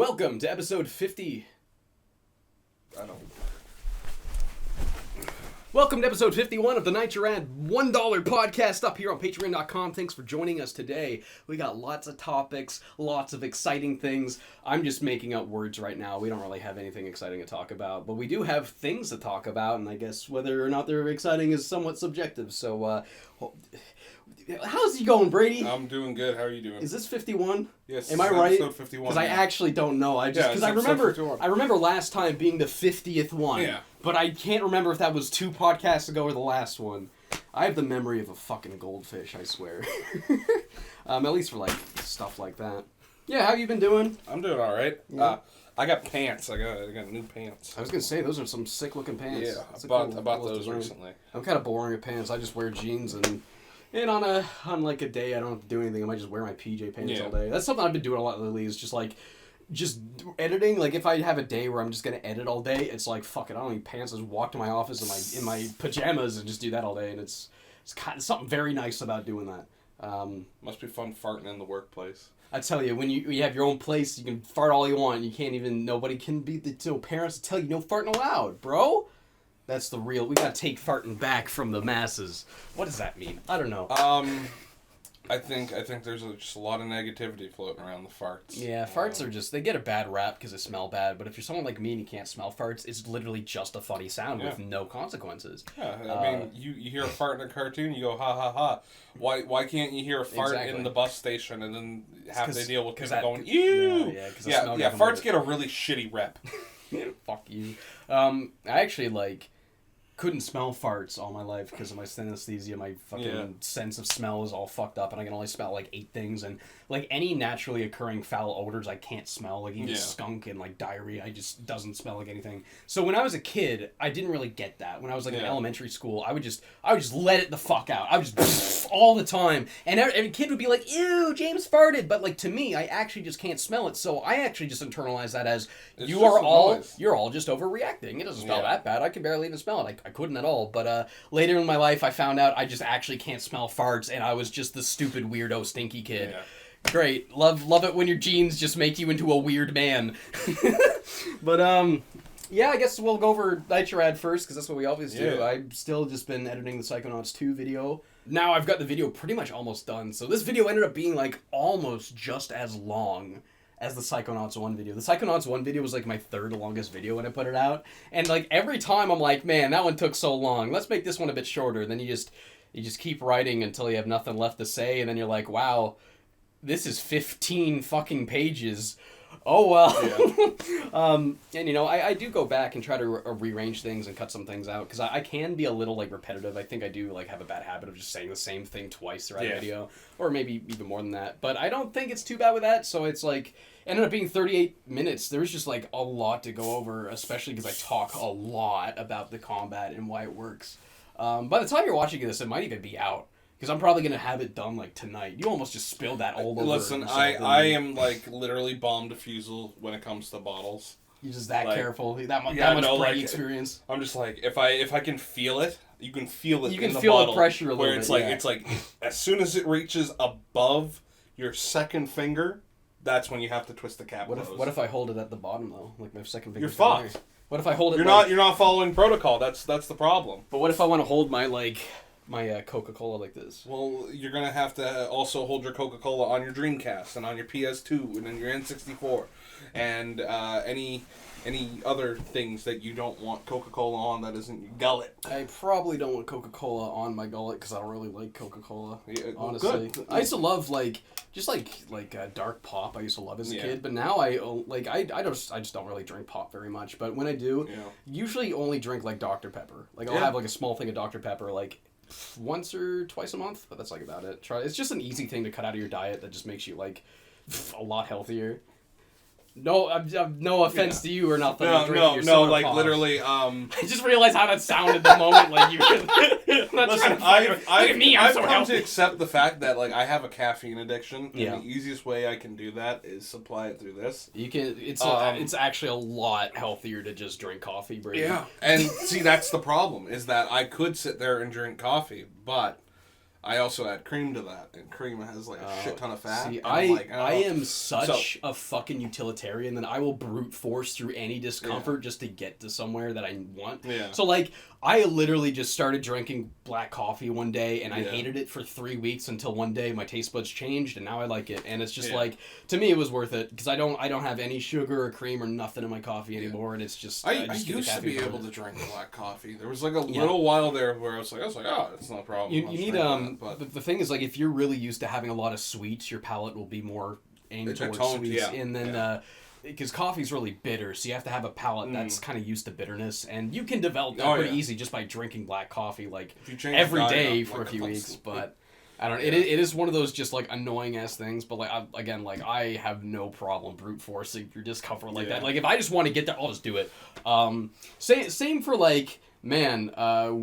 Welcome to episode 50. Welcome to episode 51 of the Nitro Rad $1 podcast up here on Patreon.com. Thanks for joining us today. We got lots of topics, lots of exciting things. I'm just making up words right now. We don't really have anything exciting to talk about, but we do have things to talk about, and I guess whether or not they're exciting is somewhat subjective. So, how's it going, Brady? I'm doing good. How are you doing? Is this 51? Yes. Am I right? Episode 51. Because I actually don't know. I remember last time being the 50th one. Yeah. But I can't remember if that was 2 podcasts ago or the last one. I have the memory of a fucking goldfish, I swear. At least for stuff like that. Yeah, how you been doing? I'm doing all right. Yeah. I got pants. I got new pants. I was gonna say those are some sick looking pants. Yeah, I bought those recently. I'm kind of boring with pants. I just wear jeans and on a day I don't have to do anything. I might just wear my PJ pants all day. That's something I've been doing a lot lately. Is just editing. Like, if I have a day where I'm just gonna edit all day, it's like, fuck it, I don't need pants. I just walk to my office in my pajamas and just do that all day, and it's kind of something very nice about doing that. Must be fun farting in the workplace. I tell you, when you have your own place, you can fart all you want. You can't even, nobody can be the parents tell you no farting allowed, bro. That's the real. We gotta take farting back from the masses. What does that mean? I don't know. I think there's just a lot of negativity floating around the farts. Yeah, farts are they get a bad rap because they smell bad, but if you're someone like me and you can't smell farts, it's literally just a funny sound with no consequences. Yeah, I mean, you hear a fart in a cartoon, you go, ha ha ha. Why can't you hear a fart in the bus station and then have to deal with people going, ew? Yeah, farts get a really shitty rep. Fuck you. I actually, couldn't smell farts all my life because of my synesthesia. My fucking sense of smell is all fucked up, and I can only smell 8 things. And any naturally occurring foul odors, I can't smell. Even skunk and diarrhea, I just doesn't smell like anything. So when I was a kid, I didn't really get that. When I was in elementary school, I would just let it the fuck out. I would just all the time, and every kid would be like, "Ew, James farted." But to me, I actually just can't smell it. So I actually just internalize that as you're all just overreacting. It doesn't smell that bad. I can barely even smell it. I couldn't at all, but later in my life I found out I just actually can't smell farts, and I was just the stupid weirdo stinky kid. Great. Love it when your genes just make you into a weird man. But I guess we'll go over Nitro Rad first, because that's what we always do. I've still just been editing the Psychonauts 2 video. Now I've got the video pretty much almost done, so this video ended up being almost just as long as the Psychonauts 1 video. The Psychonauts 1 video was my 3rd longest video when I put it out. And every time I'm like, man, that one took so long. Let's make this one a bit shorter. And then you just keep writing until you have nothing left to say, and then you're like, wow, this is 15 fucking pages. Oh well. And I do go back and try to rearrange things and cut some things out, because I can be a little repetitive. I think I do have a bad habit of just saying the same thing twice throughout a video, or maybe even more than that. But I don't think it's too bad with that. So it's ended up being 38 minutes. There's just a lot to go over, especially because I talk a lot about the combat and why it works. By the time you're watching this, it might even be out, because I'm probably going to have it done tonight. You almost just spilled that all over. Listen, I am literally bomb defusal when it comes to bottles. You're just that careful. That much experience. I'm just if I can feel it, you can feel it. You can feel bottle, the pressure a little bit. Where it's it's as soon as it reaches above your second finger, that's when you have to twist the cap. What if I hold it at the bottom though? My second finger. You're fucked. What if I hold it? You're not following protocol. That's the problem. But what if I want to hold my my Coca-Cola like this? Well, you're gonna have to also hold your Coca-Cola on your Dreamcast and on your PS2 and then your N64 and any other things that you don't want Coca-Cola on that isn't your gullet. I probably don't want Coca-Cola on my gullet because I don't really like Coca-Cola. Yeah, honestly, good. I used to love just dark pop. I used to love as a kid, but now I just don't really drink pop very much. But when I do, usually only drink Dr. Pepper. I'll have a small thing of Dr. Pepper once or twice a month, but that's about it. It's just an easy thing to cut out of your diet that just makes you a lot healthier. No, no offense to you or nothing. No, literally. I just realized how that sounded the moment. You. Listen, I've come to accept the fact that I have a caffeine addiction, and the easiest way I can do that is supply it through this. You can. It's actually a lot healthier to just drink coffee, Brady. Yeah, and see, that's the problem, is that I could sit there and drink coffee, but I also add cream to that, and cream has like a shit ton of fat. See, I am such a fucking utilitarian that I will brute force through any discomfort just to get to somewhere that I want. Yeah. So like, I literally just started drinking black coffee one day, and I hated it for 3 weeks until one day my taste buds changed, and now I like it. And it's just like, to me, it was worth it because I don't have any sugar or cream or nothing in my coffee anymore, and it's just. I used to be able to drink black coffee. There was like a little while there where I was like, oh, it's not a problem. You need but the thing is, like, if you're really used to having a lot of sweets, your palate will be more aimed towards sweets, and then because coffee's really bitter, so you have to have a palate that's kind of used to bitterness, and you can develop that pretty easy just by drinking black coffee like every day for a few weeks. But I don't know. It is one of those just like annoying ass things. But like I have no problem brute forcing your discomfort like that. Like if I just want to get there, I'll just do it. Same for like. Man,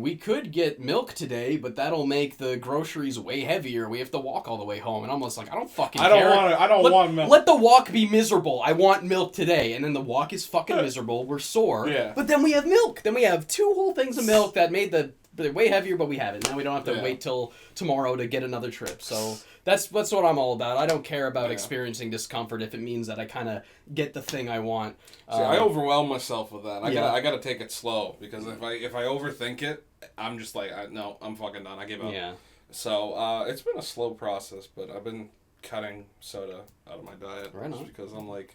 we could get milk today, but that'll make the groceries way heavier. We have to walk all the way home, and I'm just like, I don't fucking care. I don't want milk. Let the walk be miserable. I want milk today, and then the walk is fucking miserable. We're sore. Yeah. But then we have milk. Then we have 2 whole things of milk that made they're way heavier, but we have it. Now we don't have to wait till tomorrow to get another trip. So that's what I'm all about. I don't care about experiencing discomfort if it means that I kind of get the thing I want. See, I overwhelm myself with that. I gotta take it slow because if I overthink it, I'm just like, no, I'm fucking done. I give up. Yeah. So it's been a slow process, but I've been cutting soda out of my diet just because I'm like,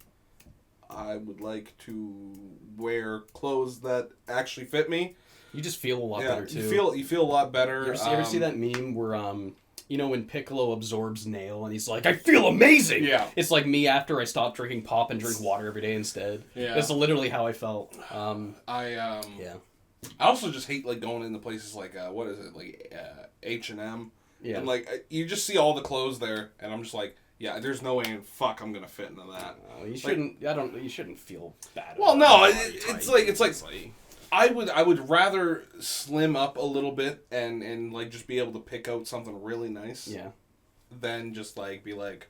I would like to wear clothes that actually fit me. You just feel a lot better too. You feel a lot better. You ever see that meme where when Piccolo absorbs Nail and he's like, I feel amazing. Yeah. It's like me after I stopped drinking pop and drink water every day instead. Yeah. That's literally how I felt. I also just hate like going into places like H&M. Yeah. And like you just see all the clothes there, and I'm just like, yeah, there's no way in fuck I'm gonna fit into that. You shouldn't. You shouldn't feel bad. Well, no, it's like. I would rather slim up a little bit and like just be able to pick out something really nice. Yeah. Than just like be like,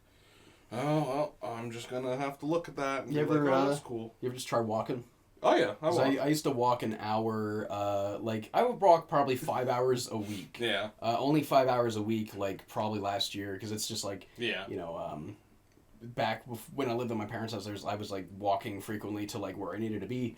oh well, I'm just gonna have to look at that. And that's cool. You ever just try walking? Oh yeah, I used to walk an hour. I would walk probably 5 hours a week. Yeah. Only 5 hours a week, like probably last year, because it's just like back when I lived at my parents' house, I was like walking frequently to like where I needed to be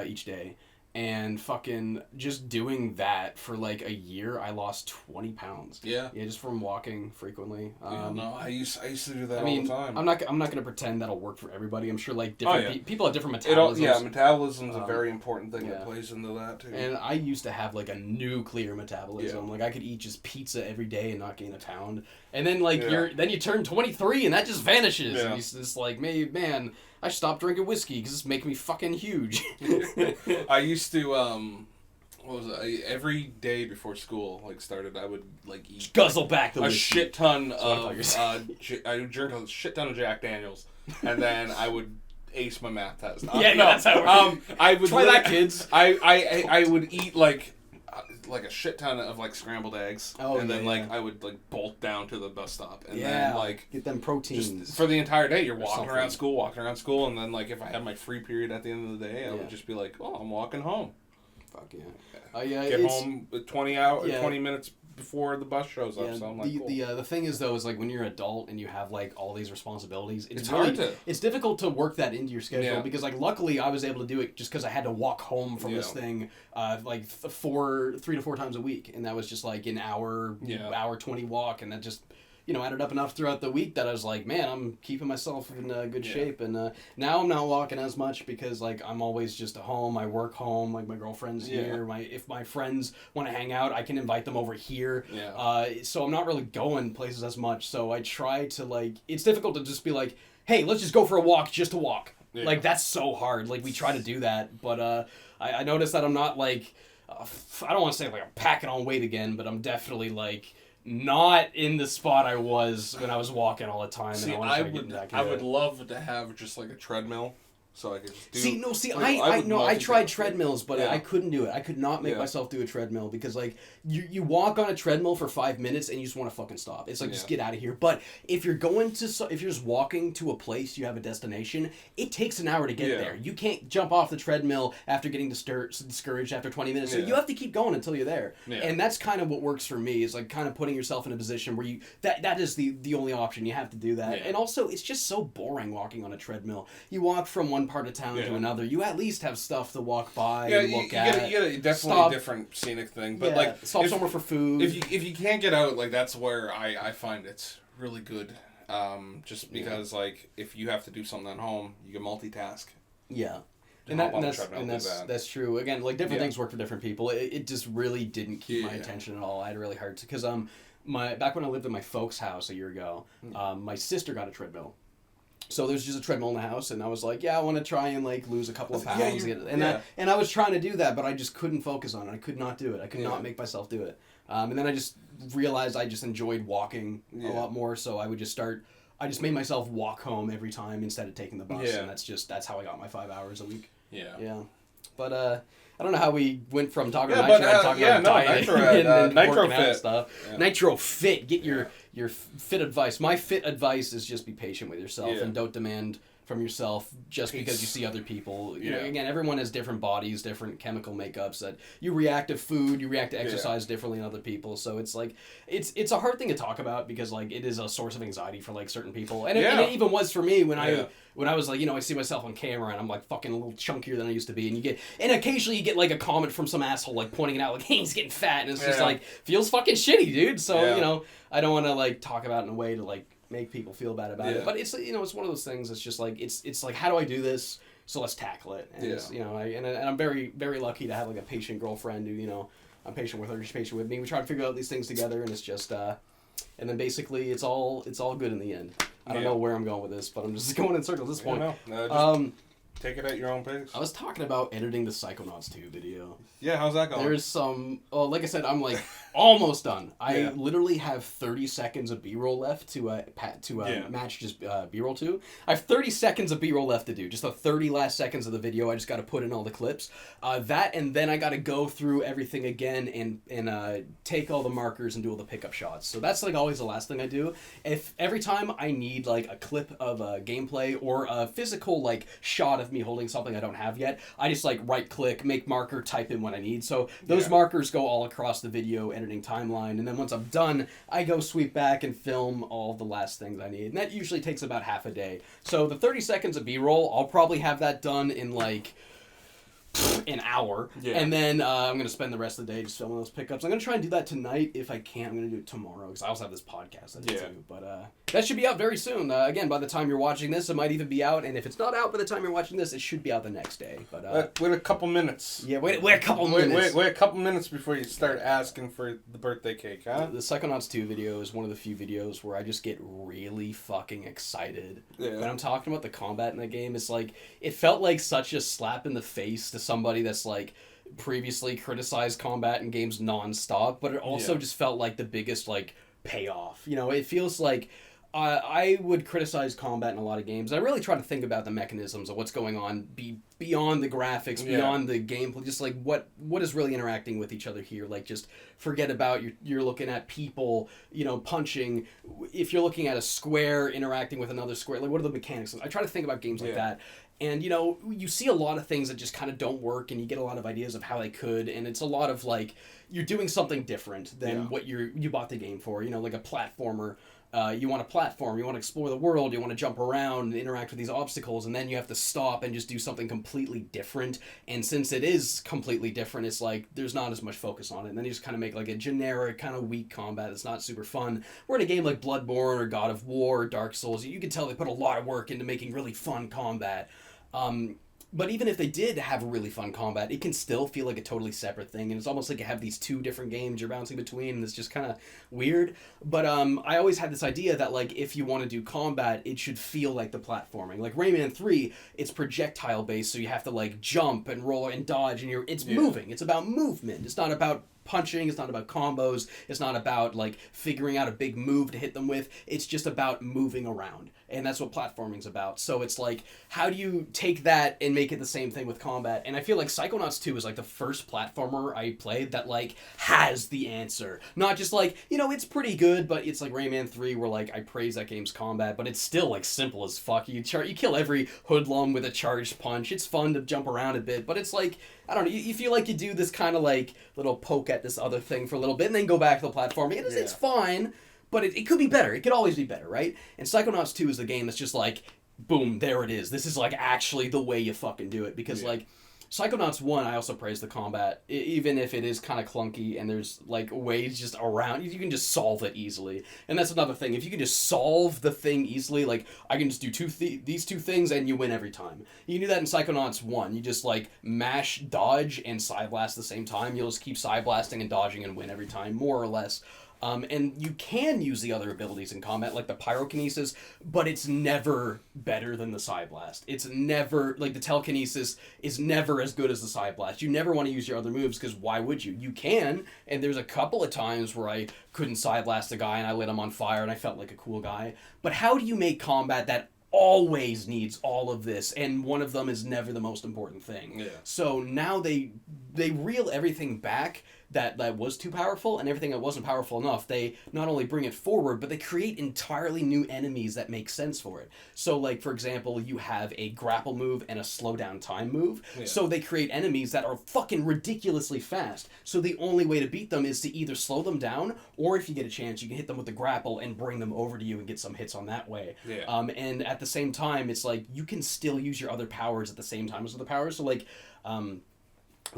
each day. And fucking just doing that for like a year, I lost 20 pounds. Yeah. Yeah, just from walking frequently. I used to do that all the time. I'm not gonna pretend that'll work for everybody. I'm sure like different people have different metabolisms. Metabolism's a very important thing that plays into that too. And I used to have like a nuclear metabolism. Yeah. Like I could eat just pizza every day and not gain a pound. And then like you turn 23 and that just vanishes. Yeah. And it's just like, man, I stopped drinking whiskey because it's making me fucking huge. I used to, every day before school started, I would eat guzzle back the whiskey. Shit ton of I would drink a shit ton of Jack Daniels, and then I would ace my math test. That's how it works. I would try that, kids. I would eat like a shit ton of scrambled eggs, and then I would bolt down to the bus stop, and then get them proteins for the entire day. You're walking around school, and then if I had my free period at the end of the day, I would just be like, oh, I'm walking home. Fuck yeah. Get home 20 minutes before the bus shows up. So I'm like, cool. The thing is though, is when you're an adult and you have all these responsibilities, it's difficult to work that into your schedule because luckily I was able to do it just because I had to walk home from this thing 3 to 4 times a week, and that was just an hour 20 walk, and that just added up enough throughout the week that I was like, man, I'm keeping myself in good shape. And now I'm not walking as much because I'm always just at home. I work home. My girlfriend's here. If my friends want to hang out, I can invite them over here. So I'm not really going places as much. So I try to it's difficult to just be like, hey, let's just go for a walk just to walk. Yeah. That's so hard. We try to do that, but I noticed that I'm not I don't want to say I'm packing on weight again, but I'm definitely not in the spot I was when I was walking all the time. See, I would love to have just a treadmill so I could just do... I tried treadmills, but I couldn't do it. I could not make Yeah. myself do a treadmill because, like, you walk on a treadmill for 5 minutes and you just want to fucking stop. It's like, just get out of here. But if you're just walking to a place, you have a destination, it takes an hour to get there. You can't jump off the treadmill after getting discouraged after 20 minutes. So you have to keep going until you're there. Yeah. And that's kind of what works for me, is like kind of putting yourself in a position where that is the only option. You have to do that. Yeah. And also, it's just so boring walking on a treadmill. You walk from one part of town to another. You at least have stuff to walk by and look at. You get definitely a different scenic thing. But like, stop somewhere for food. If you can't get out, like, that's where I find it's really good. Just because like, if you have to do something at home, you can multitask. Yeah. And that's true. Again, like, different things work for different people. It just really didn't keep my attention at all. I had really hard to, because back when I lived in my folks' house a year ago, my sister got a treadmill. So there's just a treadmill in the house, and I was like, I want to try and like lose a couple of pounds. And I was trying to do that, but I just couldn't focus on it. I could not do it. I could not make myself do it. And then I just realized I just enjoyed walking a lot more, so I would just I just made myself walk home every time instead of taking the bus, and that's how I got my 5 hours a week. Yeah. But I don't know how we went from talking about Nitro Rad talking about diet and Nitro Fit stuff. Yeah. Nitro Fit, get your fit advice. My fit advice is just be patient with yourself and don't demand from yourself just because you see other people. You know, again, everyone has different bodies, different chemical makeups, that you react to food, you react to exercise differently than other people. So it's like, it's a hard thing to talk about because like it is a source of anxiety for like certain people. And it even was for me when I was like, I see myself on camera and I'm like fucking a little chunkier than I used to be. And occasionally you get like a comment from some asshole like pointing it out like, hey, he's getting fat. And it's just like, feels fucking shitty, dude. So, I don't want to like talk about it in a way to like make people feel bad about it, but it's it's one of those things. It's just like it's like, how do I do this? So let's tackle it. And it's, and I'm very, very lucky to have like a patient girlfriend who I'm patient with her, she's patient with me. We try to figure out these things together, and it's just and then basically it's all good in the end. I don't know where I'm going with this, but I'm just going in circles at this point. Take it at your own pace. I was talking about editing the Psychonauts 2 video. Yeah, how's that going? There's some... Well, like I said, I'm like almost done. I literally have 30 seconds of B-roll left to match just B-roll to. I have 30 seconds of B-roll left to do. Just the 30 last seconds of the video. I just got to put in all the clips. That, and then I got to go through everything again and take all the markers and do all the pickup shots. So that's like always the last thing I do. If every time I need like a clip of gameplay or a physical like shot of me holding something I don't have yet, I just like right click, make marker, type in what I need. So those markers go all across the video editing timeline, and then once I'm done, I go sweep back and film all the last things I need. And that usually takes about half a day. So the 30 seconds of B-roll, I'll probably have that done in like an hour, and then I'm going to spend the rest of the day just filming those pickups. I'm going to try and do that tonight. If I can't, I'm going to do it tomorrow, because I also have this podcast that I do. But that should be out very soon. Again, by the time you're watching this, it might even be out, and if it's not out by the time you're watching this, it should be out the next day. But wait a couple minutes. Yeah, wait a couple minutes. Wait a couple minutes before you start asking for the birthday cake, huh? The Psychonauts 2 video is one of the few videos where I just get really fucking excited. When I'm talking about the combat in the game, it's like, it felt like such a slap in the face to somebody that's like previously criticized combat in games nonstop, but it also just felt like the biggest like payoff. It feels like I would criticize combat in a lot of games. I really try to think about the mechanisms of what's going on beyond the graphics, beyond the gameplay, just like what is really interacting with each other here. Like, just forget about you're looking at people, punching. If you're looking at a square interacting with another square, like what are the mechanics? I try to think about games like that. And, you see a lot of things that just kind of don't work, and you get a lot of ideas of how they could, and it's a lot of, like, you're doing something different than what you bought the game for. Like a platformer. You want to platform, you want to explore the world, you want to jump around and interact with these obstacles, and then you have to stop and just do something completely different. And since it is completely different, it's like there's not as much focus on it. And then you just kind of make like a generic, kind of weak combat that's not super fun. Where in a game like Bloodborne or God of War or Dark Souls, you can tell they put a lot of work into making really fun combat. But even if they did have a really fun combat, it can still feel like a totally separate thing. And it's almost like you have these two different games you're bouncing between, and it's just kind of weird. But I always had this idea that, like, if you want to do combat, it should feel like the platforming. Like Rayman 3, it's projectile-based, so you have to, like, jump and roll and dodge, and it's moving. It's about movement. It's not about punching, it's not about combos, it's not about like figuring out a big move to hit them with, it's just about moving around. And that's what platforming's about. So it's like, how do you take that and make it the same thing with combat? And I feel like Psychonauts 2 is like the first platformer I played that like has the answer. Not just like, it's pretty good, but it's like Rayman 3 where like I praise that game's combat, but it's still like simple as fuck. You kill every hoodlum with a charged punch. It's fun to jump around a bit, but it's like, I don't know, you feel like you do this kind of like little poke at this other thing for a little bit and then go back to the platforming. It's fine. But it could be better. It could always be better, right? And Psychonauts 2 is the game that's just like, boom, there it is. This is like actually the way you fucking do it. Because like, Psychonauts 1, I also praise the combat. Even if it is kind of clunky and there's like ways just around, you can just solve it easily. And that's another thing. If you can just solve the thing easily, like I can just do these two things and you win every time. You can do that in Psychonauts 1. You just like mash, dodge, and side blast at the same time. You'll just keep side blasting and dodging and win every time, more or less. And you can use the other abilities in combat, like the pyrokinesis, but it's never better than the side blast. It's never, like the telekinesis is never as good as the side blast. You never want to use your other moves, because why would you? You can, and there's a couple of times where I couldn't side blast a guy and I lit him on fire and I felt like a cool guy. But how do you make combat that always needs all of this, and one of them is never the most important thing? Yeah. So now they reel everything back that was too powerful, and everything that wasn't powerful enough, they not only bring it forward, but they create entirely new enemies that make sense for it. So, like, for example, you have a grapple move and a slow down time move. Yeah. So they create enemies that are fucking ridiculously fast. So the only way to beat them is to either slow them down, or if you get a chance, you can hit them with the grapple and bring them over to you and get some hits on that way. Yeah. And at the same time, it's like, you can still use your other powers at the same time as the powers. So, like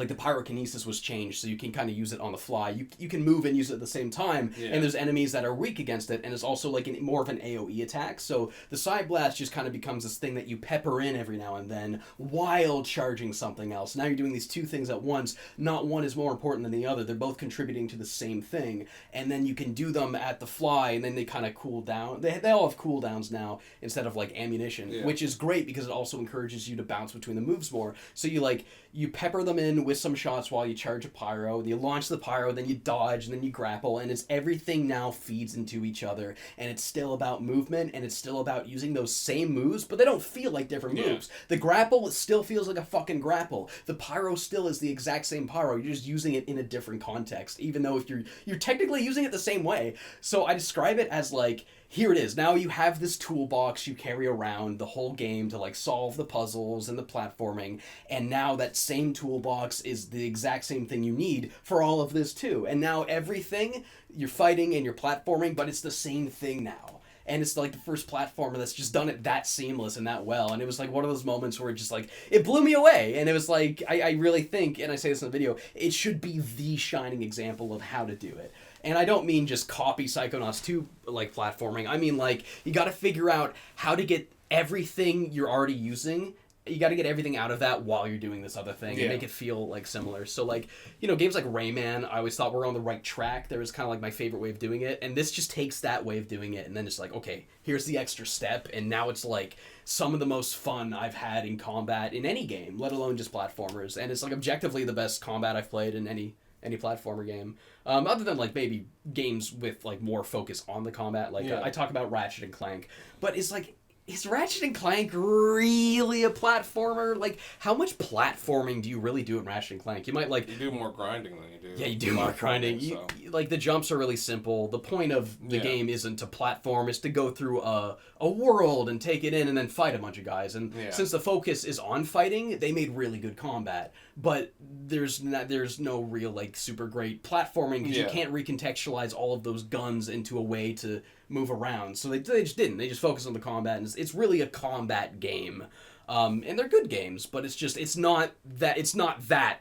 the pyrokinesis was changed, so you can kind of use it on the fly. You can move and use it at the same time, and there's enemies that are weak against it, and it's also like more of an AoE attack. So the side blast just kind of becomes this thing that you pepper in every now and then while charging something else. Now you're doing these two things at once. Not one is more important than the other. They're both contributing to the same thing, and then you can do them at the fly, and then they kind of cool down. They all have cooldowns now instead of like ammunition, which is great because it also encourages you to bounce between the moves more. So you pepper them in with some shots while you charge a pyro, you launch the pyro, then you dodge, and then you grapple, and it's everything now feeds into each other, and it's still about movement, and it's still about using those same moves, but they don't feel like different moves. The grapple still feels like a fucking grapple. The pyro still is the exact same pyro, you're just using it in a different context, even though if you're technically using it the same way. So I describe it as like, here it is. Now you have this toolbox you carry around the whole game to like solve the puzzles and the platforming, and now that same toolbox is the exact same thing you need for all of this too. And now everything, you're fighting and you're platforming, but it's the same thing now. And it's like the first platformer that's just done it that seamless and that well. And it was like one of those moments where it just like, it blew me away. And it was like, I really think, and I say this in the video, it should be the shining example of how to do it. And I don't mean just copy Psychonauts 2 like platforming. I mean like, you gotta figure out how to get everything you're already using. You got to get everything out of that while you're doing this other thing and make it feel like similar. So like, games like Rayman, I always thought were on the right track. There was kind of like my favorite way of doing it. And this just takes that way of doing it. And then it's like, okay, here's the extra step. And now it's like some of the most fun I've had in combat in any game, let alone just platformers. And it's like objectively the best combat I've played in any platformer game, other than like maybe games with like more focus on the combat. Like I talk about Ratchet and Clank, but it's like, is Ratchet and Clank really a platformer? Like, how much platforming do you really do in Ratchet and Clank? You might like... You do more grinding than you do. Yeah, you do more grinding. So. Like, the jumps are really simple. The point of the game isn't to platform. It's to go through a world and take it in and then fight a bunch of guys. And since the focus is on fighting, they made really good combat. But there's no real, like, super great platforming because you can't recontextualize all of those guns into a way to move around. So they just didn't. They just focused on the combat, and it's really a combat game. And they're good games, but it's not that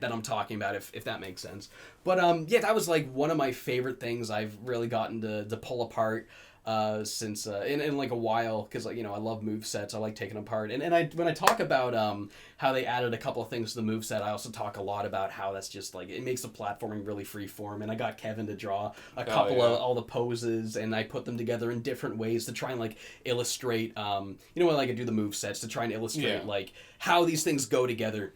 I'm talking about, if that makes sense. But that was like one of my favorite things I've really gotten to pull apart since in like a while, because like, I love movesets. I like taking them apart, and when I talk about how they added a couple of things to the moveset, I also talk a lot about how that's just like, it makes the platforming really freeform. And I got Kevin to draw a couple of all the poses, and I put them together in different ways to try and like illustrate when like I do the movesets, to try and illustrate like how these things go together.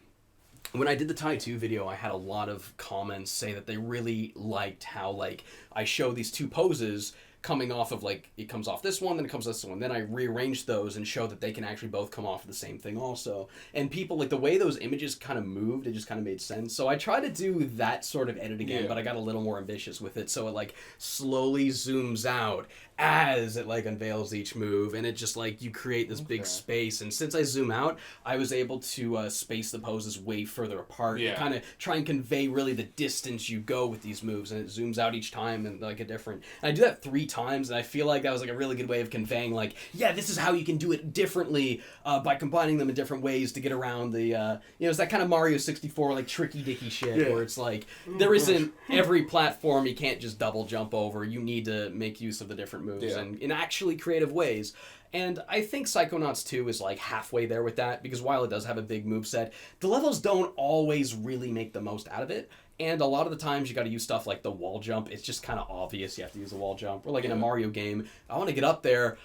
When I did the Tai 2 video, I had a lot of comments say that they really liked how like I show these two poses coming off of, like, it comes off this one, then it comes this one. Then I rearrange those and show that they can actually both come off of the same thing also. And people, like, the way those images kind of moved, it just kind of made sense. So I try to do that sort of edit again, but I got a little more ambitious with it. So it, like, slowly zooms out as it, like, unveils each move, and it just, like, you create this big space. And since I zoom out, I was able to space the poses way further apart, kind of try and convey really the distance you go with these moves, and it zooms out each time and, like, a different... And I do that 3 times, and I feel like that was, like, a really good way of conveying, like, yeah, this is how you can do it differently by combining them in different ways to get around the, you know, it's that kind of Mario 64, like, tricky-dicky shit, where it's like, there isn't every platform you can't just double jump over. You need to make use of the different moves and in actually creative ways. And I think Psychonauts 2 is, like, halfway there with that, because while it does have a big moveset, the levels don't always really make the most out of it. And a lot of the times you got to use stuff like the wall jump. It's just kind of obvious you have to use a wall jump. Or like in a Mario game, I want to get up there.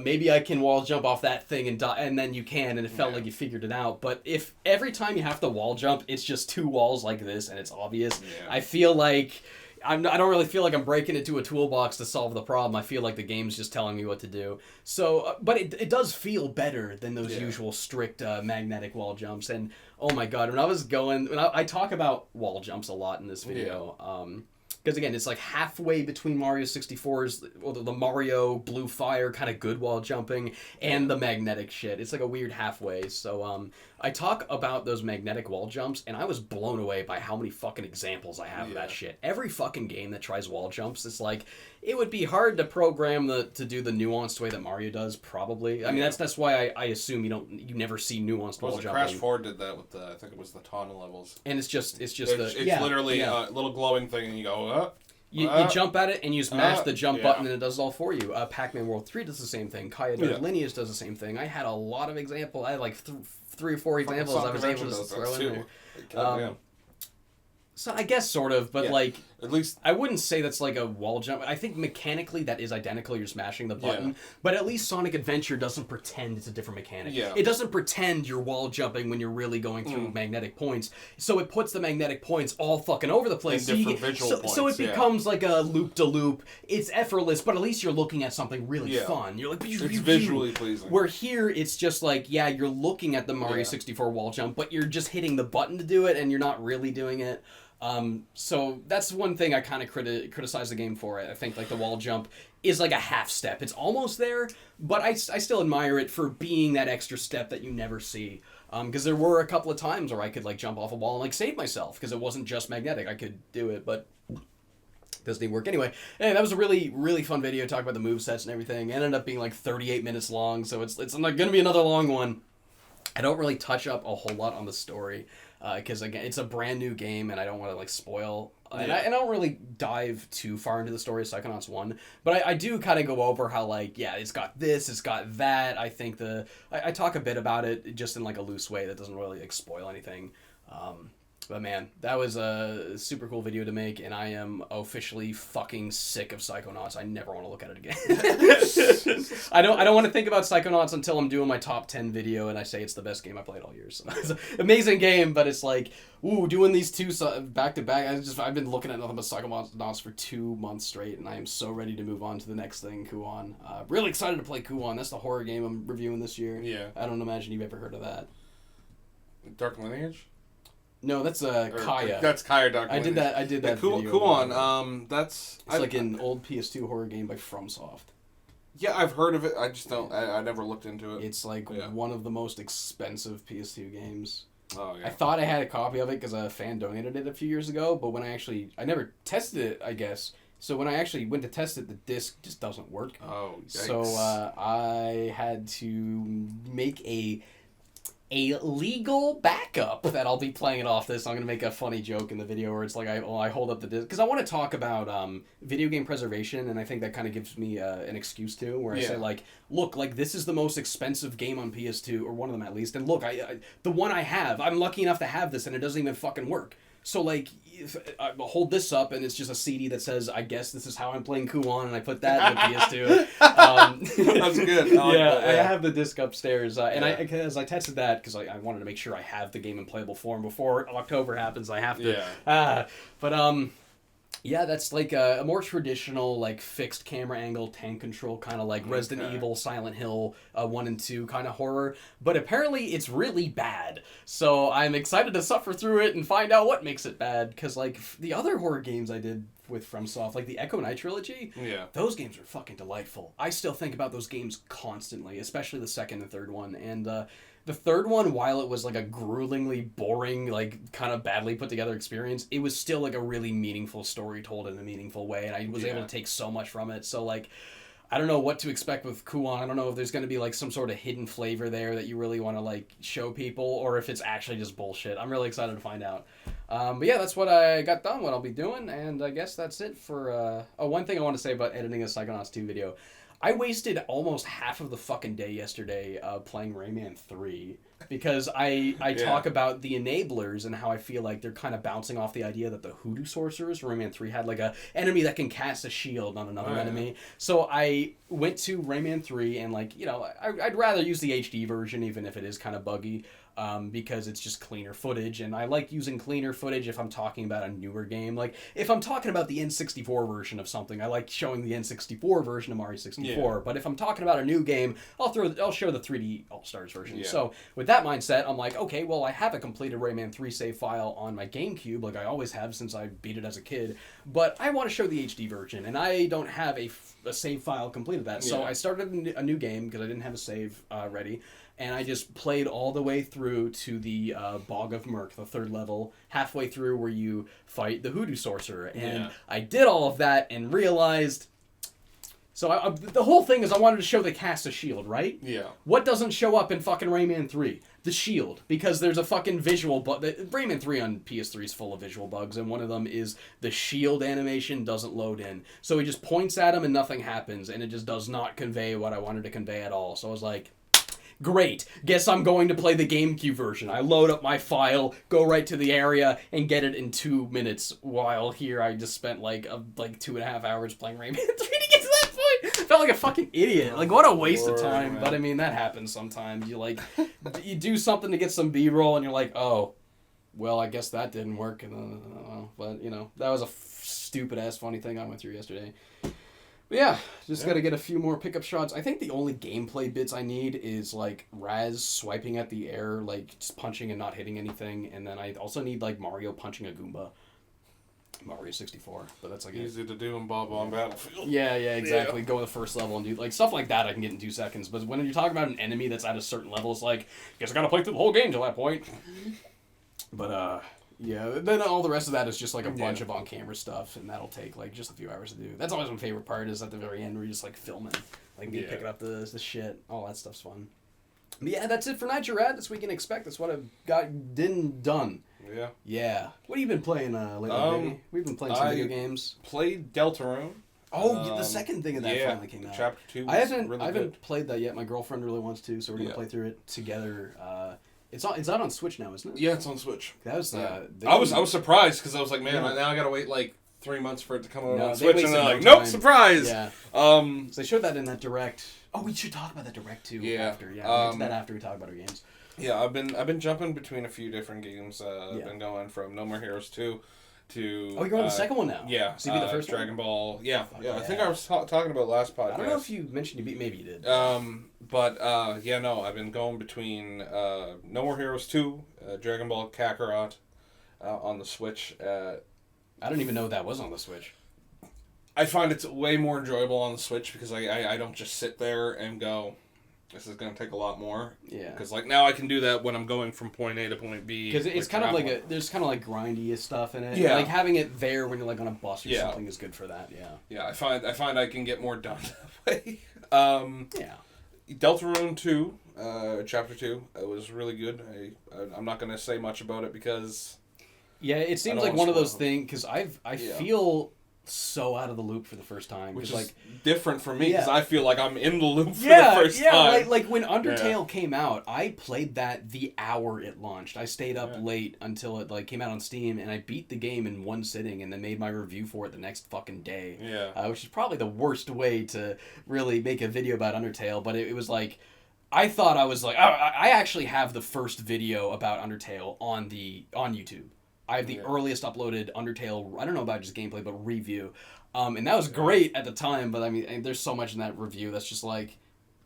Maybe I can wall jump off that thing and then you can, and it felt like you figured it out. But if every time you have to wall jump, it's just 2 walls like this and it's obvious, I feel like... I don't really feel like I'm breaking into a toolbox to solve the problem. I feel like the game's just telling me what to do. So, but it does feel better than those usual strict magnetic wall jumps. And oh my god, when I talk about wall jumps a lot in this video, because again, it's like halfway between Mario 64's, or the Mario Blue Fire kind of good wall jumping, and the magnetic shit. It's like a weird halfway. So I talk about those magnetic wall jumps, and I was blown away by how many fucking examples I have of that shit. Every fucking game that tries wall jumps, it's like, it would be hard to program to do the nuanced way that Mario does, probably. I mean, that's why I assume you never see nuanced wall jumping. Crash 4 did that with I think it was the Tana levels. And it's literally a little glowing thing, and you go, You jump at it, and you smash the jump button, and it does it all for you. Pac-Man World 3 does the same thing. Kaya Lineage does the same thing. I had a lot of examples. I had like 3 or 4 examples I was able to throw in there. So I guess sort of, but like, at least I wouldn't say that's like a wall jump. I think mechanically that is identical. You're smashing the button, but at least Sonic Adventure doesn't pretend it's a different mechanic. It doesn't pretend you're wall jumping when you're really going through magnetic points. So it puts the magnetic points all fucking over the place. So it becomes like a loop-de-loop. It's effortless, but at least you're looking at something really fun. You're like, it's visually pleasing. Where here it's just like, you're looking at the Mario 64 wall jump, but you're just hitting the button to do it, and you're not really doing it. So that's one thing I kind of criticize the game for. I think like the wall jump is like a half step. It's almost there, but I still admire it for being that extra step that you never see. Because there were a couple of times where I could like jump off a wall and like save myself because it wasn't just magnetic. I could do it, but it doesn't even work anyway. Hey, that was a really, really fun video. Talk about the movesets and everything. It ended up being like 38 minutes long, so it's like going to be another long one. I don't really touch up a whole lot on the story. Because again, it's a brand new game, and I don't want to like spoil. And I don't really dive too far into the story of Psychonauts 1, but I do kind of go over how like it's got this, it's got that. I think I talk a bit about it just in like a loose way that doesn't really like spoil anything. But man, that was a super cool video to make, and I am officially fucking sick of Psychonauts. I never want to look at it again. I don't want to think about Psychonauts until I'm doing my top 10 video, and I say it's the best game I played all year. So it's an amazing game, but it's like, doing these 2 back to back. I've been looking at nothing but Psychonauts for 2 months straight, and I am so ready to move on to the next thing, Kuon. Really excited to play Kuon. That's the horror game I'm reviewing this year. Yeah. I don't imagine you've ever heard of that. Dark Lineage? No, that's Kaya. That's Kaya Dark Lineage. I did that video. Kuon, it's like an old PS2 horror game by FromSoft. Yeah, I've heard of it. I just don't... I never looked into it. It's like one of the most expensive PS2 games. Oh, yeah. I thought I had a copy of it because a fan donated it a few years ago, but when I never tested it, I guess. So when I actually went to test it, the disc just doesn't work. Oh, yikes. So I had to make a legal backup that I'll be playing it off this. I'm going to make a funny joke in the video where it's like I hold up the disc because I want to talk about video game preservation, and I think that kind of gives me an excuse to where I say like, look, like this is the most expensive game on PS2, or one of them at least, and look, I the one I have, I'm lucky enough to have this, and it doesn't even fucking work. So, like, if I hold this up, and it's just a CD that says, I guess this is how I'm playing Kuon, and I put that in the PS2. That's good. I have the disc upstairs. As I tested that, because I wanted to make sure I have the game in playable form before October happens, I have to. Yeah, that's like a more traditional, like fixed camera angle, tank control, kind of like Resident Evil, Silent Hill 1 and 2 kind of horror. But apparently it's really bad. So I'm excited to suffer through it and find out what makes it bad. Because like the other horror games I did with FromSoft, like the Echo Knight trilogy, those games are fucking delightful. I still think about those games constantly, especially the second and third one. And the third one, while it was like a gruelingly boring, like kind of badly put together experience, it was still like a really meaningful story told in a meaningful way, and I was able to take so much from it. So like, I don't know what to expect with Kuon. I don't know if there's going to be like some sort of hidden flavor there that you really want to like show people, or if it's actually just bullshit. I'm really excited to find out. But yeah, that's what I got done, what I'll be doing, and I guess that's it for... one thing I want to say about editing a Psychonauts 2 video. I wasted almost half of the fucking day yesterday playing Rayman 3 because I talk about the enablers and how I feel like they're kind of bouncing off the idea that the Hoodoo Sorcerers, Rayman 3 had like a enemy that can cast a shield on another enemy. So I went to Rayman 3 and like, you know, I'd rather use the HD version even if it is kind of buggy. Because it's just cleaner footage, and I like using cleaner footage if I'm talking about a newer game. Like, if I'm talking about the N64 version of something, I like showing the N64 version of Mario 64. But if I'm talking about a new game, I'll show the 3D All-Stars version. So, with that mindset, I'm like, okay, well, I have a completed Rayman 3 save file on my GameCube, like I always have since I beat it as a kid, but I want to show the HD version, and I don't have a save file completed that. So I started a new game, because I didn't have a save ready, and I just played all the way through to the Bog of Murk, the third level, halfway through where you fight the Hoodoo Sorcerer. And I did all of that and realized... So the whole thing is I wanted to show the cast a shield, right? Yeah. What doesn't show up in fucking Rayman 3? The shield. Because there's a fucking visual bug. Rayman 3 on PS3 is full of visual bugs, and one of them is the shield animation doesn't load in. So he just points at him and nothing happens, and it just does not convey what I wanted to convey at all. So I was like... Great. Guess I'm going to play the GameCube version. I load up my file, go right to the area, and get it in 2 minutes. While here, I just spent like 2.5 hours playing Rayman 3 to get to that point. I felt like a fucking idiot. Like, what a waste of time. Man. But I mean, that happens sometimes. You you do something to get some B-roll, and you're like, oh, well, I guess that didn't work. And but you know, that was a stupid ass funny thing I went through yesterday. But yeah, just gotta get a few more pickup shots. I think the only gameplay bits I need is, like, Raz swiping at the air, like, just punching and not hitting anything. And then I also need, like, Mario punching a Goomba. Mario 64. But that's, like... Easy to do in Bob on Battlefield. Yeah, exactly. Go to the first level and do... Like, stuff like that I can get in 2 seconds. But when you're talking about an enemy that's at a certain level, it's like, guess I gotta play through the whole game till that point. But, yeah, then all the rest of that is just, like, a bunch of on-camera stuff, and that'll take, like, just a few hours to do. That's always my favorite part, is at the very end where you're just, like, filming. Like, me picking up the shit. All that stuff's fun. But yeah, that's it for Nitro Rad. That's what you can expect. That's what I've done. Yeah. Yeah. What have you been playing lately, baby? We've been playing some video games. Played Deltarune. Oh, the second thing of that finally came out. Chapter 2 was I haven't really played that yet. My girlfriend really wants to, so we're going to play through it together. It's out on Switch now, isn't it? Yeah, it's on Switch. That was I was surprised because I was like, man, now I gotta wait like 3 months for it to come out on Switch, and they're like, no nope, surprise. Yeah. So they showed that in that direct. Oh, we should talk about that direct too. After, we'll get to that after we talk about our games. Yeah, I've been jumping between a few different games. I've been going from No More Heroes 2 to... Oh, you're on the second one now? Yeah. So you beat the first Dragon one? Ball. Yeah. I think I was talking about last podcast. I don't know if you mentioned you beat... Maybe you did. No, I've been going between No More Heroes 2, Dragon Ball Kakarot on the Switch. I don't even know that was on the Switch. I find it's way more enjoyable on the Switch because I don't just sit there and go... This is going to take a lot more. Yeah. Because, like, now I can do that when I'm going from point A to point B. Because it's kind of like there's kind of like grindy stuff in it. Yeah. Like having it there when you're like on a bus or something is good for that. Yeah. Yeah, I find I can get more done that way. Deltarune 2, Chapter 2, it was really good. I'm not going to say much about it because... Yeah, it seems like one of those things, because I feel so out of the loop for the first time. Which is like different for me, because I feel like I'm in the loop for the first time. Yeah, like when Undertale came out, I played that the hour it launched. I stayed up late until it like came out on Steam, and I beat the game in one sitting, and then made my review for it the next fucking day. Yeah. Which is probably the worst way to really make a video about Undertale, but it was like... I thought I was like... I actually have the first video about Undertale on YouTube. I have the earliest uploaded Undertale, I don't know about just gameplay, but review. And that was great at the time, but I mean, there's so much in that review that's just like,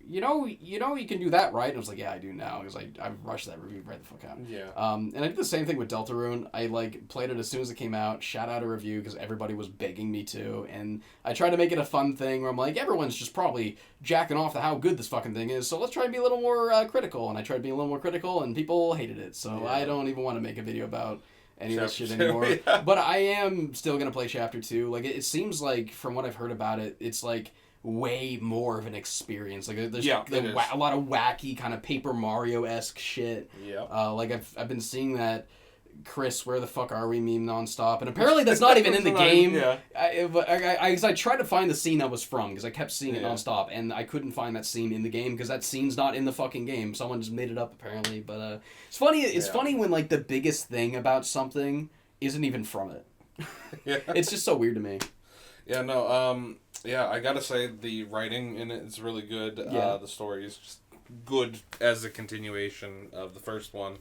you know, you can do that, right? And I was like, yeah, I do now, because I rushed that review right the fuck out. Yeah. And I did the same thing with Deltarune. I, like, played it as soon as it came out, shot out a review, because everybody was begging me to, and I tried to make it a fun thing where I'm like, everyone's just probably jacking off to how good this fucking thing is, so let's try to be a little more critical, and I tried to be a little more critical, and people hated it, so I don't even want to make a video about any of this shit anymore. Yeah. But I am still going to play Chapter 2. Like, it seems like, from what I've heard about it, it's, like, way more of an experience. Like, there's a lot of wacky kind of Paper Mario-esque shit. Yeah. Like, I've been seeing that Chris, where the fuck are we meme nonstop, and apparently that's not even in the game. Yeah. I tried to find the scene that was from, because I kept seeing it nonstop, and I couldn't find that scene in the game, because that scene's not in the fucking game. Someone just made it up, apparently. But it's funny. It's funny when, like, the biggest thing about something isn't even from it. Yeah. It's just so weird to me. Yeah, no, I gotta say the writing in it is really good. Yeah. The story is just good as a continuation of the first one.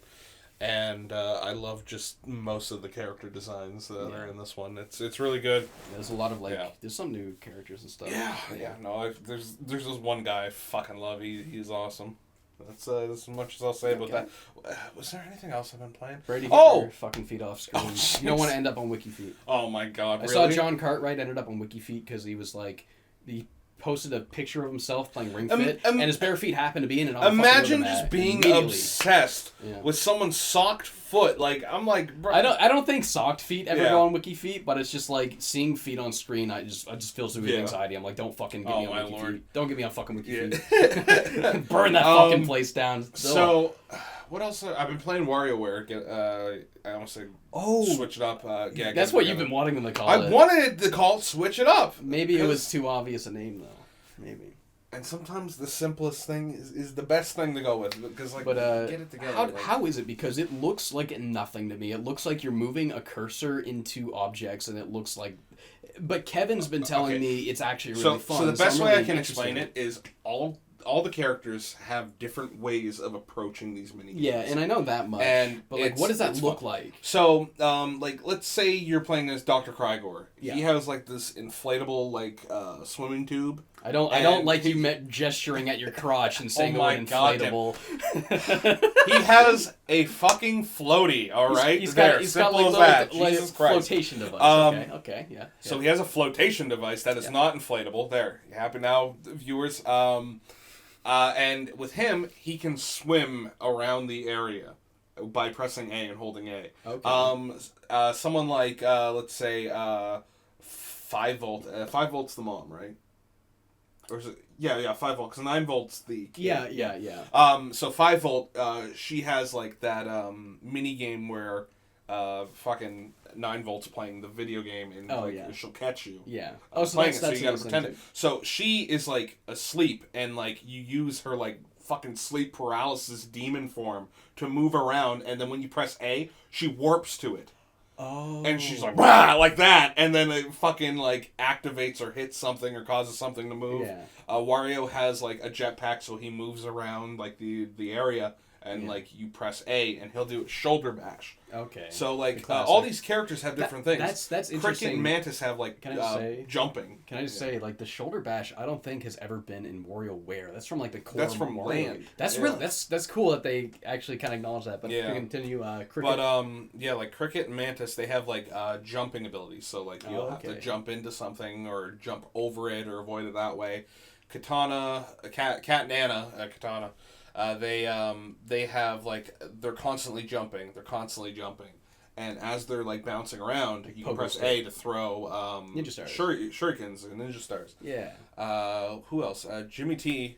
And I love just most of the character designs that are in this one. It's really good. Yeah, there's a lot of, like, there's some new characters and stuff. Yeah. No, there's this one guy I fucking love. He's awesome. That's as much as I'll say about that. Was there anything else I've been playing? Brady, get your fucking feet off screen. You don't want to end up on WikiFeet. Oh my god, really? I saw John Cartwright ended up on WikiFeet because he was like, he posted a picture of himself playing Ring Fit, and his bare feet happened to be in it. Imagine just being obsessed with someone's socked foot. Like, I'm like, bro. I don't think socked feet ever go on WikiFeet, but it's just like seeing feet on screen. I just feel so with anxiety. I'm like, don't fucking get me on WikiFeet. Don't get me on fucking WikiFeet. Burn that fucking place down. So, what else? I've been playing WarioWare. I almost said switch it up. That's what you've been wanting them to call it. I wanted to call it Switch It Up. Maybe it was too obvious a name, though. Maybe. And sometimes the simplest thing is the best thing to go with, because, like, get it together. How is it? Because it looks like nothing to me. It looks like you're moving a cursor into objects, and it looks like... But Kevin's been telling me it's actually really fun. So the best way I can explain it is all the characters have different ways of approaching these mini games. Yeah, and I know that much. But, like, what does that look like? So, like, let's say you're playing as Dr. Krygor. Yeah. He has, like, this inflatable, like, swimming tube. I don't like you gesturing at your crotch and saying inflatable. He has a fucking floaty, alright? He's got like Jesus Christ. Flotation device. Okay, yeah. So he has a flotation device that is not inflatable. There. You happy now, viewers? And with him, he can swim around the area by pressing A and holding A. Okay. Someone like, let's say, 5 volt. 5 volt's the mom, right? Or is it? Yeah, 5 volt. Because 9 volt's the kid. Yeah. So 5 volt, she has, like, that mini game where fucking 9 volt's playing the video game and she'll catch you. Yeah. So that's so you gotta pretend it. So she is, like, asleep, and, like, you use her, like, fucking sleep paralysis demon form to move around, and then when you press A, she warps to it. Oh. And she's like, rah, like that, and then it fucking, like, activates or hits something or causes something to move. Yeah. Wario has, like, a jetpack, so he moves around, like, the area, and, like, you press A, and he'll do a shoulder bash. Okay. So, like, all these characters have different things. That's interesting. Cricket and Mantis have, like, jumping. Can I just say, like, the shoulder bash, I don't think has ever been in WarioWare. That's from, like, the core That's from Mario. Land. That's really, that's cool that they actually kind of acknowledge that. But if we continue, Cricket. But, like, Cricket and Mantis, they have, like, jumping abilities. So, like, you'll have to jump into something or jump over it or avoid it that way. Katana, Cat and Anna, Katana, they have, like, they're constantly jumping. And as they're, like, bouncing around, you can press A to throw Ninja Stars. Shurikens and Ninja Stars. Yeah. Who else? Jimmy T.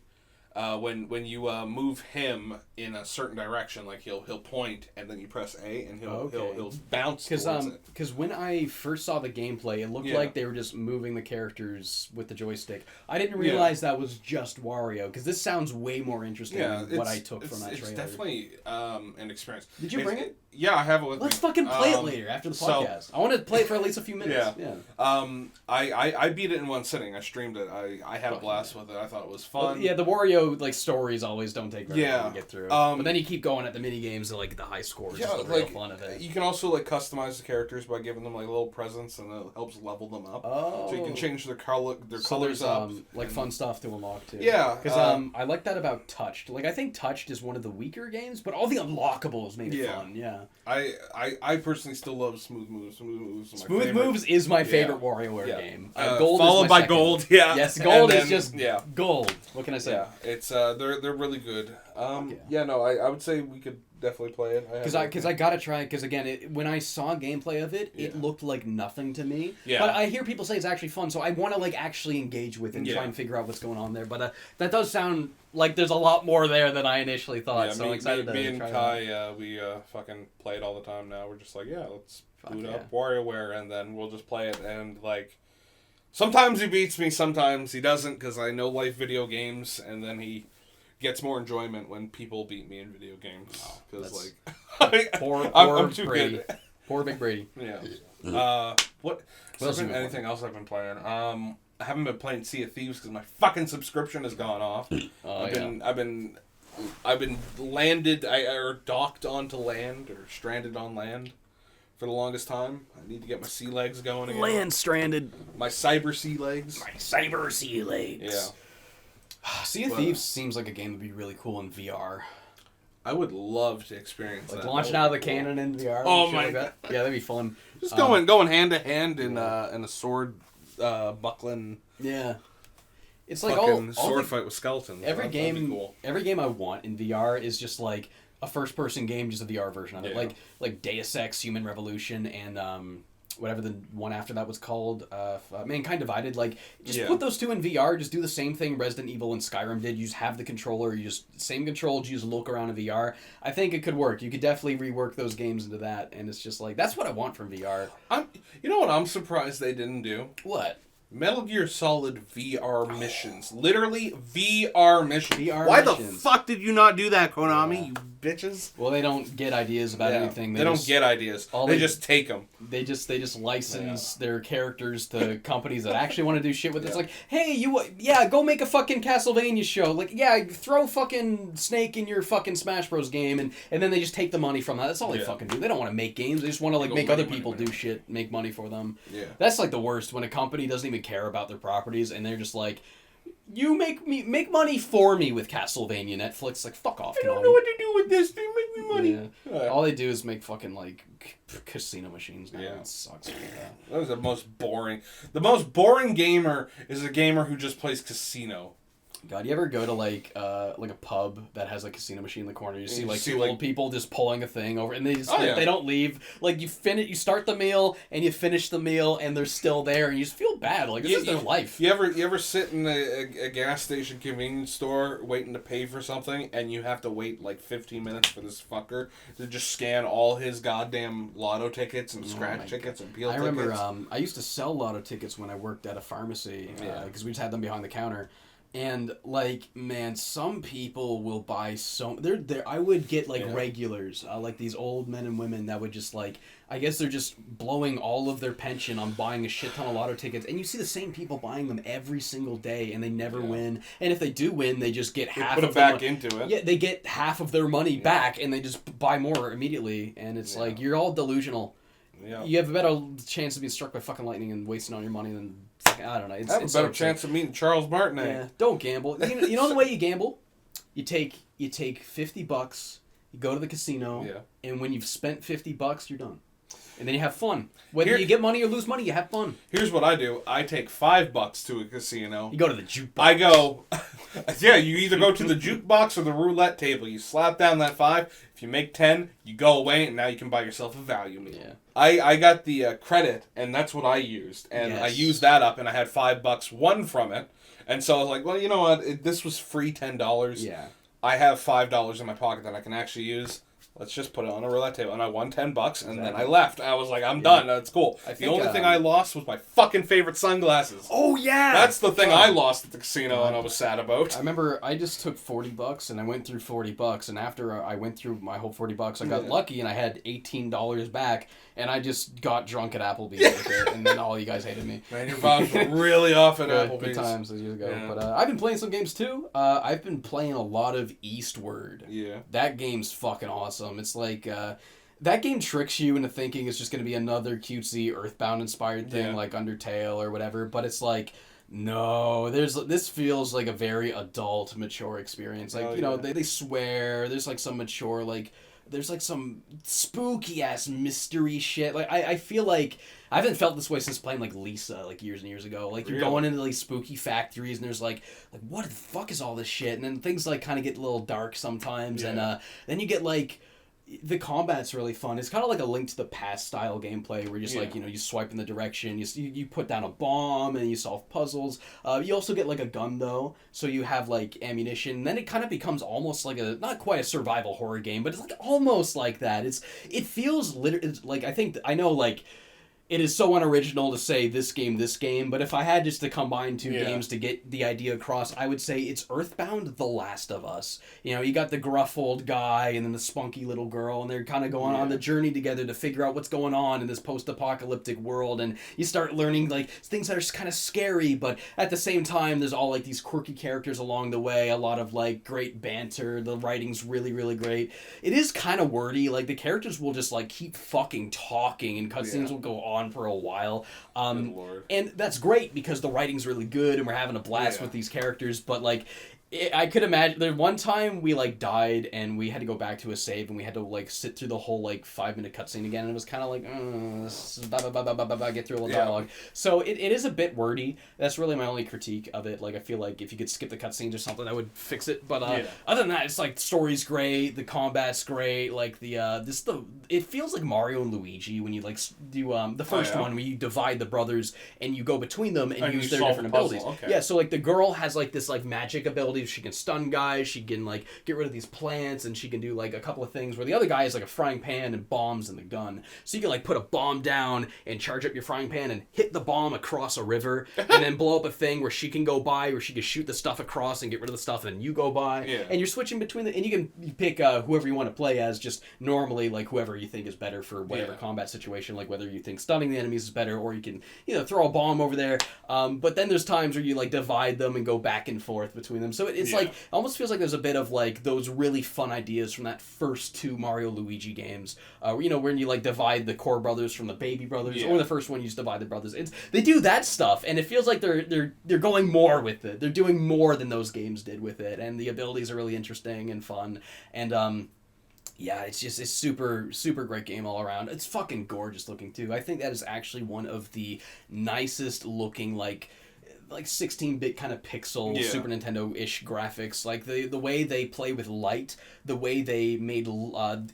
When you move him in a certain direction, like he'll point, and then you press A, and he'll bounce towards it. Because when I first saw the gameplay, it looked like they were just moving the characters with the joystick. I didn't realize that was just Wario, because this sounds way more interesting than what I took from that trailer. It's definitely an experience. Did you bring it? Yeah, I have it with me. Let's fucking play it later after the podcast. I want to play it for at least a few minutes. Yeah. I beat it in one sitting. I streamed it. I had a blast with it. I thought it was fun. Well, the Wario, like, stories always don't take very long to get through. But then you keep going at the mini games and like the high scores. Yeah, is the real fun of it. You can also like customize the characters by giving them like little presents, and it helps level them up. Oh. So you can change their colors there's, up. Like fun stuff to unlock too. Yeah. Because I like that about Touched. Like I think Touched is one of the weaker games, but all the unlockables make it fun. Yeah. I personally still love Smooth Moves. Smooth Moves is my favorite WarioWare game. Gold followed by second. Gold. Yeah. Yes, Gold is just gold. What can I say? Yeah, it's they're really good. I would say we could definitely play it. Because I gotta try it. Because again, when I saw gameplay of it, it looked like nothing to me. Yeah. But I hear people say it's actually fun, so I want to like actually engage with it and try and figure out what's going on there. But that does sound like there's a lot more there than I initially thought. Yeah, so I'm excited to try it. Me and Kai, we fucking play it all the time now. We're just like, let's boot up WarioWare, and then we'll just play it. And like, sometimes he beats me, sometimes he doesn't, because I know life video games, and then he gets more enjoyment when people beat me in video games. Because I'm too Brady. good. Poor Big Brady. Yeah. What else anything else I've been playing? I haven't been playing Sea of Thieves because my fucking subscription has gone off. I've been landed or docked onto land or stranded on land for the longest time. I need to get my sea legs going again. Land stranded. My cyber sea legs. My cyber sea legs. Yeah. Sea of Thieves seems like a game that'd be really cool in VR. I would love to experience that. Launching out of the cannon in VR. Oh my god! Yeah, that'd be fun. Just going hand to hand in a sword buckling. Yeah, it's like all sword fight with skeletons. Every game I want in VR is just like a first person game, just a VR version of it. Like Deus Ex, Human Revolution, and whatever the one after that was called, Mankind Divided. Like, just put those two in VR. Just do the same thing Resident Evil and Skyrim did. You just have the controller. You just same controls. You just look around in VR. I think it could work. You could definitely rework those games into that. And it's just like that's what I want from VR. You know what? I'm surprised they didn't do. What? Metal Gear Solid VR missions. Literally VR missions. Why the fuck did you not do that, Konami, you bitches? Well, they don't get ideas about anything. They don't get ideas. They just take them. They just license their characters to companies that actually want to do shit with it. It's like, hey, go make a fucking Castlevania show. Like, throw fucking Snake in your fucking Smash Bros. Game, and then they just take the money from that. That's all they fucking do. They don't want to make games. They just want to like make other people do shit, make money for them. Yeah. That's like the worst, when a company doesn't even care about their properties and they're just like, you make money for me with Castlevania, Netflix. Like, fuck off. I don't know what to do with this. They make me money. Yeah. All they do is make fucking like casino machines now. Yeah. It sucks like that. That was the most boring. The most boring gamer is a gamer who just plays casino. God, you ever go to like a pub that has a casino machine in the corner? You see like two old people just pulling a thing over, and they just they don't leave. Like you start the meal and you finish the meal, and they're still there, and you just feel bad. Like this is their life. You ever sit in a gas station convenience store waiting to pay for something, and you have to wait like 15 minutes for this fucker to just scan all his goddamn lotto tickets and scratch tickets and peel tickets? I remember I used to sell lotto tickets when I worked at a pharmacy because we just had them behind the counter. And like, man, some people will buy I would get like regulars, like these old men and women that would just like, I guess they're just blowing all of their pension on buying a shit ton of lotto tickets, and you see the same people buying them every single day, and they never win. And if they do win, they just get half. Put it back into it. Yeah, they get half of their money back, and they just buy more immediately. And it's like, you're all delusional. Yeah. You have a better chance of being struck by fucking lightning and wasting all your money than. I don't know. I have a better chance of meeting Charles Martinet. Yeah, don't gamble. You know the way you gamble? You take $50, you go to the casino, and when you've spent $50, you're done. And then you have fun. Whether you get money or lose money, you have fun. Here's what I do. I take $5 to a casino. You go to the jukebox. I go... you either go to the jukebox or the roulette table. You slap down that 5. If you make 10, you go away, and now you can buy yourself a value meal. Yeah. I got the credit, and that's what I used. And I used that up, and I had $5 won from it. And so I was like, well, you know what? This was free $10. Yeah. I have $5 in my pocket that I can actually use. let's just put it on a roulette table. And I won $10, and then I left. I was like, I'm done. That's cool. The only thing I lost was my fucking favorite sunglasses. Oh, yeah! That's the thing I lost at the casino, and I was sad about. I remember I just took $40, and I went through $40, and after I went through my whole $40, I got lucky, and I had $18 back, and I just got drunk at Applebee's with it, and then all you guys hated me. Man, your vibes were really off at Applebee's. Good times years ago. Yeah. But I've been playing some games too. I've been playing a lot of Eastward. Yeah. That game's fucking awesome. It's like that game tricks you into thinking it's just going to be another cutesy Earthbound inspired thing like Undertale or whatever, but it's like, no, this feels like a very adult, mature experience. Like, you know, they swear, there's like some mature, like, there's like some spooky ass mystery shit. Like, I feel like I haven't felt this way since playing like Lisa, like years and years ago. Like, you're going into like spooky factories and there's like what the fuck is all this shit? And then things like kind of get a little dark sometimes, and then you get like, the combat's really fun. It's kind of like a Link to the Past style gameplay where you just like, you know, you swipe in the direction, you put down a bomb and you solve puzzles. You also get like a gun though, so you have like ammunition. Then it kind of becomes almost like not quite a survival horror game, but it's like almost like that. It feels like, I know like, it is so unoriginal to say this game, but if I had just to combine two games to get the idea across, I would say it's Earthbound, The Last of Us. You know, you got the gruff old guy and then the spunky little girl, and they're kind of going on the journey together to figure out what's going on in this post-apocalyptic world, and you start learning, like, things that are kind of scary, but at the same time, there's all, like, these quirky characters along the way, a lot of, like, great banter, the writing's really, really great. It is kind of wordy, like, the characters will just, like, keep fucking talking, and cutscenes will go on for a while, and that's great because the writing's really good and we're having a blast with these characters, but like, I could imagine there one time we like died and we had to go back to a save and we had to like sit through the whole like 5-minute cutscene again, and it was kind of like get through a little dialogue. So it is a bit wordy. That's really my only critique of it. Like, I feel like if you could skip the cutscenes or something, that would fix it. But other than that, it's like the story's great, the combat's great. Like it feels like Mario and Luigi when you like do the first one where you divide the brothers and you go between them and use their different abilities. Yeah, so like the girl has like this like magic ability. She can stun guys, she can like get rid of these plants, and she can do like a couple of things where the other guy is like a frying pan and bombs in the gun. So you can like put a bomb down and charge up your frying pan and hit the bomb across a river and then blow up a thing where she can go by, where she can shoot the stuff across and get rid of the stuff, and then you go by. And you're switching between and you pick whoever you want to play as, just normally like whoever you think is better for whatever combat situation, like whether you think stunning the enemies is better, or you can, you know, throw a bomb over there. But then there's times where you like divide them and go back and forth between them. So it's like, it almost feels like there's a bit of like those really fun ideas from that first two Mario Luigi games, you know, when you like divide the core brothers from the baby brothers, or the first one you just divide the brothers. They do that stuff, and it feels like they're going more with it. They're doing more than those games did with it, and the abilities are really interesting and fun, and yeah, it's super, super great game all around. It's fucking gorgeous looking too. I think that is actually one of the nicest looking like 16-bit kind of pixel Super Nintendo-ish graphics. Like the way they play with light, the way they made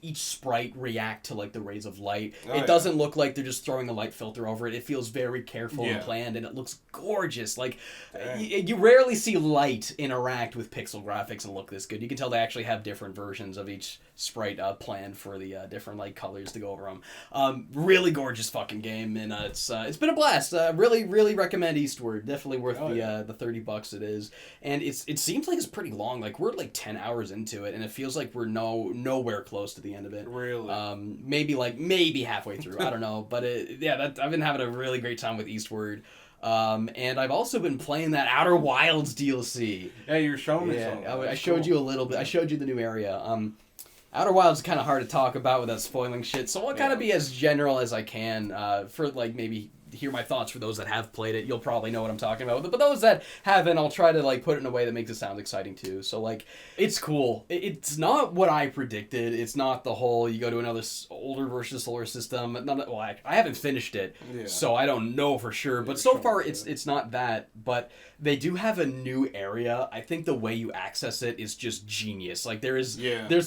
each sprite react to like the rays of light. It doesn't look like they're just throwing a light filter over it. It feels very careful and planned, and it looks gorgeous. Like you rarely see light interact with pixel graphics and look this good. You can tell they actually have different versions of each sprite planned for the different like colors to go over them. Really gorgeous fucking game, and it's been a blast. Really, really recommend Eastward. Definitely worth the $30 it is, and it seems like it's pretty long. Like, we're like 10 hours into it, and it feels like we're nowhere close to the end of it. Really? Maybe halfway through. I don't know, but I've been having a really great time with Eastward. And I've also been playing that Outer Wilds DLC. Yeah, you were showing me something. I showed you a little bit. I showed you the new area. Outer Wilds is kind of hard to talk about without spoiling shit, so I'll kind of be as general as I can for like maybe hear my thoughts. For those that have played it, you'll probably know what I'm talking about, but those that haven't, I'll try to like put it in a way that makes it sound exciting too. So like, it's cool. It's not what I predicted. It's not the whole you go to another older version of the solar system. I haven't finished it, so I don't know for sure, but so far it's not that. But they do have a new area. I think the way you access it is just genius. Like, there's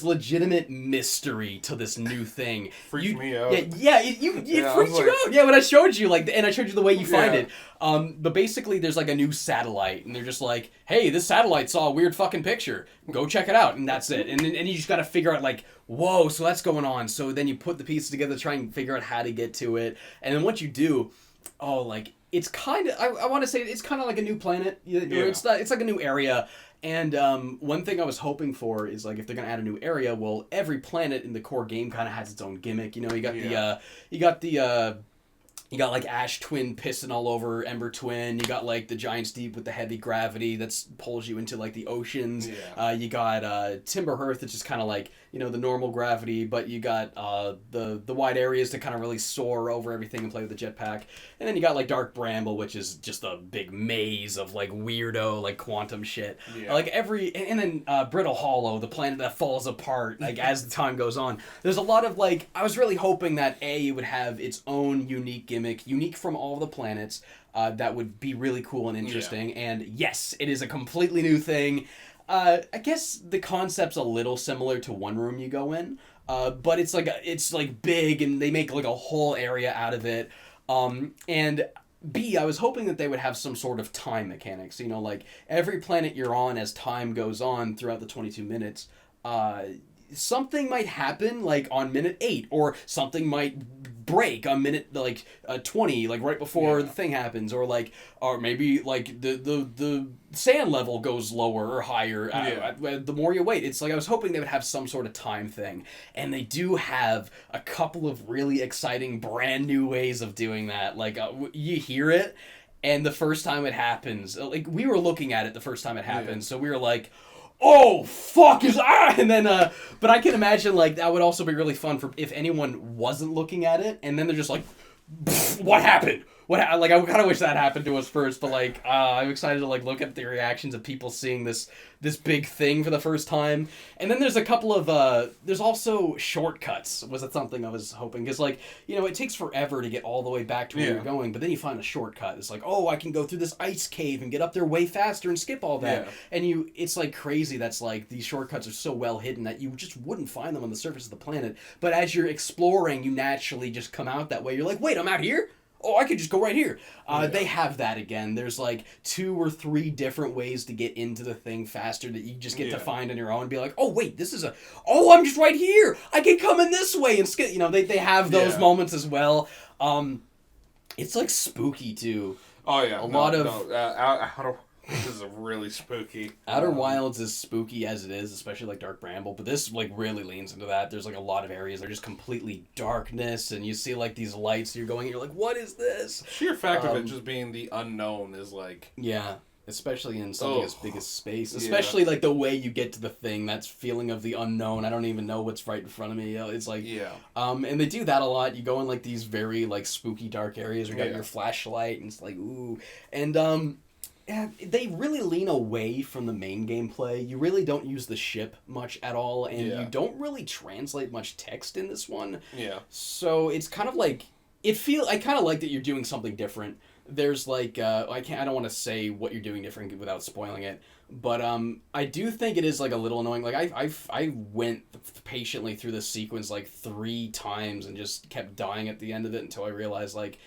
legitimate mystery to this new thing. Freaked me out. It freaked you out. Yeah, when I showed you, like, and I showed you the way you find it. But basically, there's like a new satellite, and they're just like, hey, this satellite saw a weird fucking picture. Go check it out, and that's it. And you just got to figure out like, whoa, so that's going on. So then you put the pieces together, try and figure out how to get to it, and then once you do, like it's kind of I want to say it's kind of like a new planet. It's like a new area. And one thing I was hoping for is like if they're gonna add a new area, well, every planet in the core game kind of has its own gimmick. You know, you got like Ash Twin pissing all over Ember Twin. You got like the Giants Deep with the heavy gravity that pulls you into like the oceans. Yeah. You got Timber Hearth, which is kind of like, you know, the normal gravity, but you got the wide areas to kind of really soar over everything and play with the jetpack. And then you got like Dark Bramble, which is just a big maze of like weirdo like quantum shit. Yeah. Like and then Brittle Hollow, the planet that falls apart like as the time goes on. There's a lot of like I was really hoping that it would have its own unique gimmick, unique from all the planets, that would be really cool and interesting. And yes, it is a completely new thing. I guess the concept's a little similar to One Room you go in, but it's like big and they make like a whole area out of it. And I was hoping that they would have some sort of time mechanics. You know, like every planet you're on as time goes on throughout the 22 minutes, something might happen like on minute 8, or something might break on minute like 20, like right before the thing happens, or maybe like the sand level goes lower or higher the more you wait. It's like I was hoping they would have some sort of time thing, and they do have a couple of really exciting brand new ways of doing that. Like you hear it, and the first time it happens, like we were looking at it the first time it happened, so we were like, oh fuck and then but I can imagine like that would also be really fun for if anyone wasn't looking at it and then they're just like, what happened? Like I kind of wish that happened to us first, but like I'm excited to like look at the reactions of people seeing this big thing for the first time. And then there's a couple of there's also shortcuts. Was it something I was hoping, because like, you know, it takes forever to get all the way back to where you're going, but then you find a shortcut. It's like, oh, I can go through this ice cave and get up there way faster and skip all that. And it's like crazy. That's like these shortcuts are so well hidden that you just wouldn't find them on the surface of the planet. But as you're exploring, you naturally just come out that way. You're like, wait, I'm out here? Oh, I could just go right here. They have that again. There's like 2 or 3 different ways to get into the thing faster that you just get to find on your own and be like, oh, wait, I'm just right here. I can come in this way and skip. You know, they have those moments as well. It's like spooky too. Oh, yeah. This is really spooky. Outer Wilds is spooky as it is, especially like Dark Bramble, but this like really leans into that. There's like a lot of areas that are just completely darkness, and you see like these lights, you're going and you're like, what is this? Sheer fact of it just being the unknown is like... Yeah, especially in something as big as space. Especially like the way you get to the thing, that feeling of the unknown. I don't even know what's right in front of me. It's like... Yeah. And they do that a lot. You go in like these very like spooky dark areas, you got your flashlight, and it's like, ooh. And they really lean away from the main gameplay. You really don't use the ship much at all, and you don't really translate much text in this one. Yeah. So it's kind of like I kind of like that you're doing something different. There's like I don't want to say what you're doing different without spoiling it, but I do think it is like a little annoying. Like I went patiently through this sequence like 3 times and just kept dying at the end of it until I realized like,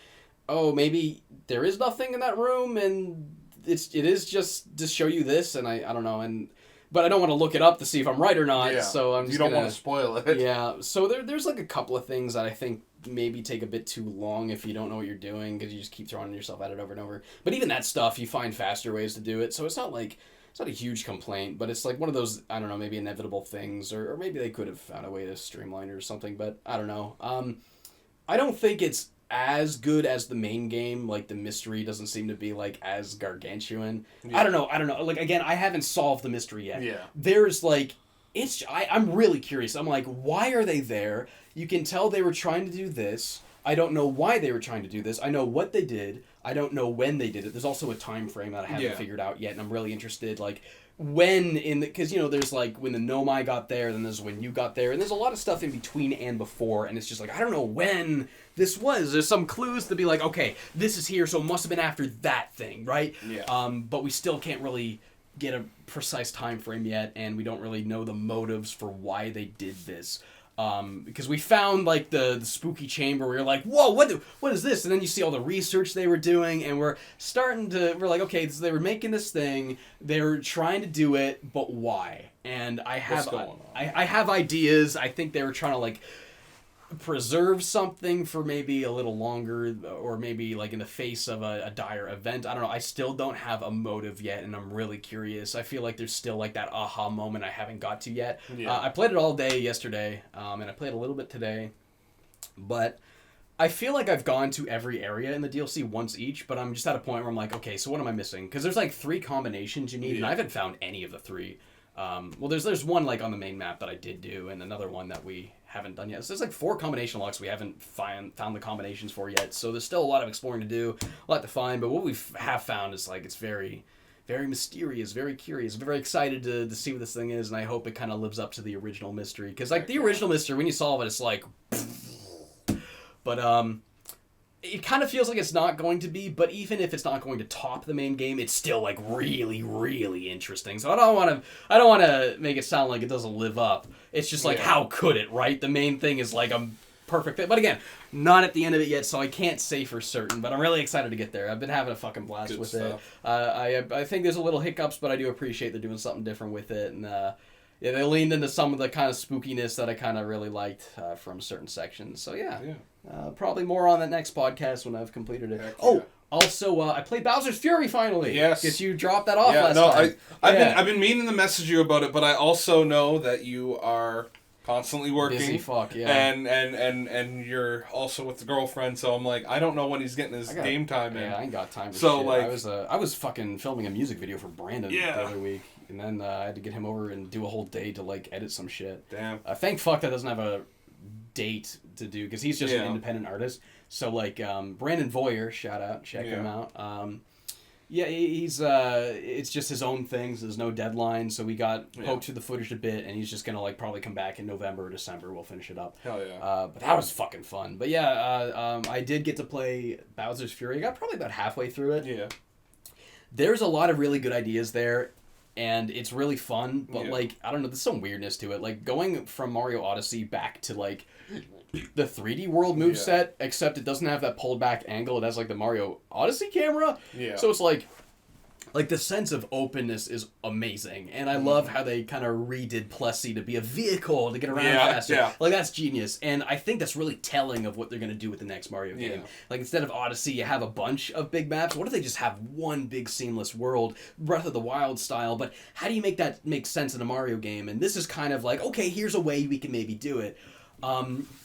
oh, maybe there is nothing in that room, and it is just to show you this, and I don't know, but I don't want to look it up to see if I'm right or not. So I'm just don't want to spoil it. Yeah. So there's like a couple of things that I think maybe take a bit too long if you don't know what you're doing, because you just keep throwing yourself at it over and over. But even that stuff, you find faster ways to do it. So it's not a huge complaint, but it's like one of those, I don't know, maybe inevitable things, or maybe they could have found a way to streamline it or something. But I don't know. I don't think it's as good as the main game. Like the mystery doesn't seem to be like as gargantuan. I don't know. Like again, I haven't solved the mystery yet. There's like, I'm really curious. I'm like, why are they there? You can tell they were trying to do this. I don't know why they were trying to do this. I know what they did. I don't know when they did it. There's also a time frame that I haven't figured out yet, and I'm really interested, like, when because, you know, there's, like, when the Nomai got there, then there's when you got there, and there's a lot of stuff in between and before, and it's just like, I don't know when this was. There's some clues to be like, okay, this is here, so it must have been after that thing, right? But we still can't really get a precise time frame yet, and we don't really know the motives for why they did this. Because we found like the spooky chamber where you're like, whoa, what is this? And then you see all the research they were doing, and we're like, okay, so they were making this thing, they were trying to do it, but why? And I have I have ideas. I think they were trying to like preserve something for maybe a little longer, or maybe like in the face of a dire event. I don't know. I still don't have a motive yet, and I'm really curious. I feel like there's still like that aha moment I haven't got to yet. Yeah. I played it all day yesterday, and I played a little bit today, but I feel like I've gone to every area in the DLC once each, but I'm just at a point where I'm like, okay, so what am I missing? Because there's like 3 combinations you need, and I haven't found any of the 3. Well, there's one like on the main map that I did do, and another one that we haven't done yet. So there's like 4 combination locks we haven't found the combinations for yet. So there's still a lot of exploring to do, a lot to find. But what we have found is like it's very, very mysterious, very curious. I'm very excited to see what this thing is, and I hope it kind of lives up to the original mystery. Because like the original mystery, when you solve it, it's like, but it kind of feels like it's not going to be, but even if it's not going to top the main game, it's still like really, really interesting. So I don't want to make it sound like it doesn't live up. It's just like, how could it, right? The main thing is like a perfect fit. But again, not at the end of it yet, so I can't say for certain, but I'm really excited to get there. I've been having a fucking blast with it. I think there's a little hiccups, but I do appreciate they're doing something different with it. And yeah, they leaned into some of the kind of spookiness that I kind of really liked from certain sections. So yeah. Probably more on the next podcast when I've completed it. Also, I played Bowser's Fury finally. Yes. Because you dropped that off last time. I've been meaning to message you about it, but I also know that you are constantly working. Busy fuck, yeah. And you're also with the girlfriend, so I'm like, I don't know when he's getting his game time in. Yeah, I ain't got time for so, shit. Like, I was fucking filming a music video for Brandon the other week. And then I had to get him over and do a whole day to like edit some shit. Damn. Thank fuck that doesn't have a date to do, because he's just an independent artist. So like Brandon Voyer, shout out, check him out. He's it's just his own things. There's no deadline, so we got poked through the footage a bit, and he's just gonna like probably come back in November or December. We'll finish it up. Hell yeah. But that was fucking fun. But yeah, I did get to play Bowser's Fury. I got probably about halfway through it. Yeah. There's a lot of really good ideas there, and it's really fun. But like, I don't know, there's some weirdness to it. Like going from Mario Odyssey back to like the 3D world moveset, except it doesn't have that pulled back angle. It has like the Mario Odyssey camera. Yeah. So it's like the sense of openness is amazing, and I love how they kind of redid Plessy to be a vehicle to get around faster. Yeah. Like that's genius, and I think that's really telling of what they're gonna do with the next Mario game. Like instead of Odyssey, you have a bunch of big maps. What if they just have one big seamless world, Breath of the Wild style? But how do you make that make sense in a Mario game? And this is kind of like, okay, here's a way we can maybe do it.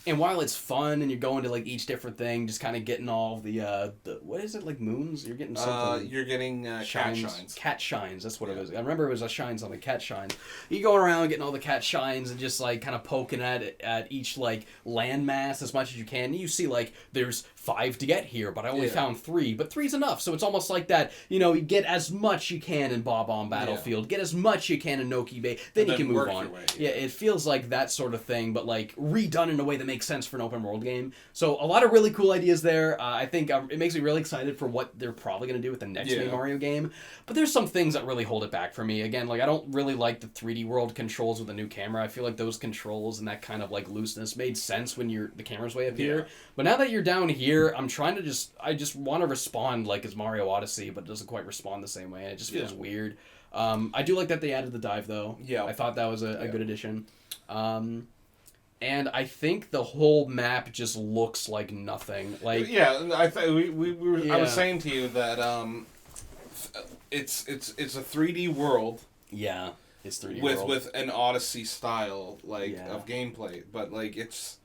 And while it's fun and you're going to like each different thing, just kind of getting all the what is it, like moons? You're getting something. You're getting cat shines. Cat shines. That's what it is. I remember it was a shine something. Cat shines. You go around getting all the cat shines and just like kind of poking at each like landmass as much as you can. And you see like there's 5 to get here, but I only found 3. But 3's enough. So it's almost like that. You know, you get as much you can in Bob-omb Battlefield. Get as much you can in Noki Bay. Then you can move on. Yeah, it feels like that sort of thing, but like redone in a way that makes sense for an open world game. So a lot of really cool ideas there. I think it makes me really excited for what they're probably going to do with the next main Mario game. But there's some things that really hold it back for me. Again, like I don't really like the 3D world controls with the new camera. I feel like those controls and that kind of like looseness made sense when the camera's way up here. But now that you're down here, I'm trying to I just want to respond like as Mario Odyssey, but it doesn't quite respond the same way. It just feels weird. I do like that they added the dive though. Yeah. I thought that was a good addition. And I think the whole map just looks like nothing. Like I was saying to you that it's a 3D world. Yeah, it's 3D world with an Odyssey style of gameplay, but like it's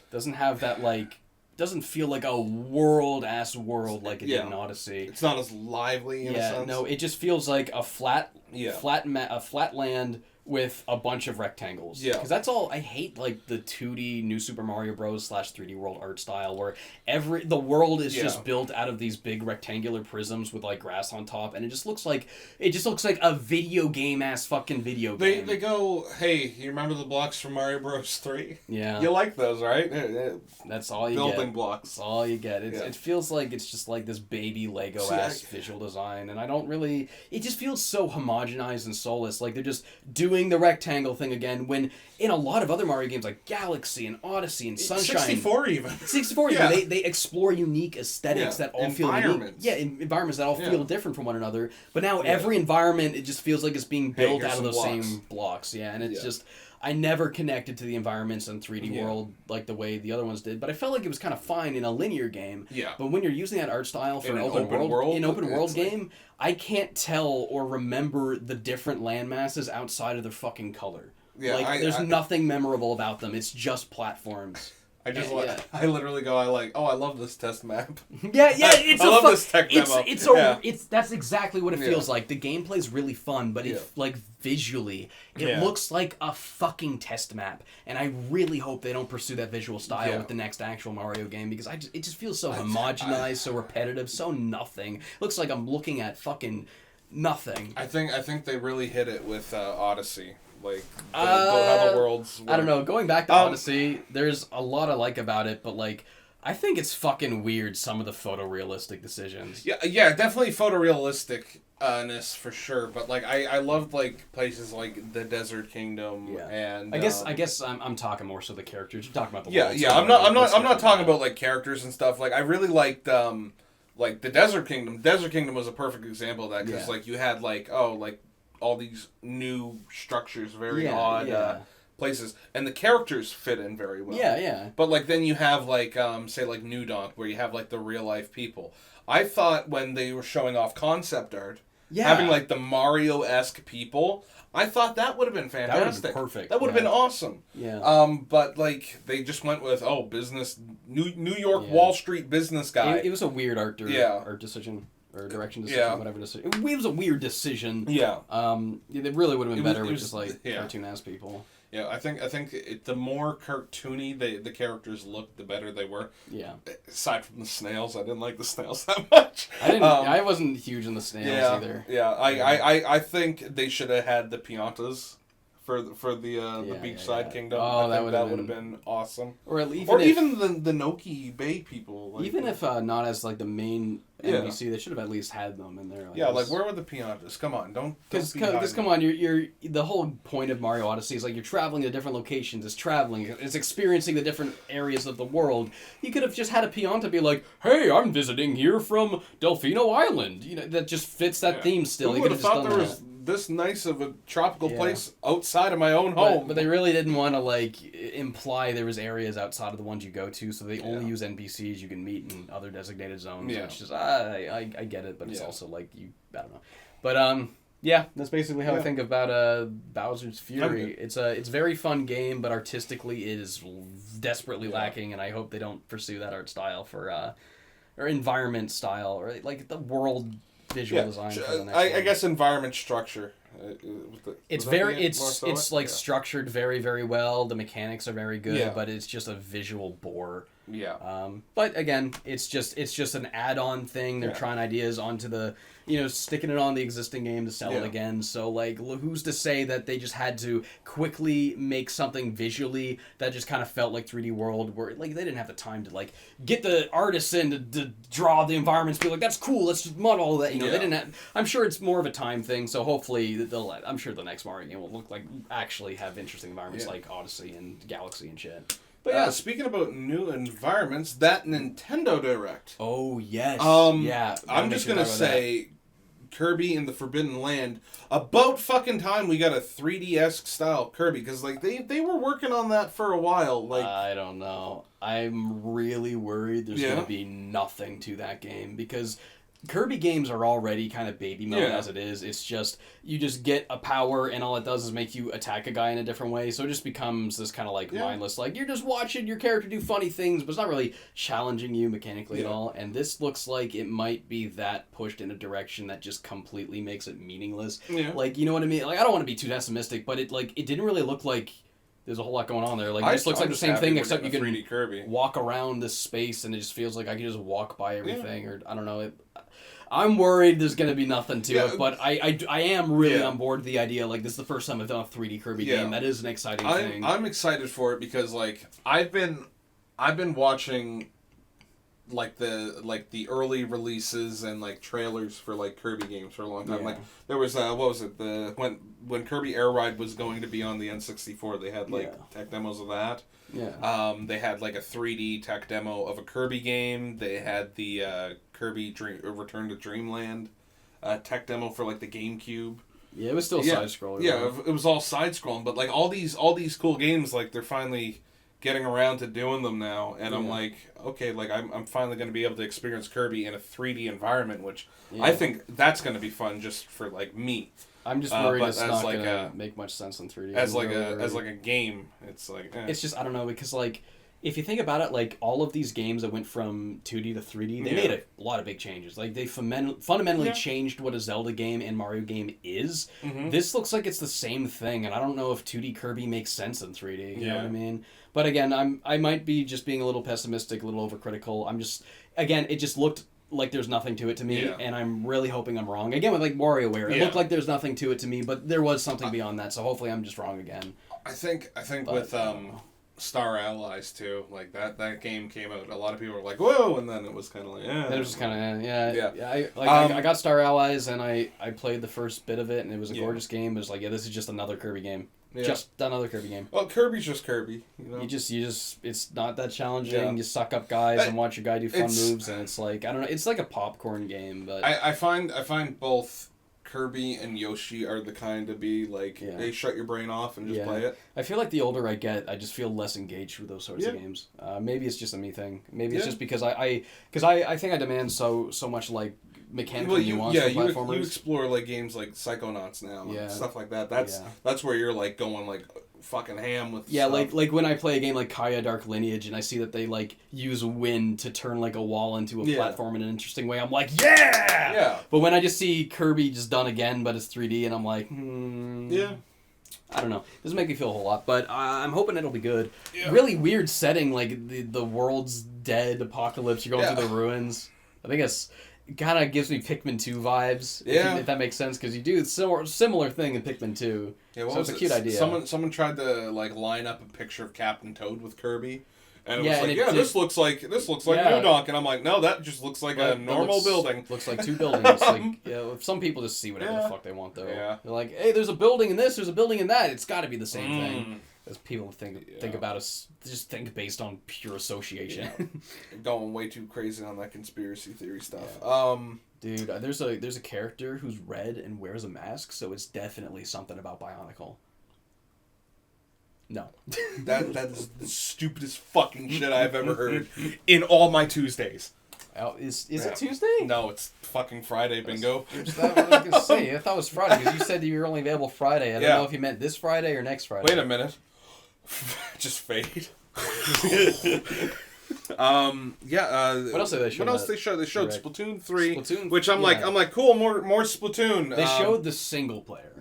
doesn't have that like doesn't feel like a world like it did in Odyssey. It's not as lively in a sense. No, it just feels like a flat land with a bunch of rectangles. Yeah. Because that's all, I hate like the 2D New Super Mario Bros. / 3D World art style where the world is just built out of these big rectangular prisms with like grass on top, and it just looks like a video game ass fucking video game. They go, hey, you remember the blocks from Mario Bros. 3? Yeah. You like those, right? That's all you get. Building blocks. That's all you get. It feels like it's just like this baby Lego ass visual design, and I don't really, it just feels so homogenized and soulless. Like they're just doing doing the rectangle thing again when in a lot of other Mario games like Galaxy and Odyssey and Sunshine... 64 even. 64 yeah. even. They explore unique aesthetics that all feel unique. Yeah, environments that all feel different from one another. But now every environment, it just feels like it's being built out of those same blocks. Yeah, and it's just... I never connected to the environments in 3D World like the way the other ones did, but I felt like it was kind of fine in a linear game. Yeah. But when you're using that art style for an open world game, I can't tell or remember the different landmasses outside of their fucking color. Yeah, like, there's nothing memorable about them. It's just platforms. I literally go, I love this test map. It's I love this tech demo. That's exactly what it feels like. The gameplay's really fun, but it, like, visually, it looks like a fucking test map. And I really hope they don't pursue that visual style with the next actual Mario game, because it just feels so homogenized, so repetitive, so nothing. It looks like I'm looking at fucking nothing. I think they really hit it with Odyssey. Like, how the worlds work. I don't know. Going back to Odyssey, there's a lot I like about it, but, like, I think it's fucking weird, some of the photorealistic decisions. Yeah, definitely photorealisticness for sure, but, like, I loved, like, places like the Desert Kingdom and... I guess I'm talking more so the characters. You're talking about the world. Yeah, I'm not talking about, like, characters and stuff. Like, I really liked, like, the Desert Kingdom. Desert Kingdom was a perfect example of that, because, like, you had, like, all these new structures, very odd places, and the characters fit in very well. Yeah. But like then you have like say like New Donk, where you have like the real life people. I thought when they were showing off concept art, having like the Mario-esque people, I thought that would have been fantastic. That would have been perfect. That would have been awesome. Yeah. But like they just went with business New York Wall Street business guy. It was a weird art decision. Or direction decision, whatever decision. It was a weird decision. Yeah. It really would have been better with just like cartoon-ass people. Yeah, I think the more cartoony the characters looked, the better they were. Yeah. Aside from the snails, I didn't like the snails that much. I wasn't huge in the snails either. Yeah, I think they should have had the Piantas for the beachside kingdom. Oh, that would have been awesome. Or even the Noki Bay people. Like, even if not as like the main NPC, they should have at least had them in there. Like where were the Piantas? Come on, don't. Because come on, you're the whole point of Mario Odyssey is like you're traveling to different locations. It's experiencing the different areas of the world. You could have just had a Pianta be like, "Hey, I'm visiting here from Delfino Island." You know, that just fits that theme still. Who would have thought there was this nice of a tropical place outside of my own home? But they really didn't want to like imply there was areas outside of the ones you go to, so they only use NPCs you can meet in other designated zones. Yeah. Which is I get it, but it's also like I don't know. But that's basically how I think about Bowser's Fury. It's a very fun game, but artistically it is desperately lacking, and I hope they don't pursue that art style for or environment style or like the world visual design for the next I guess environment structure. It's like structured very, very well. The mechanics are very good, but it's just a visual bore. Yeah. But again, it's just an add-on thing. They're trying ideas onto the, sticking it on the existing game to sell it again. So like, who's to say that they just had to quickly make something visually that just kind of felt like 3D World, where like they didn't have the time to like get the artists in to draw the environments, be like, that's cool, let's just mod all of that. They didn't have. I'm sure it's more of a time thing. So hopefully I'm sure the next Mario game will look like actually have interesting environments like Odyssey and Galaxy and shit. But speaking about new environments, that Nintendo Direct. Oh yes. I'm just gonna say, Kirby in the Forbidden Land. About fucking time we got a 3D-esque style Kirby, because like they were working on that for a while. Like I don't know. I'm really worried there's gonna be nothing to that game, because Kirby games are already kind of baby mode as it is. It's just, you just get a power and all it does is make you attack a guy in a different way. So it just becomes this kind of like mindless, like you're just watching your character do funny things, but it's not really challenging you mechanically at all. And this looks like it might be that pushed in a direction that just completely makes it meaningless. Yeah. Like, you know what I mean? Like, I don't want to be too pessimistic, but it didn't really look like there's a whole lot going on there. Like, it just looks like the same thing, except you can Kirby. Walk around this space and it just feels like I can just walk by everything, or I don't know. I'm worried there's going to be nothing to it, but I am really on board with the idea. Like, this is the first time I've done a 3D Kirby game. That is an exciting thing. I'm excited for it because, like, I've been watching the early releases and like trailers for like Kirby games for a long time. Yeah. Like there was what was it, when Kirby Air Ride was going to be on the N64, they had like tech demos of that. Yeah. They had like a 3D tech demo of a Kirby game. They had the Kirby Return to Dreamland tech demo for like the GameCube. Yeah, it was still side scrolling. Yeah, it was all side scrolling, but like all these cool games, like they're finally getting around to doing them now, and I'm like, okay, like I'm finally going to be able to experience Kirby in a 3D environment, which I think that's going to be fun just for like me. I'm just worried it's not like gonna make much sense in 3D. As like a game, it's like it's just I don't know, because like if you think about it, like all of these games that went from 2D to 3D, they made a lot of big changes. Like they fundamentally changed what a Zelda game and Mario game is. Mm-hmm. This looks like it's the same thing, and I don't know if 2D Kirby makes sense in 3D. You know what I mean? But again, I might be just being a little pessimistic, a little overcritical. It just looked like there's nothing to it to me, and I'm really hoping I'm wrong. Again, with like WarioWare, it looked like there's nothing to it to me, but there was something beyond that. So hopefully I'm just wrong again. I think with Star Allies too, like that game came out, a lot of people were like, whoa, and then it was kind of like, yeah. It was just kind of, I got Star Allies, and I played the first bit of it, and it was a gorgeous game. It was like, this is just another Kirby game. Yeah. Just another Kirby game. Well, Kirby's just Kirby. You know? You just, it's not that challenging. Yeah. You suck up guys and watch your guy do fun moves, and it's like, I don't know, it's like a popcorn game, but... I find both Kirby and Yoshi are the kind to be like, hey, shut your brain off and just play it. I feel like the older I get, I just feel less engaged with those sorts of games. Maybe it's just a me thing. Maybe it's just because I think I demand so much like mechanical nuance for platformers. You explore like games like Psychonauts now and stuff like that. That's where you're like going like fucking ham with stuff. like when I play a game like Kaya Dark Lineage and I see that they like use wind to turn like a wall into a platform in an interesting way, I'm like, yeah. But when I just see Kirby just done again, but it's 3D, and I'm like, I don't know. It doesn't make me feel a whole lot, but I'm hoping it'll be good. Yeah. Really weird setting, like the world's dead apocalypse. You're going through the ruins. I think it kind of gives me Pikmin 2 vibes. If that makes sense, because you do a similar thing in Pikmin 2. Yeah, so it's a cute idea. Someone tried to like line up a picture of Captain Toad with Kirby. And it was like, this looks like New Donk, and I'm like, no, that just looks like a normal building. Looks like two buildings. Some people just see whatever the fuck they want, though. Yeah. They're like, hey, there's a building in this, there's a building in that. It's got to be the same thing. As people think about us, just think based on pure association. Going way too crazy on that conspiracy theory stuff. Yeah. Dude, there's a character who's red and wears a mask, so it's definitely something about Bionicle. No. That is the stupidest fucking shit I've ever heard in all my Tuesdays. Oh, is it Tuesday? No, it's fucking Friday, bingo. That's what I was going to say. I thought it was Friday, because you said you were only available Friday. I don't know if you meant this Friday or next Friday. Wait a minute. Just fade. What else did they show? What else they showed? They showed Splatoon 3, which I'm like, cool, more Splatoon. They showed the single player.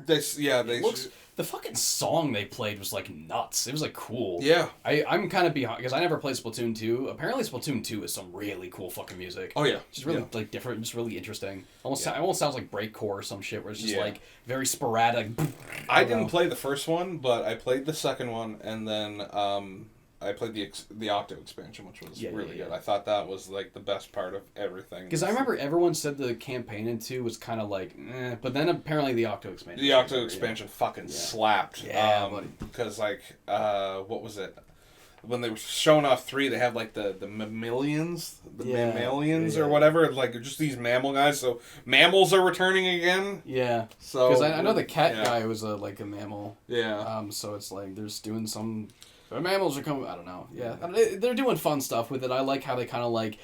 The fucking song they played was like nuts. It was like cool. Yeah. I'm kind of behind because I never played Splatoon 2. Apparently Splatoon 2 is some really cool fucking music. Oh yeah. Just really like different, just really interesting. Almost sounds like breakcore or some shit where it's just like very sporadic. I didn't play the first one, but I played the second one, and then I played the Octo expansion, which was really good. I thought that was like the best part of everything. Because I remember everyone said the campaign in 2 was kind of like, but then apparently the Octo expansion. The Octo expansion fucking slapped. Yeah, buddy. Because like, what was it? When they were showing off 3, they had like the mammalians, mammalians or whatever, like just these mammal guys. So mammals are returning again. Yeah. So because I know the cat guy was like a mammal. Yeah. So it's like they're doing some. The mammals are coming. I don't know. Yeah, they're doing fun stuff with it. I like how they kind of like.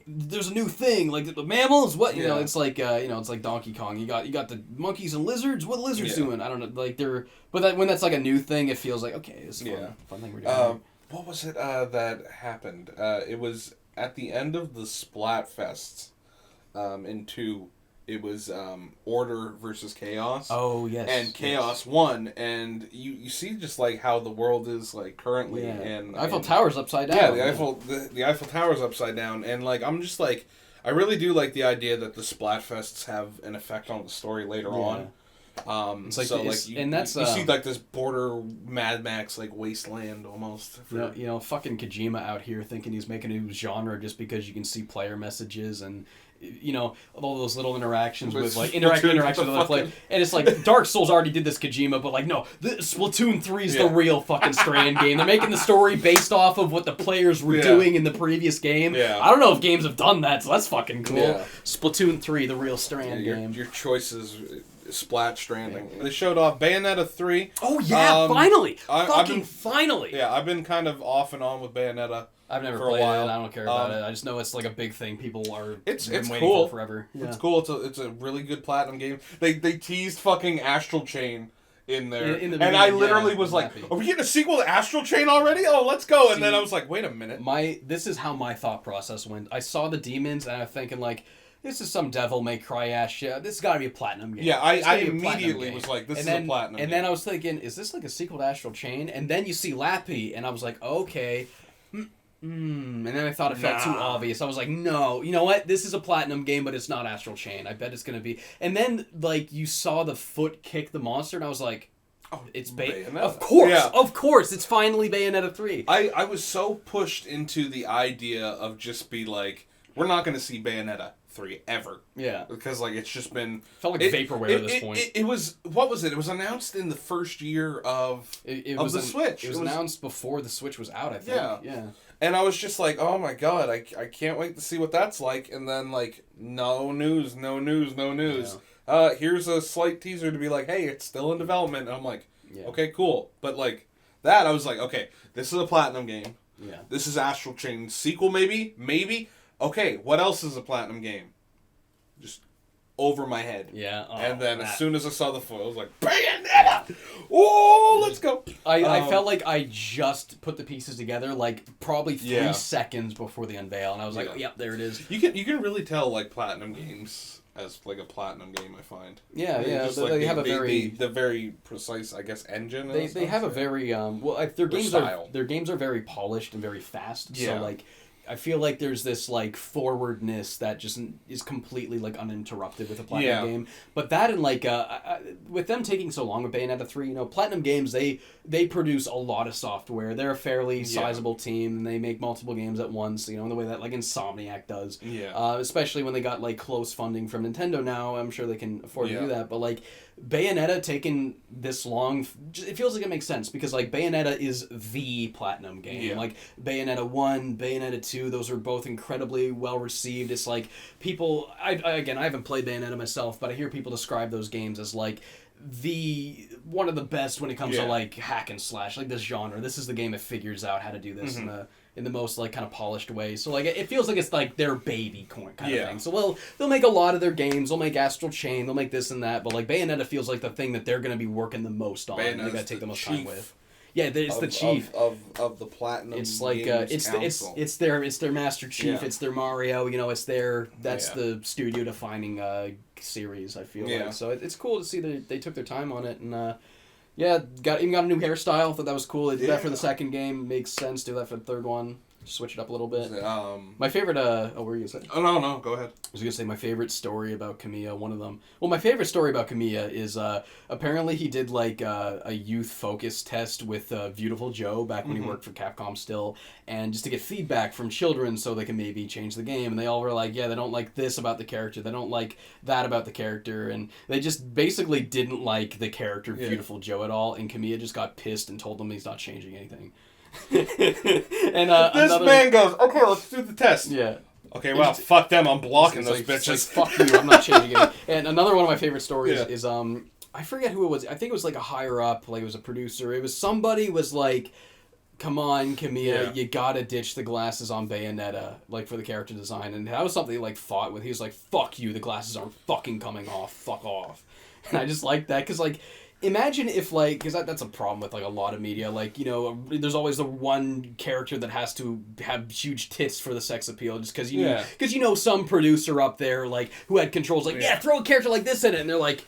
There's a new thing like the mammals. What you know? It's like it's like Donkey Kong. You got the monkeys and lizards. What lizards doing? I don't know. Like they're. But when that's like a new thing, it feels like okay, this is fun thing we're doing. What was it that happened? It was at the end of the Splatfest in 2. It was Order versus Chaos. Oh, yes. And Chaos won, and you see just like how the world is like currently. Yeah. And Eiffel Tower's upside down. Yeah, the Eiffel Tower's upside down, and like I'm just like I really do like the idea that the Splatfests have an effect on the story later on. It's like, so it's, like and that's you see like this border Mad Max like wasteland almost. You know, fucking Kojima out here thinking he's making a new genre just because you can see player messages and, you know, all those little interactions with like interactions with other players. And it's like Dark Souls already did this, Kojima, but like no, Splatoon 3 is the real fucking Strand game. They're making the story based off of what the players were doing in the previous game. Yeah. I don't know if games have done that, so that's fucking cool. Yeah. Splatoon 3, the real Strand game. Your choices. Splat Stranding. They showed off Bayonetta 3. Oh yeah, finally! I've Finally! Yeah, I've been kind of off and on with Bayonetta. I've never for played a while. it. I don't care about it. I just know it's like a big thing. People are it's waiting cool for forever. Yeah. It's cool. It's a really good platinum game. They teased fucking Astral Chain in there, in the and I beginning, literally was like, "Are we getting a sequel to Astral Chain already? Oh, let's go!" And then I was like, "Wait a minute." This is how my thought process went. I saw the demons and I'm thinking like, this is some Devil May Cry ass shit. This has got to be a platinum game. Yeah, I immediately was like, this is a platinum game. And then I was thinking, is this like a sequel to Astral Chain? And then you see Lappy, and I was like, okay. And then I thought it felt too obvious. I was like, no, you know what? This is a platinum game, but it's not Astral Chain. I bet it's going to be. And then, like, you saw the foot kick the monster, and I was like, oh, it's Bayonetta. Of course. Yeah. Of course. It's finally Bayonetta 3. I was so pushed into the idea of just be like, we're not going to see Bayonetta 3 ever. Yeah. Because, like, it's just been... Felt like vaporware at this point. It was... What was it? It was announced in the first year of the Switch. It was announced before the Switch was out, I think. Yeah. And I was just like, oh my god, I can't wait to see what that's like. And then, like, no news. Yeah. Here's a slight teaser to be like, hey, it's still in development. And I'm like, okay, cool. But, like, that, I was like, okay, this is a platinum game. Yeah. This is Astral Chain. Sequel, maybe? Maybe? Okay, what else is a platinum game? Just over my head. Yeah. Oh, and then as soon as I saw the foil, I was like, Bayonetta! Yeah. Oh, let's go! I felt like I just put the pieces together, like, probably 3 seconds before the unveil, and I was like, oh, yep, there it is. You can really tell, like, platinum games as, like, a platinum game, I find. Yeah. They have a very precise, I guess, engine. They have a very, their games are very polished and very fast, so, like... I feel like there's this, like, forwardness that just is completely, like, uninterrupted with a Platinum game. But that and, like, with them taking so long with Bayonetta 3, you know, Platinum Games, they produce a lot of software. They're a fairly sizable team, and they make multiple games at once, you know, in the way that, like, Insomniac does. Yeah. Especially when they got, like, close funding from Nintendo now. I'm sure they can afford to do that. But, like, Bayonetta taking this long, it feels like it makes sense, because, like, Bayonetta is the Platinum game. Yeah. Like, Bayonetta 1, Bayonetta 2, those are both incredibly well received. It's like people, I haven't played Bayonetta myself, but I hear people describe those games as like one of the best when it comes to like hack and slash, like this genre. This is the game that figures out how to do this in the most like kind of polished way. So like it feels like it's like their baby kind of thing. So they'll make a lot of their games. They'll make Astral Chain. They'll make this and that. But like Bayonetta feels like the thing that they're going to be working the most on. They got to take the most time with. Yeah, it's the chief of the Platinum. It's like it's their Master Chief. Yeah. It's their Mario. You know, it's their the studio defining series. I feel like so it's cool to see that they took their time on it and even got a new hairstyle. Thought that was cool. They did that for the second game. Makes sense. Do that for the third one. Switch it up a little bit. My favorite. What were you gonna say? Oh no, go ahead. I was gonna say my favorite story about Kamiya. One of them. Well, my favorite story about Kamiya is apparently he did like a youth focus test with Beautiful Joe back when he worked for Capcom still, and just to get feedback from children so they can maybe change the game. And they all were like, yeah, they don't like this about the character. They don't like that about the character, and they just basically didn't like the character Beautiful Joe at all. And Kamiya just got pissed and told them he's not changing anything. And this man goes, okay, let's do the test. Yeah. Okay, well, fuck them. I'm blocking those bitches. Like, fuck you. I'm not changing it. And another one of my favorite stories is I forget who it was. I think it was like a higher up, like it was a producer. It was somebody was like, come on, Kamiya, you gotta ditch the glasses on Bayonetta, like for the character design. And that was something he like fought with. He was like, fuck you, the glasses aren't fucking coming off. Fuck off. And I just like that because like. Imagine if, like, because that's a problem with, like, a lot of media. Like, you know, there's always the one character that has to have huge tits for the sex appeal just because you know some producer up there, like, who had controls, like, throw a character like this in it. And they're like,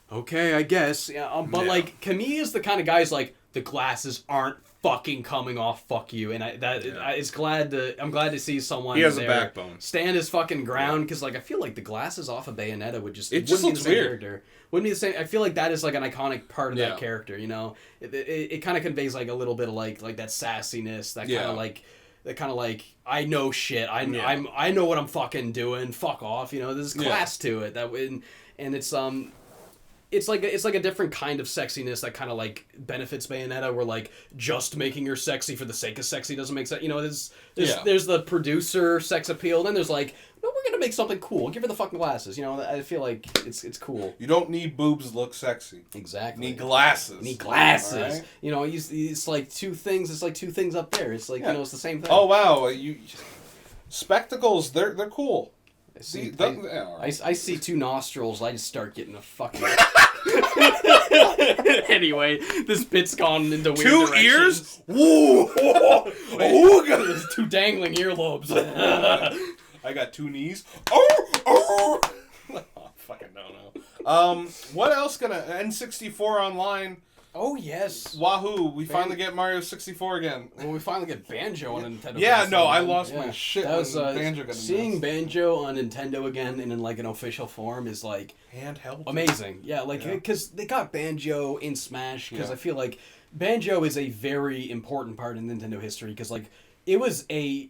okay, I guess. Yeah, but, like, Kamiya is the kind of guy who's like, the glasses aren't fucking coming off. Fuck you. And I'm glad to see someone. He has there a backbone. stand his fucking ground, because like I feel like the glasses off of Bayonetta would just it just looks weird. Character. Wouldn't be the same. I feel like that is like an iconic part of that character. You know, it kind of conveys like a little bit of like that sassiness, that kind of like I know shit. I know what I'm fucking doing. Fuck off. You know, there's class to it. And it's like a different kind of sexiness that kind of like benefits Bayonetta, where like just making her sexy for the sake of sexy doesn't make sense. You know, there's the producer sex appeal, then there's like, no, we're gonna make something cool. Give her the fucking glasses. You know, I feel like it's cool. You don't need boobs to look sexy. Exactly. You need glasses. Right? You know, it's like two things. It's like two things up there. It's like you know, it's the same thing. Oh wow, spectacles. They're cool. I see two nostrils. I just start getting a fucking. Anyway, this bit's gone into weird two directions. Ears. Woo! There's two dangling earlobes. I got two knees. Oh, fucking don't know. What else gonna N64 online? Oh yes. Wahoo! We finally get Mario 64 again. Well, we finally get Banjo on Nintendo. Yeah, no, I lost my shit that was, when Banjo got seeing Banjo on Nintendo again and in like an official form is like handheld. Amazing. Yeah, like because they got Banjo in Smash, because I feel like Banjo is a very important part in Nintendo history, because like it was a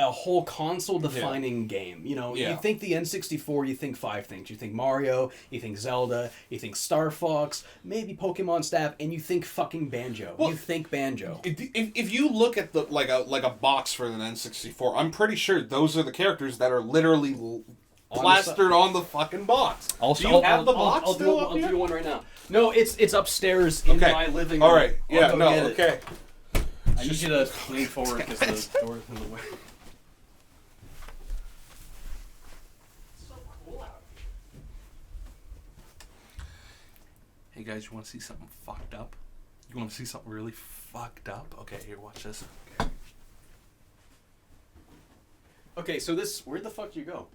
whole console defining game. You know, you think the N64, you think five things. You think Mario, you think Zelda, you think Star Fox, maybe Pokemon Snap, and you think fucking Banjo. Well, you think Banjo. If you look at the like a box for the N64, I'm pretty sure those are the characters that are literally plastered on the fucking box. Also, do you have the box I'll still I'll do one right now. No, it's upstairs in my living room. All right. Yeah. No. Okay. I need you to lean forward because the door's in the way. It's so cool out here. Hey guys, you want to see something fucked up? You want to see something really fucked up? Okay, here, watch this. Okay, so where the fuck do you go?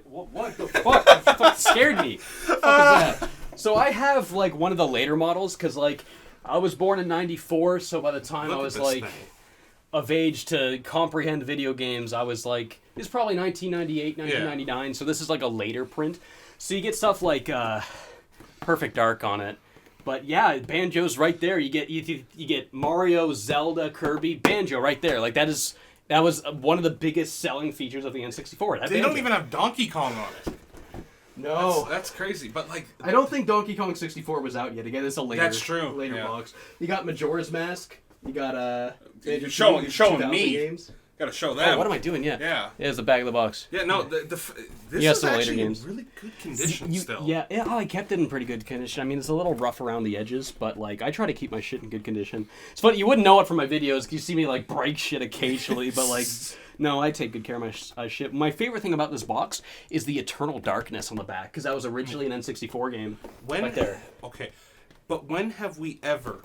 What the fuck? That fucking scared me. What the fuck is that? So I have like one of the later models, because like I was born in '94, so by the time I was like of age to comprehend video games, I was like, it's probably 1998, 1999. So this is like a later print. So you get stuff like Perfect Dark on it. But yeah, Banjo's right there. You get Mario, Zelda, Kirby, Banjo right there. Like that was one of the biggest selling features of the N64. They don't even have Donkey Kong on it. No, that's crazy. But like, I don't think Donkey Kong 64 was out yet. Again, it's a later. That's true. Later box. You got Majora's Mask. You got You're showing me. Games. Gotta show them. Oh, what am I doing? Yeah. It's the back of the box. Yeah. No. This is actually in really good condition still. Yeah. I kept it in pretty good condition. I mean, it's a little rough around the edges, but like I try to keep my shit in good condition. It's funny, you wouldn't know it from my videos. You see me like break shit occasionally, but like. No, I take good care of my shit. My favorite thing about this box is the Eternal Darkness on the back, because that was originally an N64 game. Right there. Okay, but when have we ever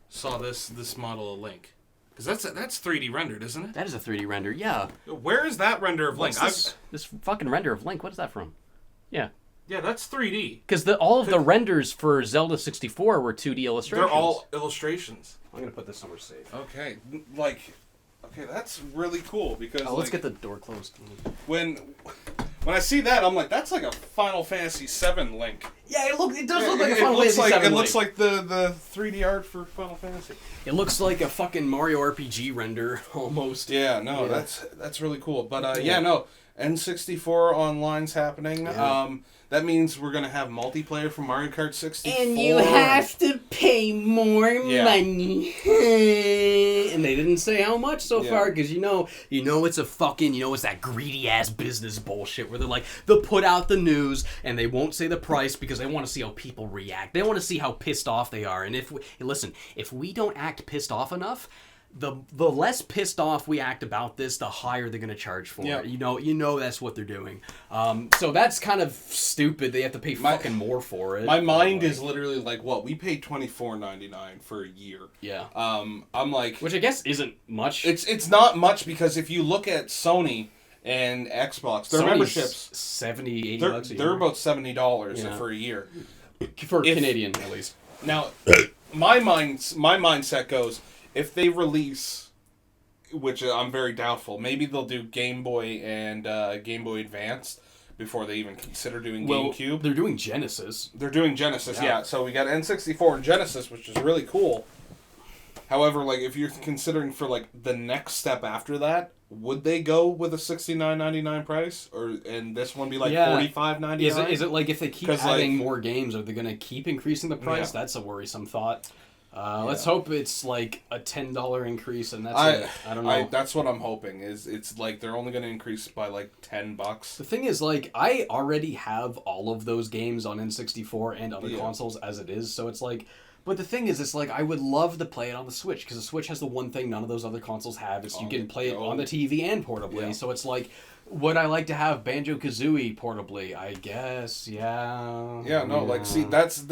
saw this model of Link? Because that's 3D rendered, isn't it? That is a 3D render, yeah. Where is that render of Link? This fucking render of Link, what is that from? Yeah. Yeah, that's 3D. Because all of the renders for Zelda 64 were 2D illustrations. They're all illustrations. I'm going to put this somewhere safe. Okay, okay, that's really cool, because let's get the door closed. When I see that, I'm like, that's like a Final Fantasy VII Link. Yeah, it does look like a Final Fantasy VII Link. It looks like the 3D art for Final Fantasy. It looks like a fucking Mario RPG render, almost. Yeah, no, that's really cool. But N64 Online's happening. Yeah. That means we're going to have multiplayer for Mario Kart 64. And you have to pay more money. And they didn't say how much so far, because you know it's it's that greedy ass business bullshit where they'll put out the news and they won't say the price because they want to see how people react. They want to see how pissed off they are. And if we don't act pissed off enough, the less pissed off we act about this, the higher they're gonna charge for it. You know that's what they're doing. So that's kind of stupid. They have to pay fucking more for it. My mind is literally like, what? We paid $24.99 for a year. Yeah. I'm like, which I guess isn't much. It's not much, because if you look at Sony and Xbox, their memberships $70-$80 a year. They're about $70 for a year for Canadian at least. Now, my mindset goes, if they release, which I'm very doubtful, maybe they'll do Game Boy and Game Boy Advance before they even consider doing GameCube. They're doing Genesis. They're doing Genesis, yeah. So we got N64 and Genesis, which is really cool. However, like, if you're considering for, like, the next step after that, would they go with a $69.99 price? And this one be, like, $45.99? Is it like, if they keep adding more games, are they going to keep increasing the price? Yeah. That's a worrisome thought. Let's hope it's, like, a $10 increase, and that's it. I don't know. That's what I'm hoping, is it's, like, they're only going to increase by, like, $10. The thing is, like, I already have all of those games on N64 and other consoles as it is, so it's, like... But the thing is, it's like, I would love to play it on the Switch, because the Switch has the one thing none of those other consoles have, is you can play it on the TV and portably. Yeah. So it's like, would I like to have Banjo-Kazooie portably? I guess, yeah. Yeah, no, like, see, that's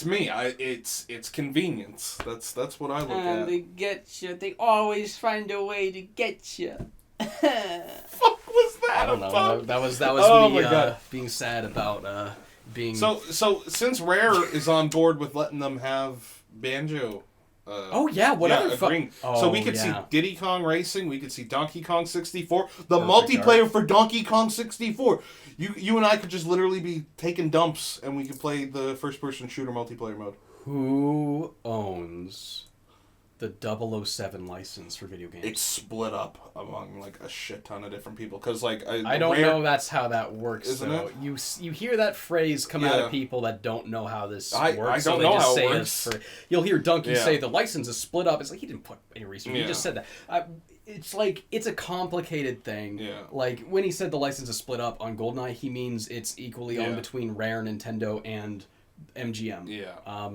me. It's convenience. That's what I look at. And they get you. They always find a way to get you. Fuck was that? I don't know. That was me being sad about being... So since Rare is on board with letting them have Banjo... so we could see Diddy Kong Racing, we could see Donkey Kong 64, the multiplayer for Donkey Kong 64. You and I could just literally be taking dumps and we could play the first-person shooter multiplayer mode. Who owns the 007 license for video games? It's split up among, like, a shit ton of different people. Because, like... I don't know that's how that works, isn't though. it? You hear that phrase come out of people that don't know how this works. I don't know how it works. You'll hear Donkey say the license is split up. It's like, he didn't put any reason. He just said that. It's like, it's a complicated thing. Yeah. Like, when he said the license is split up on GoldenEye, he means it's equally owned between Rare, Nintendo, and MGM. Yeah.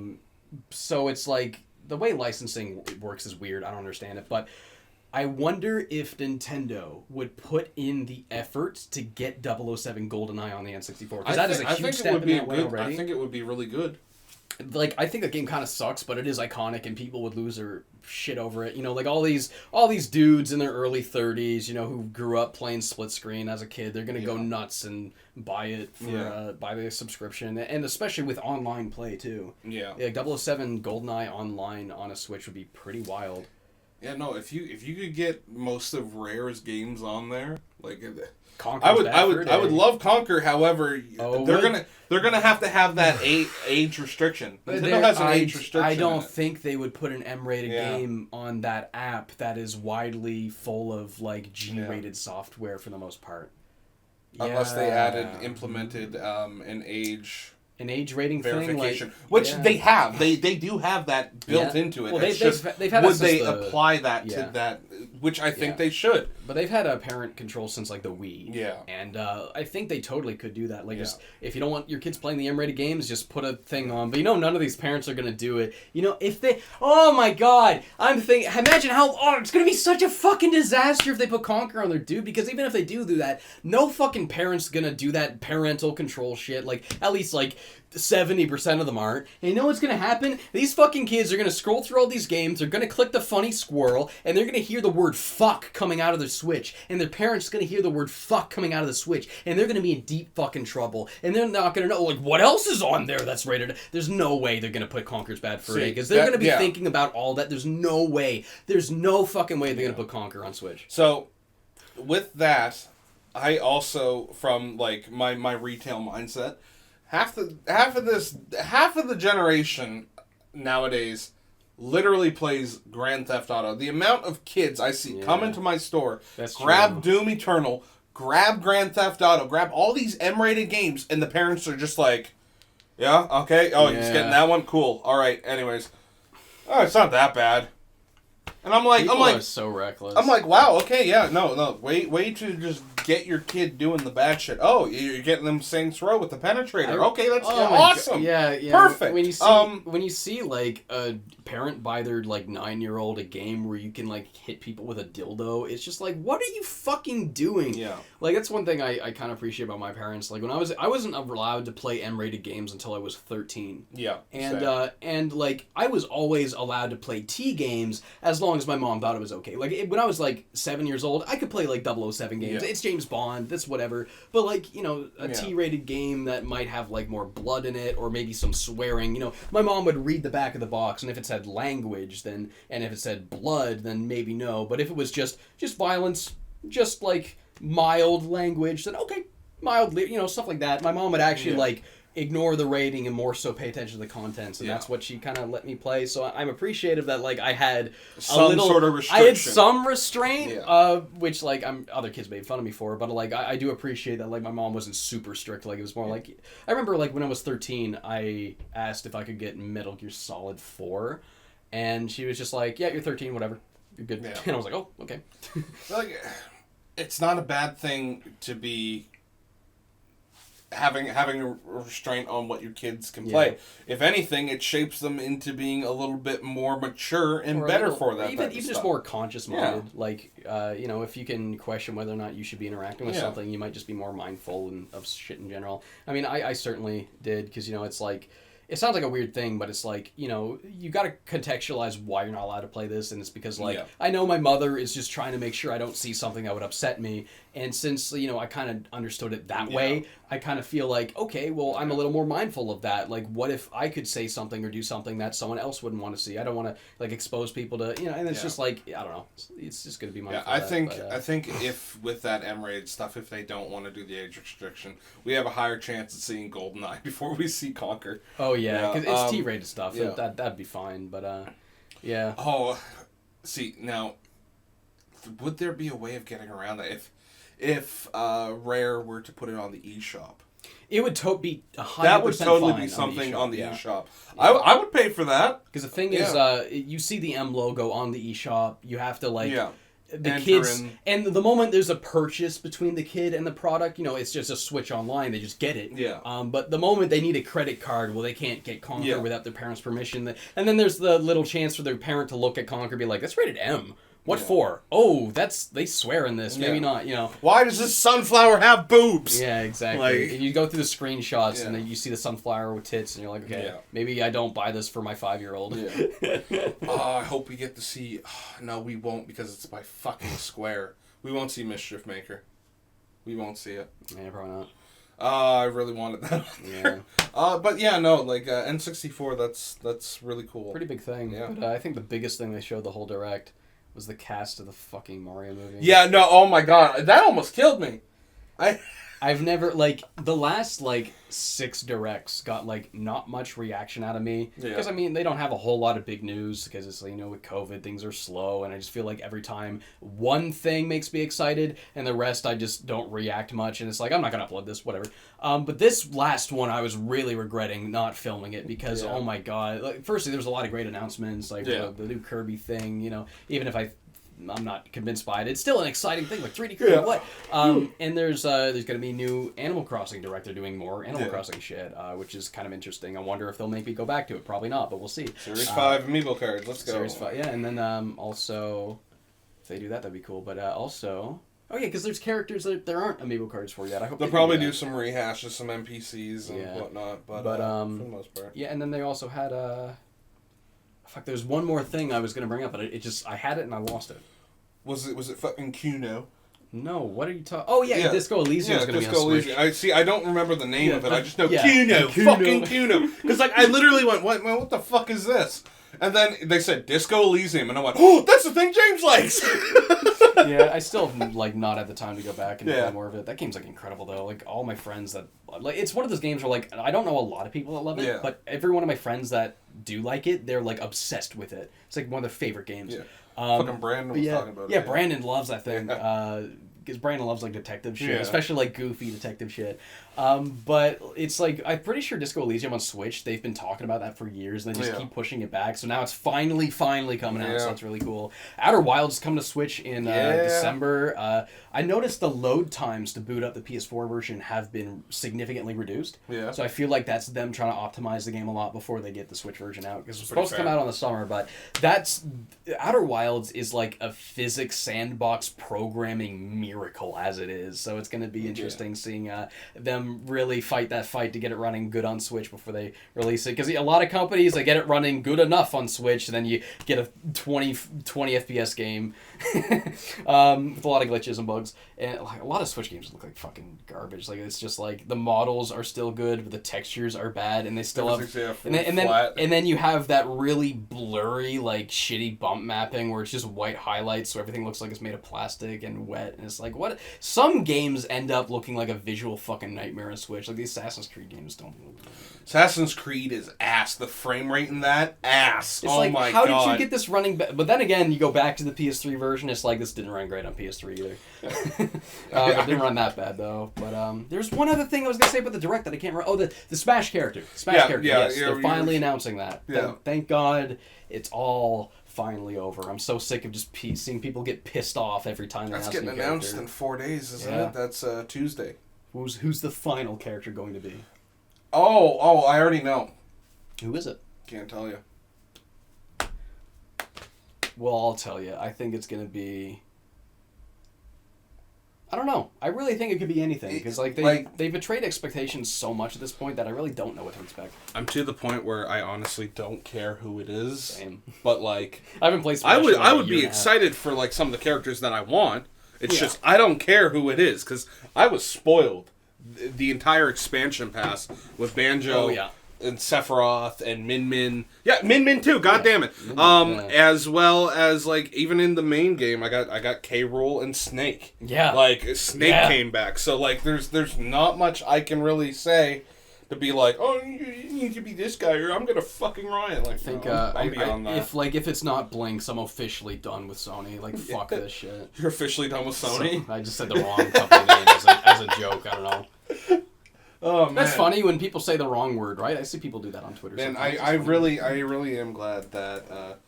So it's like... The way licensing works is weird. I don't understand it. But I wonder if Nintendo would put in the effort to get 007 GoldenEye on the N64. Because that is a huge step in that way already. I think it would be really good. Like, I think the game kind of sucks, but it is iconic, and people would lose their shit over it. You know, like all these dudes in their early 30s, you know, who grew up playing split screen as a kid, they're gonna go nuts and buy it for buy the subscription, and especially with online play too. Yeah. 007 GoldenEye online on a Switch would be pretty wild. Yeah, no, if you could get most of Rare's games on there, like. Conker's I would love Conker. However, they're gonna have to have that age restriction. Nintendo has an age restriction. I don't think they would put an M-rated game on that app that is widely full of like G-rated software for the most part. Unless they implemented an age rating verification, thing, which they have. They do have that built into it. Well, they've had would they apply that to that? Which I think they should. But they've had a parent control since like the Wii. Yeah. And I think they totally could do that. Like, just, if you don't want your kids playing the M-rated games, just put a thing on. But you know, none of these parents are gonna do it. You know, if they, oh my god, I'm thinking, imagine how, it's gonna be such a fucking disaster if they put Conker on there, dude. Because even if they do that, no fucking parent's gonna do that parental control shit. Like, at least like 70% of them aren't. And you know what's gonna happen? These fucking kids are gonna scroll through all these games, they're gonna click the funny squirrel, and they're gonna hear the word fuck coming out of their Switch, and their parents are gonna hear the word fuck coming out of the Switch, and they're gonna be in deep fucking trouble, and they're not gonna know, like, what else is on there that's rated? There's no way they're gonna put Conker's Bad Fur Day, because they're gonna be thinking about all that. There's no way. There's no fucking way they're gonna put Conker on Switch. So, with that, I also, from, like, my retail mindset, half of the generation nowadays literally plays Grand Theft Auto. The amount of kids I see come into my store, grab Doom Eternal, grab Grand Theft Auto, grab all these M-rated games, and the parents are just like, yeah, okay, he's getting that one, cool, all right, anyways. Oh, it's not that bad. And I'm like, People are so reckless. I'm like, wow, okay, no, way to just get your kid doing the bad shit. Oh, you're getting them Saints Row with the penetrator. Okay, that's awesome. Yeah, perfect. When you see like a parent buy their like 9-year-old a game where you can like hit people with a dildo, it's just like, what are you fucking doing? Yeah. Like, that's one thing I kind of appreciate about my parents. Like, when I wasn't allowed to play M-rated games until I was 13. Yeah. And like, I was always allowed to play T games as long as my mom thought it was okay. Like, when I was like 7 years old, I could play like 007 games. James Bond, that's whatever. But like, you know, a Yeah. T-rated game that might have like more blood in it, or maybe some swearing. You know, my mom would read the back of the box, and if it said language, then, and if it said blood, then maybe no. But if it was just violence, just like mild language, then okay, mildly, you know, stuff like that. My mom would actually like ignore the rating and more so pay attention to the contents, and that's what she kind of let me play. So I'm appreciative that like I had some sort of restriction. I had some restraint, which like other kids made fun of me for, but like I do appreciate that like my mom wasn't super strict. Like it was more like, I remember like when I was 13, I asked if I could get Metal Gear Solid 4, and she was just like, yeah, you're 13, whatever, you're good. And I was like, oh, okay. Like, it's not a bad thing to be having a restraint on what your kids can play. If anything, it shapes them into being a little bit more mature and better for that. Even just stuff. more conscious minded. Like, you know, if you can question whether or not you should be interacting with something, you might just be more mindful of shit in general. I mean, I certainly did, because, you know, it's like, it sounds like a weird thing, but it's like, you know, you got to contextualize why you're not allowed to play this, and it's because, like, I know my mother is just trying to make sure I don't see something that would upset me, and since, you know, I kind of understood it that way, I kind of feel like, okay, well, I'm a little more mindful of that. Like, what if I could say something or do something that someone else wouldn't want to see? I don't want to, like, expose people to, you know, and it's just like, I don't know, it's just going to be mindful I of think, that, I think if, with that M-rated stuff, if they don't want to do the age restriction, we have a higher chance of seeing GoldenEye before we see Conquer. Oh, yeah, because it's T-rated stuff. That'd be fine, but, yeah. Oh, see, now, would there be a way of getting around that if Rare were to put it on the eShop? It would be 100% That would totally fine be something on the eShop. Yeah. I would pay for that. Because the thing is, you see the M logo on the eShop, you have to, like, the Enter kids, in. and the moment there's a purchase between the kid and the product, you know, it's just a switch online, they just get it. But the moment they need a credit card, well, they can't get Conquer without their parents' permission. And then there's the little chance for their parent to look at Conquer and be like, that's rated M. What for? Oh, they swear in this. Maybe not, you know. Why does this sunflower have boobs? Yeah, exactly. Like, and you go through the screenshots and then you see the sunflower with tits and you're like, okay, maybe I don't buy this for my 5-year-old. I hope we get to see... no, we won't, because it's by fucking Square. We won't see Mischief Maker. We won't see it. Yeah, probably not. I really wanted that on there. But yeah, no, like N64, that's really cool. Pretty big thing. Yeah. But I think the biggest thing they showed the whole Direct was the cast of the fucking Mario movie. Yeah, no, oh my god, that almost killed me. I've never, like, the last, like, 6 Directs got, like, not much reaction out of me. Because, I mean, they don't have a whole lot of big news, because it's, you know, with COVID, things are slow, and I just feel like every time one thing makes me excited, and the rest I just don't react much, and it's like, I'm not going to upload this, whatever. But this last one, I was really regretting not filming it, because, oh my god, like, firstly, there was a lot of great announcements, like, the new Kirby thing, you know, even if I'm not convinced by it. It's still an exciting thing, like 3D Kirby, what? And there's going to be a new Animal Crossing director doing more Animal Crossing shit, which is kind of interesting. I wonder if they'll make me go back to it. Probably not, but we'll see. Series 5 Amiibo cards, let's go. Series 5, yeah, and then also, if they do that, that'd be cool. But also, oh yeah, because there's characters that there aren't Amiibo cards for yet. I hope they'll probably do some rehashes, some NPCs and whatnot, but for the most part. Yeah, and then they also had fuck, there's one more thing I was going to bring up, but I had it and I lost it. Was it fucking Kuno? No, what are you talking? Oh yeah, Disco Elysium is going to be on Switch. I don't remember the name of it. I just know Kuno, fucking Kuno. Because like I literally went, what the fuck is this? And then they said Disco Elysium, and I went, oh, that's the thing James likes. Yeah, I still have, like, not had the time to go back and play more of it. That game's, like, incredible, though. Like, all my friends that... Like, it's one of those games where, like, I don't know a lot of people that love it, but every one of my friends that do like it, they're, like, obsessed with it. It's, like, one of their favorite games. Yeah. Fucking Brandon was talking about it. Yeah, Brandon loves that thing. Because Brandon loves, like, detective shit. Especially, like, goofy detective shit. But it's, like, I'm pretty sure Disco Elysium on Switch, they've been talking about that for years, and they just keep pushing it back. So now it's finally coming out, so that's really cool. Outer Wilds is coming to Switch in December. I noticed the load times to boot up the PS4 version have been significantly reduced. Yeah. So I feel like that's them trying to optimize the game a lot before they get the Switch version out. Because it's supposed to come out on the summer, but that's... Outer Wilds is like a physics sandbox programming miracle. lyrical as it is. So it's going to be interesting seeing them really fight that fight to get it running good on Switch before they release it. Because a lot of companies, they get it running good enough on Switch, and then you get a 20 FPS game with a lot of glitches and bugs. And like, a lot of Switch games look like fucking garbage. Like, it's just like the models are still good, but the textures are bad, and they still have... And then you have that really blurry, like, shitty bump mapping where it's just white highlights, so everything looks like it's made of plastic and wet, and it's like, what? Some games end up looking like a visual fucking nightmare on Switch. Like, the Assassin's Creed games don't. Assassin's Creed is ass. The frame rate in that, ass. It's like, my how God. did you get this running? But then again, you go back to the PS3 version, it's like, this didn't run great on PS3 either. It didn't run that bad, though. But there's one other thing I was going to say about the Direct that I can't remember. Oh, the Smash character. Yes, they're finally announcing that. Yeah. Thank God it's all finally over. I'm so sick of just seeing people get pissed off every time they That's announce getting a new announced character. in 4 days, isn't Yeah. it? That's Tuesday. Who's the final character going to be? Oh, I already know. Who is it? Can't tell you. Well, I'll tell you. I think it's going to be... I don't know. I really think it could be anything. Because they betrayed expectations so much at this point that I really don't know what to expect. I'm to the point where I honestly don't care who it is. Same. But like... I haven't played Smash I would be excited for like some of the characters that I want. It's just, I don't care who it is. Because I was spoiled. The entire expansion pass with Banjo... and Sephiroth and Min Min. Yeah, Min Min too, god damn it. As well as like even in the main game I got K. Rool and Snake. Yeah. Like Snake came back. So like there's not much I can really say to be like, oh, you need to be this guy or I'm gonna fucking riot. Like, I think I'm beyond that. if it's not Blinks, I'm officially done with Sony. Like, fuck this shit. You're officially done with Sony? So, I just said the wrong company name as a joke, I don't know. Oh man, that's funny when people say the wrong word, right? I see people do that on Twitter. And I really am glad that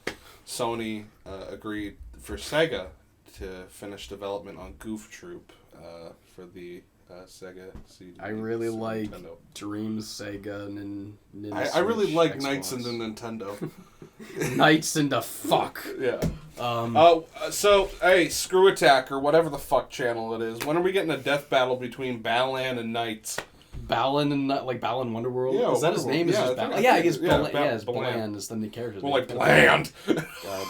Sony agreed for Sega to finish development on Goof Troop for the Sega CD. I really like Nintendo. Dreams, Sega, and I really like Xbox. Knights in the Nintendo. Knights in the fuck. Yeah. So hey, Screw Attack or whatever the fuck channel it is. When are we getting a death battle between Balan and Knights? Balan and like Balan Wonderworld? Yeah, is that his name? Yeah, is just Balan? Yeah, I guess Bland. Bland is the new character. Well, like Bland. God.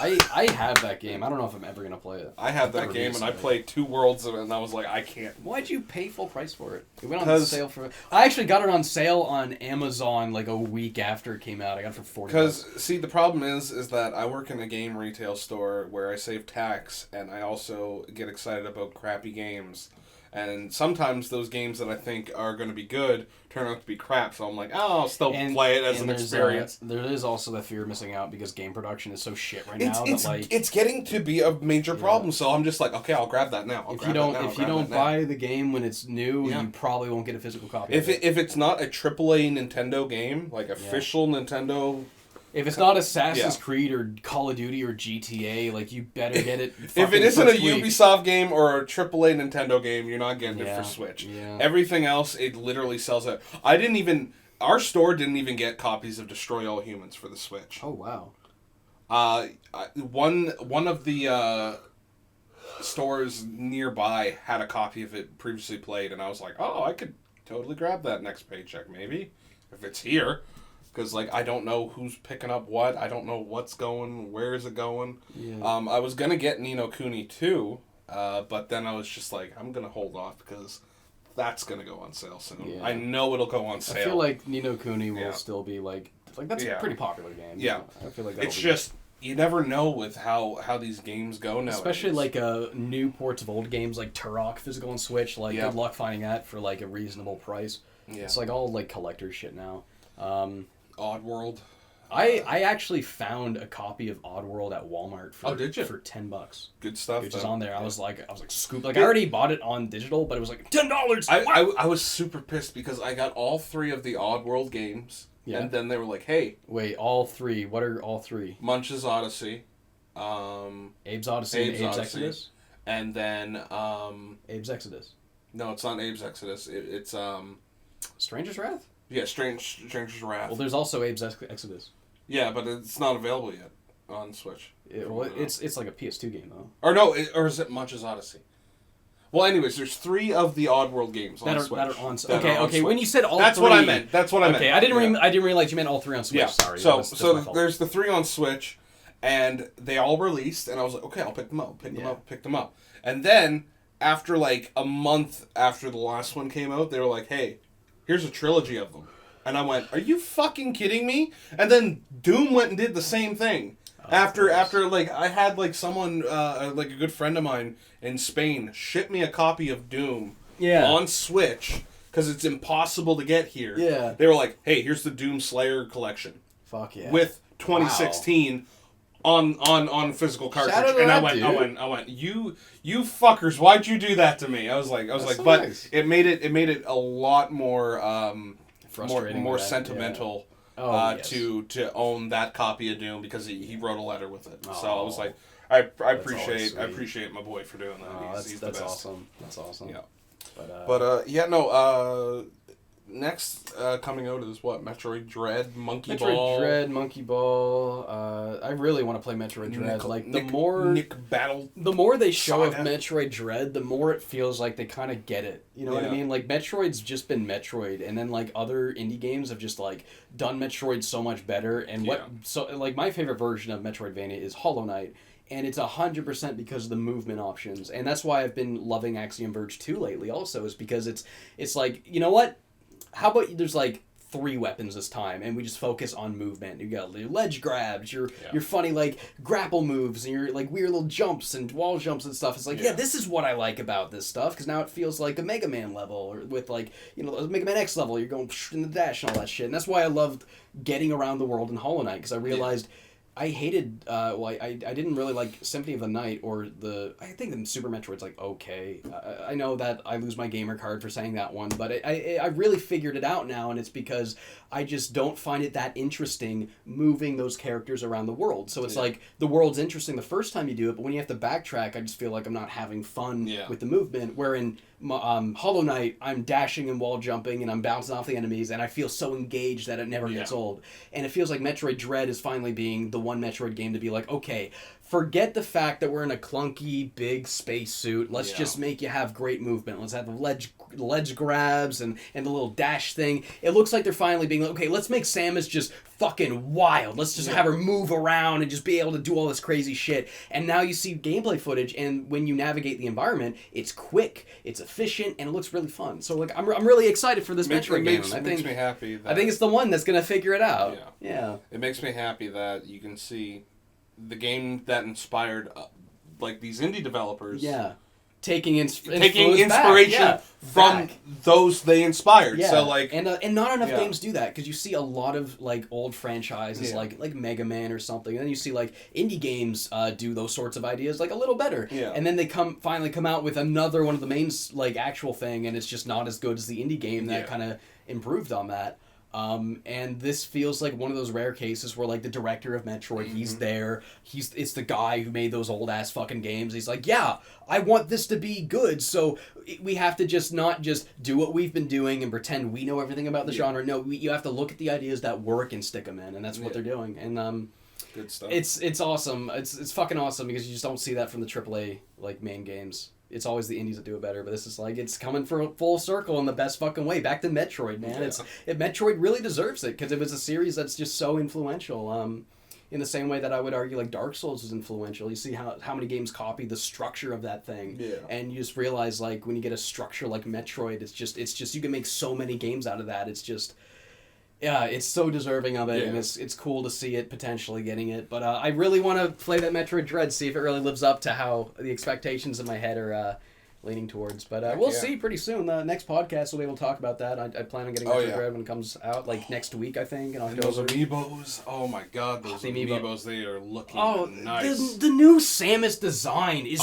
I have that game. I don't know if I'm ever gonna play it. I have that game and I played 2 worlds of it and I was like, I can't. Why'd you pay full price for it? It went on sale for... I actually got it on sale on Amazon like a week after it came out. I got it for $40. Because, see, the problem is that I work in a game retail store where I save tax and I also get excited about crappy games. And sometimes those games that I think are going to be good turn out to be crap, so I'm like, oh, I'll still play it as an experience. There is also the fear of missing out because game production is so shit right now. It's getting to be a major problem, so I'm just like, okay, I'll grab that now. If you don't buy the game when it's new, you probably won't get a physical copy of it. If it's not a AAA Nintendo game, like official Nintendo... If it's not Assassin's Creed or Call of Duty or GTA, like, you better get it. If it isn't a Ubisoft game or a AAA Nintendo game, you're not getting it for Switch. Yeah. Everything else, it literally sells out. Our store didn't even get copies of Destroy All Humans for the Switch. Oh, wow. One of the stores nearby had a copy of it previously played, and I was like, oh, I could totally grab that next paycheck, maybe, if it's here. Because, like, I don't know who's picking up what. I don't know what's going, where is it going. Yeah. I was going to get Ni no Kuni 2, but then I was just like, I'm going to hold off because that's going to go on sale soon. Yeah. I know it'll go on sale. I feel like Ni no Kuni will still be, like that's a pretty popular game. Yeah. I feel like it's just, you never know with how these games go now. Especially, like, new ports of old games like Turok physical on Switch. Like, good luck finding that for, like, a reasonable price. Yeah. It's, like, all, like, collector shit now. Oddworld. I actually found a copy of Oddworld at Walmart for did you? for $10. Good stuff. Which is on there. I was like scoop. Like, I already bought it on digital, but it was like $10. I was super pissed because I got all 3 of the Oddworld games. Yeah. And then they were like, hey. Wait, all 3. What are all 3? Munch's Odyssey. Abe's Odyssey and Abe's Exodus. And then Abe's Exodus. No, it's not Abe's Exodus. It's Stranger's Wrath? Yeah, Stranger's Wrath. Well, there's also Abe's Exodus. Yeah, but it's not available yet on Switch. It's like a PS2 game though. Or no, or is it Munch's Odyssey? Well, anyways, there's 3 of the Oddworld games on Switch. That are on that Okay, are on okay. Switch. When you said all That's 3... what I meant. That's what I meant. Okay, I didn't realize you meant all 3 on Switch. Yeah. Sorry. So that's my fault. there's the 3 on Switch, and they all released, and I was like, okay, I'll pick them up. Pick them up. And then, after like a month after the last one came out, they were like, hey, here's a trilogy of them. And I went, are you fucking kidding me? And then Doom went and did the same thing. After like I had like someone like a good friend of mine in Spain ship me a copy of Doom on Switch because it's impossible to get here. Yeah. They were like, "Hey, here's the Doom Slayer collection." Fuck yeah. With 2016 on physical cartridge. Shout out to And that, I went, you fuckers, why'd you do that to me? I was like, so but nice. it made it a lot more Frustrating more with that, sentimental. Yes. To own that copy of Doom because he wrote a letter with it. So I was Oh. like, I always appreciate my boy for doing that. Oh, He's that's the best. awesome. That's awesome. Yeah. But next coming out is what? Metroid Dread, Monkey Metroid Ball. Dread, Monkey Ball. I really want to play Metroid Dread. The more they show of Saga. Metroid Dread, the more it feels like they kind of get it. You know what I mean? Like Metroid's just been Metroid, and then like other indie games have just like done Metroid so much better. And like my favorite version of Metroidvania is Hollow Knight. And it's 100% because of the movement options. And that's why I've been loving Axiom Verge 2 lately also, is because it's like, you know what? How about there's like 3 weapons this time, and we just focus on movement. You got your ledge grabs, your funny like grapple moves, and your like weird little jumps and wall jumps and stuff. It's like, this is what I like about this stuff, because now it feels like a Mega Man level, or with like, you know, a Mega Man X level. You're going in the dash and all that shit. And that's why I loved getting around the world in Hollow Knight, because I realized... I hated, I didn't really like Symphony of the Night or I think the Super Metroid's like okay. I know that I lose my gamer card for saying that one, but I really figured it out now, and it's because I just don't find it that interesting moving those characters around the world. So it's like the world's interesting the first time you do it, but when you have to backtrack, I just feel like I'm not having fun with the movement, where in Hollow Knight, I'm dashing and wall jumping and I'm bouncing off the enemies, and I feel so engaged that it never gets old. And it feels like Metroid Dread is finally being the one Metroid game to be like, okay, forget the fact that we're in a clunky big space suit. Let's just make you have great movement. Let's have the ledge grabs and the little dash thing. It looks like they're finally being like, okay, let's make Samus just fucking wild. Let's just have her move around and just be able to do all this crazy shit. And now you see gameplay footage, and when you navigate the environment, it's quick, it's efficient, and it looks really fun. So like, I'm really excited for this Metroid game. It makes me happy. I think it's the one that's gonna figure it out. Yeah. It makes me happy that you can see the game that inspired like these indie developers. Yeah. Taking inspiration from those they inspired. Yeah. So like, and not enough games do that, because you see a lot of like old franchises like Mega Man or something, and then you see like indie games do those sorts of ideas like a little better. Yeah. And then they finally come out with another one of the main like actual thing, and it's just not as good as the indie game that kind of improved on that. And this feels like one of those rare cases where like the director of Metroid, he's there. It's the guy who made those old ass fucking games. He's like, yeah, I want this to be good. So we have to just not just do what we've been doing and pretend we know everything about the genre. No, you have to look at the ideas that work and stick them in, and that's what they're doing. And good stuff. It's awesome. It's fucking awesome, because you just don't see that from the AAA like main games. It's always the indies that do it better, but this is like, it's coming for a full circle in the best fucking way. Back to Metroid, man. Metroid really deserves it, because it was a series that's just so influential. In the same way that I would argue like Dark Souls is influential. You see how many games copy the structure of that thing, and you just realize like when you get a structure like Metroid, it's just you can make so many games out of that. It's just. Yeah, it's so deserving of it, and it's cool to see it potentially getting it. But I really want to play that Metroid Dread, see if it really lives up to how the expectations in my head are leaning towards. But we'll see pretty soon. The next podcast we'll be able to talk about that. I plan on getting Metroid Dread when it comes out, like next week, I think. And those amiibos, oh my god, those amiibos, they are looking nice. The new Samus design is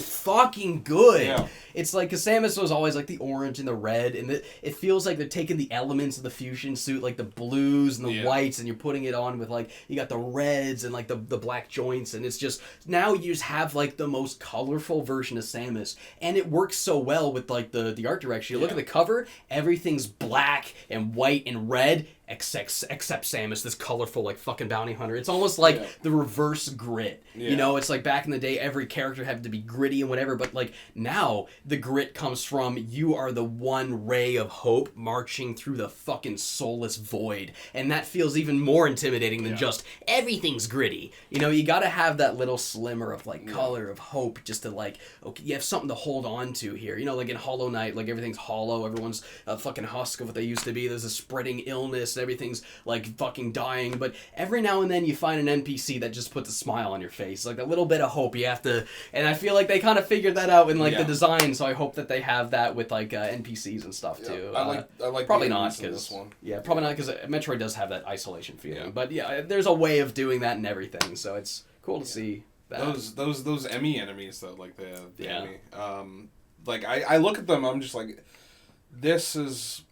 fucking good. Yeah. It's like, because Samus was always like the orange and the red, and it feels like they're taking the elements of the fusion suit, like the blues and the whites, and you're putting it on with like, you got the reds and like the black joints, and it's just, now you just have like the most colorful version of Samus, and it works so well with like the art direction. You look at the cover, everything's black and white and red, except Samus, this colorful like fucking bounty hunter. It's almost like the reverse grit. You know, it's like back in the day, every character had to be gritty and whatever, but like now the grit comes from you are the one ray of hope marching through the fucking soulless void, and that feels even more intimidating than just everything's gritty. You know, you got to have that little slimmer of like color of hope just to like, okay, you have something to hold on to here. You know, like in Hollow Knight, like everything's hollow, everyone's a fucking husk of what they used to be. There's a spreading illness, everything's like fucking dying, but every now and then you find an NPC that just puts a smile on your face, like a little bit of hope you have to, and I feel like they kind of figured that out in like the design, so I hope that they have that with like NPCs and stuff too. I like probably not because probably not because Metroid does have that isolation feeling, but there's a way of doing that and everything, so it's cool to see that. Those Emmy enemies though, like the Emmy, like I look at them, I'm just like, this is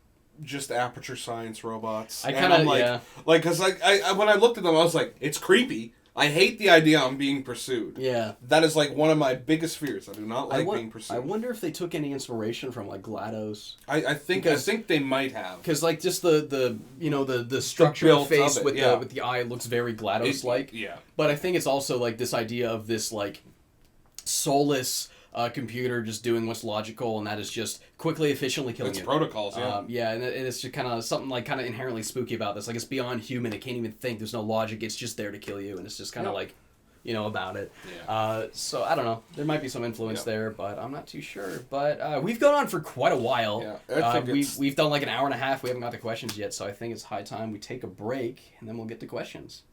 just Aperture Science robots. I kind of like because I when I looked at them, I was like, it's creepy. I hate the idea I'm being pursued. Yeah. That is like one of my biggest fears. I do not like being pursued. I wonder if they took any inspiration from like GLaDOS. I think they might have. Because like just the structure of face with the eye looks very GLaDOS like. Yeah. But I think it's also like this idea of this like soulless computer just doing what's logical, and that is just quickly, efficiently killing you. It's protocols, and it's just kind of something like kind of inherently spooky about this. Like it's beyond human. It can't even think. There's no logic. It's just there to kill you, and it's just kind of like, you know, about it. Yeah. So I don't know. There might be some influence there, but I'm not too sure. But we've gone on for quite a while. Yeah. We've done like an hour and a half. We haven't got the questions yet, so I think it's high time we take a break, and then we'll get to questions.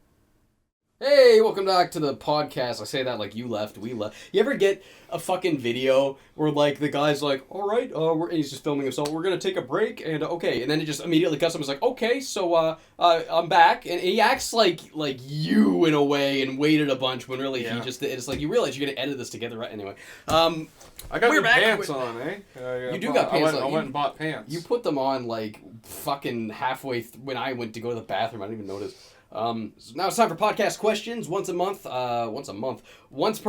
Hey, welcome back to the podcast. I say that like you left, we left. You ever get a fucking video where like the guy's like, all right, and he's just filming himself. We're gonna take a break, and okay, and then it just immediately cuts him. He's like, okay, so I'm back, and he acts like you in a way, and waited a bunch when really he just. It's like you realize you're gonna edit this together, right? Anyway, I got new pants on, eh? You do got pants on. I went and bought pants. You put them on like fucking halfway when I went to go to the bathroom. I didn't even notice. So now it's time for podcast questions. Once per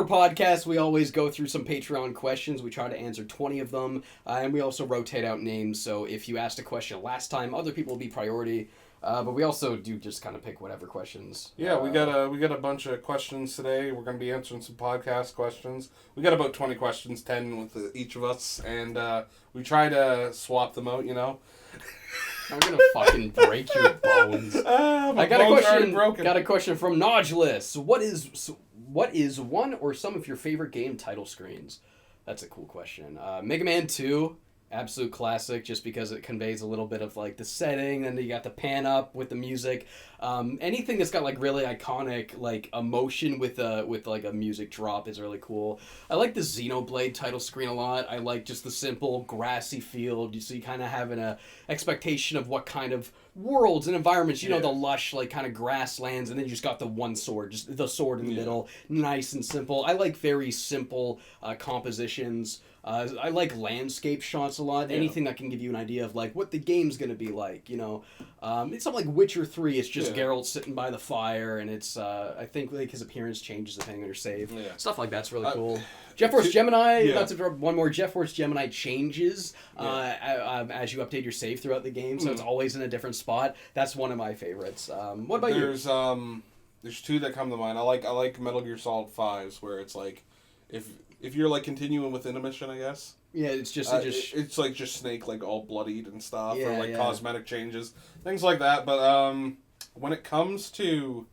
podcast, we always go through some Patreon questions. We try to answer 20 of them, and we also rotate out names. So if you asked a question last time, other people will be priority. But we also do just kind of pick whatever questions. Yeah, we got a bunch of questions today. We're going to be answering some podcast questions. We got about 20 questions, 10 with each of us, and we try to swap them out, you know. I'm gonna fucking break your bones. I got a question. Got a question from Nodulus. What is one or some of your favorite game title screens? That's a cool question. Mega Man 2, absolute classic, just because it conveys a little bit of like the setting, and then you got the pan up with the music. Anything that's got like really iconic like emotion with like a music drop is really cool. I like the Xenoblade title screen a lot. I like just the simple grassy field, so you kind of have an expectation of what kind of worlds and environments, you know, the lush like kind of grasslands, and then you just got the one sword, just the sword in the middle, nice and simple. I like very simple compositions. I like landscape shots a lot. Anything that can give you an idea of like what the game's gonna be like, you know. It's something like Witcher 3. It's just Geralt sitting by the fire, and it's I think like his appearance changes depending on your save. Stuff like that's really cool. Jet Force Gemini. Not to drop one more. Jet Force Gemini changes as you update your save throughout the game, so it's always in a different spot. That's one of my favorites. What about you? There's two that come to mind. I like Metal Gear Solid 5s, where it's like if you're like continuing within a mission, I guess. Yeah, it's just it's like just Snake like all bloodied and stuff, or like cosmetic changes, things like that. But when it comes to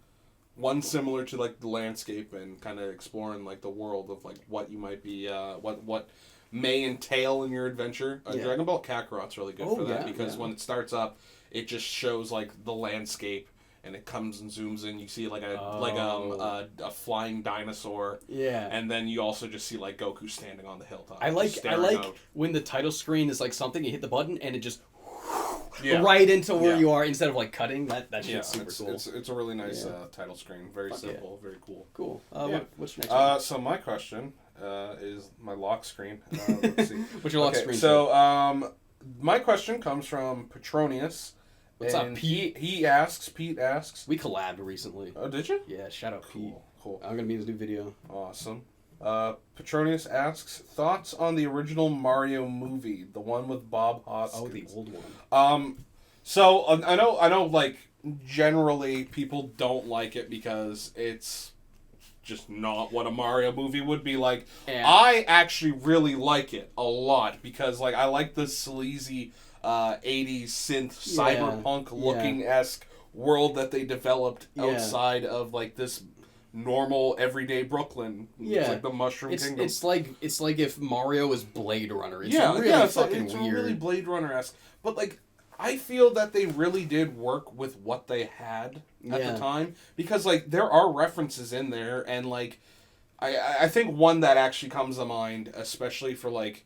one similar to like the landscape and kind of exploring like the world of like what you might be, what may entail in your adventure, Dragon Ball Kakarot's really good for that because when it starts up, it just shows like the landscape. And it comes and zooms in. You see like a flying dinosaur. Yeah. And then you also just see like Goku standing on the hilltop. I like when the title screen is like something, you hit the button and it just right into where you are instead of like cutting. That shit's super cool. It's a really nice title screen. Very simple, very cool. Cool. What's your next one? So my question is my lock screen. Let's see. What's your lock screen? So my question comes from Petronius. What's up, Pete? Pete asks. We collabed recently. Oh, did you? Yeah, shout out Pete. Cool. I'm going to be in his new video. Awesome. Petronius asks, thoughts on the original Mario movie, the one with Bob Hoskins? Oh, the old one. So I know, like generally people don't like it because it's just not what a Mario movie would be like. Yeah. I actually really like it a lot because like I like the sleazy 80s synth cyberpunk looking esque world that they developed outside of like this normal everyday Brooklyn. Yeah, it's like the Mushroom Kingdom. It's like if Mario was Blade Runner. It's really fucking it's weird. really Blade Runner esque, but like I feel that they really did work with what they had at the time because like there are references in there and like I think one that actually comes to mind, especially for like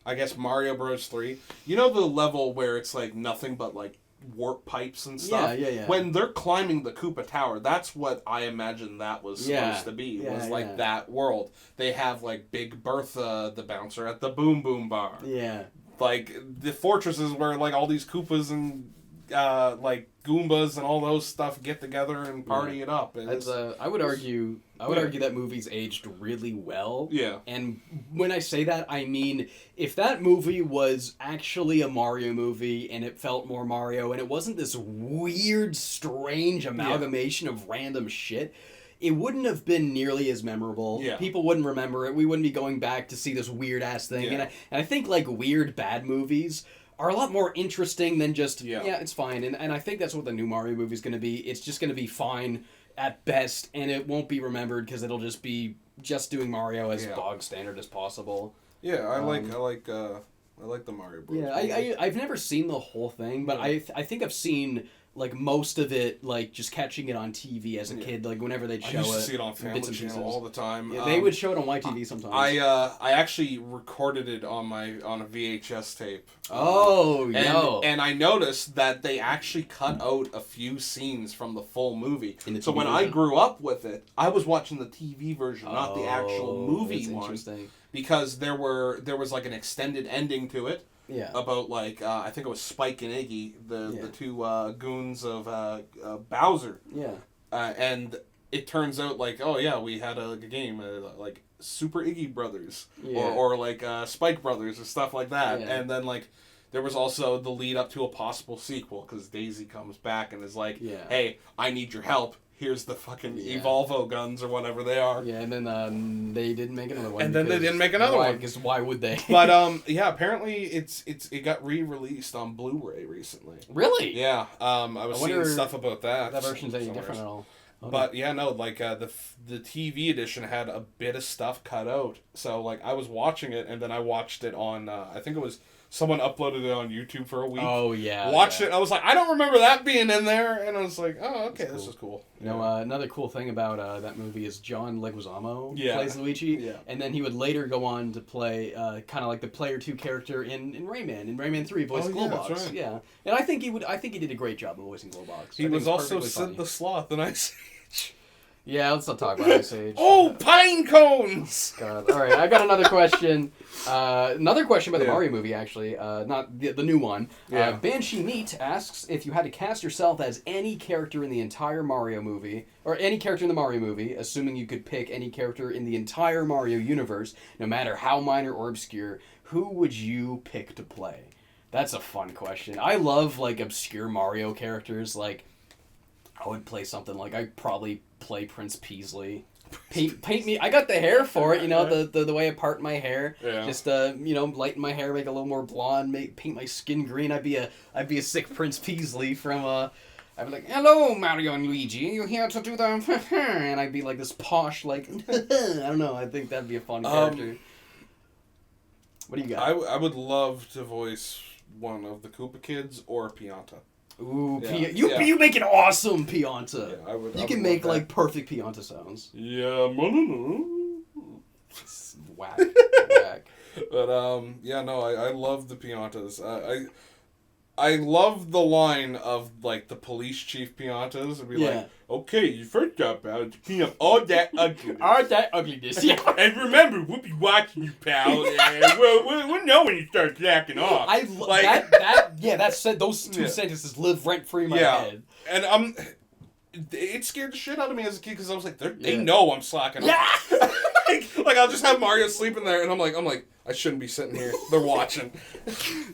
I guess Mario Bros 3. You know the level where it's like nothing but like warp pipes and stuff. Yeah. When they're climbing the Koopa Tower, that's what I imagine that was supposed to be. Was like that world. They have like Big Bertha, the bouncer at the Boom Boom Bar. Yeah. Like the fortresses where like all these Koopas and like Goombas and all those stuff get together and party it up. I would argue that movie's aged really well. Yeah. And when I say that, I mean if that movie was actually a Mario movie and it felt more Mario and it wasn't this weird, strange amalgamation of random shit, it wouldn't have been nearly as memorable. Yeah. People wouldn't remember it. We wouldn't be going back to see this weird ass thing. Yeah. And I think like weird bad movies are a lot more interesting than just it's fine. And I think that's what the new Mario movie is going to be. It's just going to be fine at best, and it won't be remembered because it'll just be just doing Mario as bog standard as possible. Yeah, I like the Mario Bros. Yeah, I've never seen the whole thing, but I think I've seen like most of it, like just catching it on TV as a kid, like whenever they'd show it. I used to see it on Family Channel all the time. Yeah, they would show it on YTV sometimes. I actually recorded it on a VHS tape. And I noticed that they actually cut out a few scenes from the full movie. So when I grew up with it, I was watching the TV version, not the actual movie one. Interesting. Because there was like an extended ending to it. Yeah. About like I think it was Spike and Iggy, the two goons of Bowser. Yeah. And it turns out like we had a game like Super Iggy Brothers or like Spike Brothers or stuff like that. Yeah. And then like there was also the lead up to a possible sequel because Daisy comes back and is like, hey, I need your help. Here's the fucking Evolvo guns or whatever they are. Yeah, and then they didn't make another one. And then they didn't make another one. Because why would they? But apparently it got re-released on Blu-ray recently. Really? Yeah. I was seeing stuff about that. That version's any different at all. Okay. But the TV edition had a bit of stuff cut out. So like I was watching it and then I watched it on I think it was someone uploaded it on YouTube for a week. Oh, yeah. Watched it. I was like, I don't remember that being in there. And I was like, oh, okay, this is cool. You know, another cool thing about that movie is John Leguizamo plays Luigi. Yeah. And then he would later go on to play kind of like the Player 2 character in Rayman. In Rayman 3, voiced Glowbox. That's right. Yeah. And I think he did a great job of voicing Glowbox. He was also Sid the Sloth in Ice Age. Yeah, let's not talk about Ice Age. Oh, pine cones! God. All right, I got another question. Another question about the Mario movie, actually. Not the new one. Yeah. Banshee Meat asks if you had to cast yourself as any character in the entire Mario movie, or any character in the Mario movie, assuming you could pick any character in the entire Mario universe, no matter how minor or obscure, who would you pick to play? That's a fun question. I love, like, obscure Mario characters. Like, I would play something like, I'd probably play Prince Peasley. Paint me. I got the hair for it, you know, the way I part my hair. Yeah. Just lighten my hair, make it a little more blonde, paint my skin green. I'd be a sick Prince Peasley from I'd be like, "Hello, Mario and Luigi, you here to do the?" And I'd be like this posh, like I don't know. I think that'd be a fun character. What do you got? I would love to voice one of the Koopa Kids or Pianta. Ooh, you make an awesome Pianta. Yeah, I would. You can make like perfect Pianta sounds. Yeah, whack. But I love the Piantas. I love the line of like the police chief Piantas and be like, okay, you first job out to clean up all that ugliness. Yeah. And remember, we'll be watching you, pal. We'll know when you start jacking off. I like that said those two sentences live rent free in my head. And it scared the shit out of me as a kid because I was like, they know I'm slacking off. like I'll just have Mario sleeping there, and I'm like, I shouldn't be sitting here. They're watching.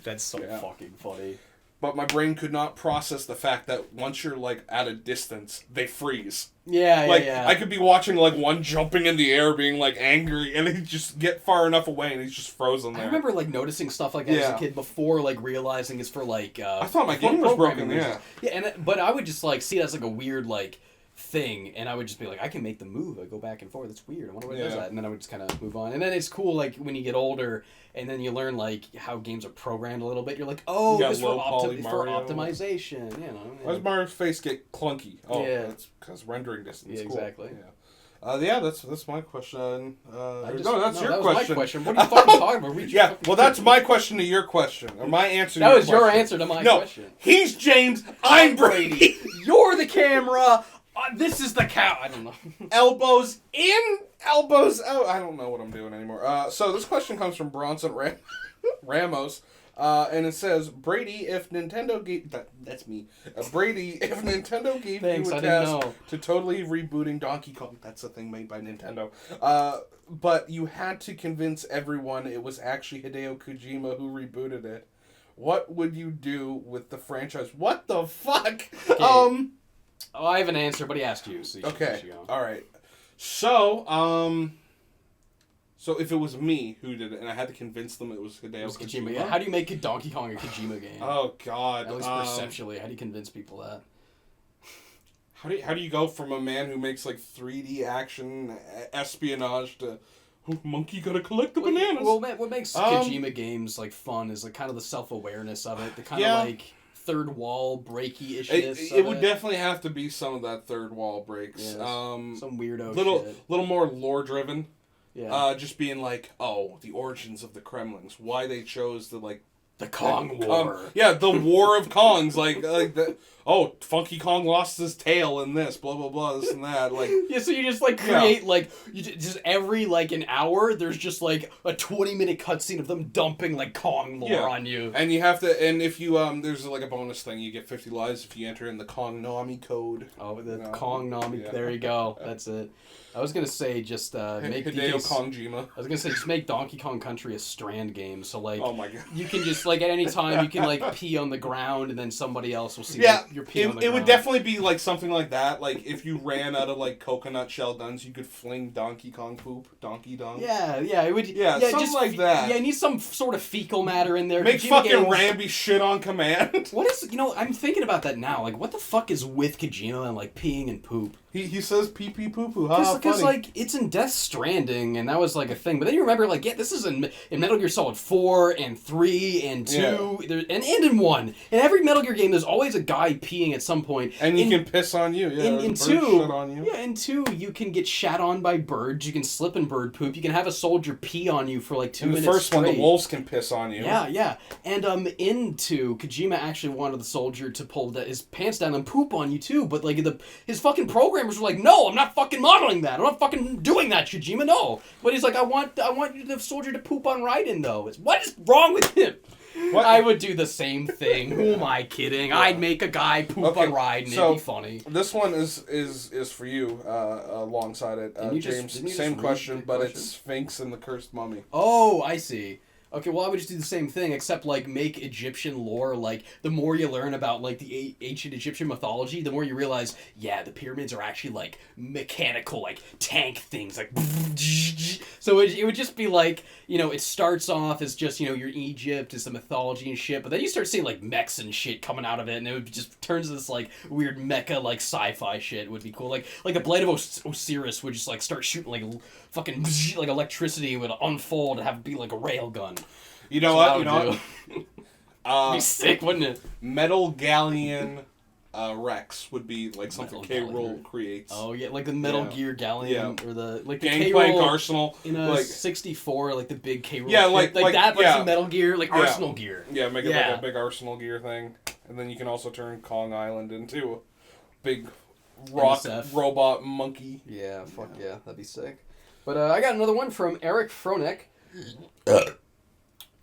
That's so fucking funny. but my brain could not process the fact that once you're like at a distance, they freeze. Yeah, like, yeah. I could be watching like one jumping in the air, being like angry, and he'd just get far enough away, and he's just frozen there. I remember like noticing stuff like that as a kid before like realizing it's for like. I thought my game was broken. Yeah. Yeah, but I would just like see it as like a weird like thing, and I would just be like, I can make the move. I go back and forth. It's weird. I wonder what does that, and then I would just kind of move on. And then it's cool like when you get older, and then you learn like how games are programmed a little bit. You're like, oh, this for optimization. You know. Why does Mario's face get clunky? Oh, yeah, that's because rendering distance. Yeah, cool. Exactly. Yeah. That's my question. That your was question. My question. What are you fucking talking about? Well, that's my question to your question, or my answer. That to was your answer to my question. He's James. I'm Brady. You're the camera. This is the cow. I don't know. Elbows in, elbows out. I don't know what I'm doing anymore. So this question comes from Bronson Ramos. And it says, Brady, if Nintendo gave... That's me. Brady, if Nintendo gave you a task to totally rebooting Donkey Kong... That's a thing made by Nintendo. But you had to convince everyone it was actually Hideo Kojima who rebooted it. What would you do with the franchise? What the fuck? Okay. I have an answer, but he asked you. So you should go. All right. So, So if it was me who did it, and I had to convince them it was Hideo Kojima. Yeah. How do you make a Donkey Kong a Kojima game? Oh God! At least perceptually, how do you convince people that? How do you go from a man who makes like 3D action espionage to monkey gotta collect the bananas? Well, what makes Kojima games like fun is like kind of the self-awareness of it, the kind of like third wall breaky-ishness. It would definitely have to be some of that third wall breaks. Yes. Some weirdo little more lore driven. Yeah. Just being like, the origins of the Kremlins, why they chose the Kong War. The War of Kongs, like the Funky Kong lost his tail in this, blah blah blah, this and that, like. Yeah, so you just like create like you just every like an hour there's just like a 20-minute cutscene of them dumping like Kong lore on you. And you have to, and if you there's like a bonus thing, you get 50 lives if you enter in the Kong Nami code. Oh, Kong Nami, there you go. That's it. I was gonna say just make Hideo Kojima. I was gonna say just make Donkey Kong Country a Strand game. So like, oh my God, you can just like at any time you can like pee on the ground and then somebody else will see your pee on the ground. It would definitely be like something like that. Like if you ran out of like coconut shell guns, you could fling Donkey Kong poop, Donkey Dong. Yeah, it would. Yeah, something just like that. Yeah, you need some sort of fecal matter in there. Make fucking Rambi shit on command. What is I'm thinking about that now. Like, what the fuck is with Kojima and like peeing and poop? He says pee pee poo poo. Because like it's in Death Stranding and that was like a thing, but then you remember like this is in Metal Gear Solid 4 and 3 and 2 and in 1. In every Metal Gear game, there's always a guy peeing at some point. And he can piss on you. Yeah, in 2, on you. Yeah, in 2 you can get shat on by birds. You can slip in bird poop. You can have a soldier pee on you for like 2 minutes. In the first straight. one, the wolves can piss on you. Yeah. And in 2, Kojima actually wanted the soldier to pull his pants down and poop on you too, but like his fucking programmers were like, no, I'm not fucking modeling that. I'm not fucking doing that, Kojima. No. But he's like, I want the soldier to poop on Raiden though. What is wrong with him? What? I would do the same thing. Who am I kidding? Yeah. I'd make a guy poop on Raiden. It'd be funny. This one is for you alongside it, James. Same question, but it's Sphinx and the Cursed Mummy. Oh, I see. Okay, well, I would just do the same thing, except, like, make Egyptian lore, like, the more you learn about, like, the ancient Egyptian mythology, the more you realize, the pyramids are actually, like, mechanical, like, tank things, like, so it would just be, like, it starts off as just, you're Egypt, it's the mythology and shit, but then you start seeing, like, mechs and shit coming out of it, and it would just turns to this, like, weird mecha, like, sci-fi shit would be cool. Like the Blade of Osiris would just, like, start shooting, like, fucking, like, electricity would unfold and have it be, like, a rail gun. You know what? It'd be sick, wouldn't it? Metal Galleon Rex would be like something K-Rool creates. Oh yeah, like the Metal Gear Galleon or the Gangplank Arsenal in a 64, like the big K-Rool. Yeah, like that, but some Metal Gear, like Arsenal Gear. Yeah, make it like a big Arsenal Gear thing, and then you can also turn Kong Island into a big rock robot monkey. Yeah, fuck yeah, that'd be sick. But I got another one from Eric Fronek.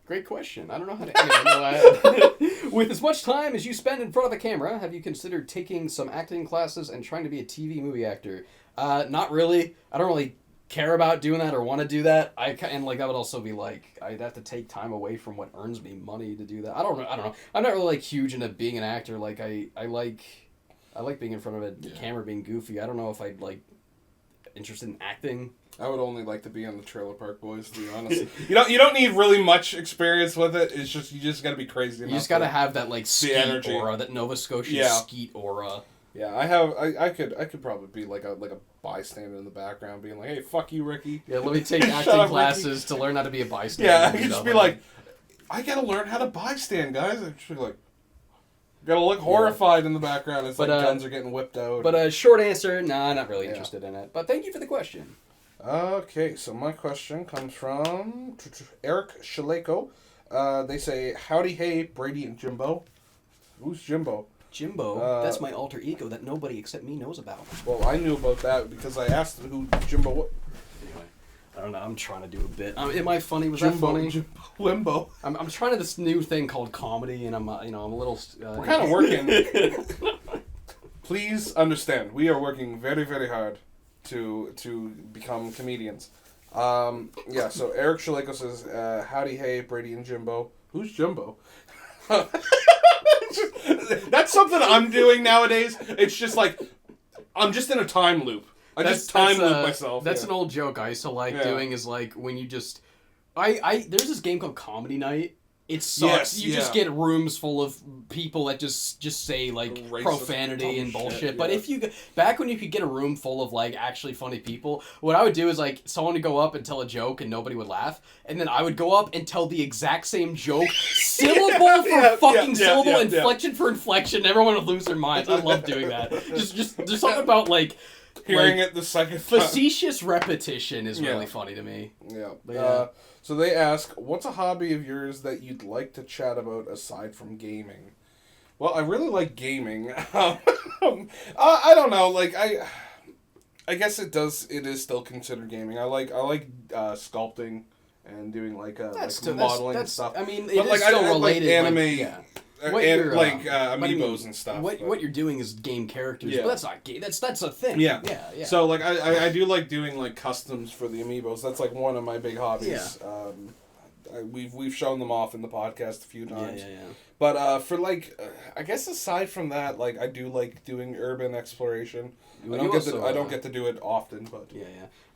Great question. I don't know how to... Anyway, with as much time as you spend in front of the camera, have you considered taking some acting classes and trying to be a TV movie actor? Not really. I don't really care about doing that or want to do that. And like that would also be like I'd have to take time away from what earns me money to do that. I don't know. I'm not really like huge into being an actor. Like I like being in front of a camera, being goofy. I don't know if I'd like interested in acting. I would only like to be on the Trailer Park Boys, to be honest. You don't need really much experience with it. It's just you just got to be crazy enough. You just got to have that like skeet energy. aura, that Nova Scotia skeet aura. Yeah, I could probably be like a bystander in the background, being like, "Hey, fuck you, Ricky." Yeah, let me take acting classes to learn how to be a bystander. Yeah, I could just be like, "I gotta learn how to bystand, guys." I'd just be like, gotta look horrified in the background. It's like guns are getting whipped out. But short answer, nah, not really interested in it. But thank you for the question. Okay, so my question comes from Eric Shaleko. They say, "Howdy, hey, Brady and Jimbo." Who's Jimbo? Jimbo, that's my alter ego that nobody except me knows about. Well, I knew about that because I asked them who Jimbo was. Anyway, I don't know. I'm trying to do a bit. Am I funny? Was Jimbo, that funny? Jimbo Limbo. I'm trying to this new thing called comedy, and I'm I'm a little. We're kind of working. Please understand, we are working very, very hard to become comedians. Yeah. So Eric Shaleko says, "Howdy, hey, Brady and Jimbo." Who's Jimbo? That's something I'm doing nowadays. It's just like I'm just in a time loop. I just time loop myself. That's an old joke I used to like doing. Is like when you just, there's this game called Comedy Night. It sucks. You just get rooms full of people that just say like Racist, profanity and bullshit. shit, But if you back when you could get a room full of like actually funny people, what I would do is like someone would go up and tell a joke and nobody would laugh, and then I would go up and tell the exact same joke, syllable for fucking syllable, inflection for inflection. And everyone would lose their minds. I love doing that. Just there's something about like. Hearing it the second time. Facetious repetition is really funny to me. Yeah. So they ask, what's a hobby of yours that you'd like to chat about aside from gaming? Well, I really like gaming. I don't know. Like I guess it is still considered gaming. I like sculpting and doing like modeling and stuff. I mean, it's still related. Like anime. Amiibos and stuff. What you're doing is game characters, but that's not game. That's a thing. Yeah. So like I do like doing like customs for the Amiibos. That's like one of my big hobbies. Yeah. We've shown them off in the podcast a few times. Yeah. But for like, I guess aside from that, like I do like doing urban exploration. I don't get to do it often, but yeah.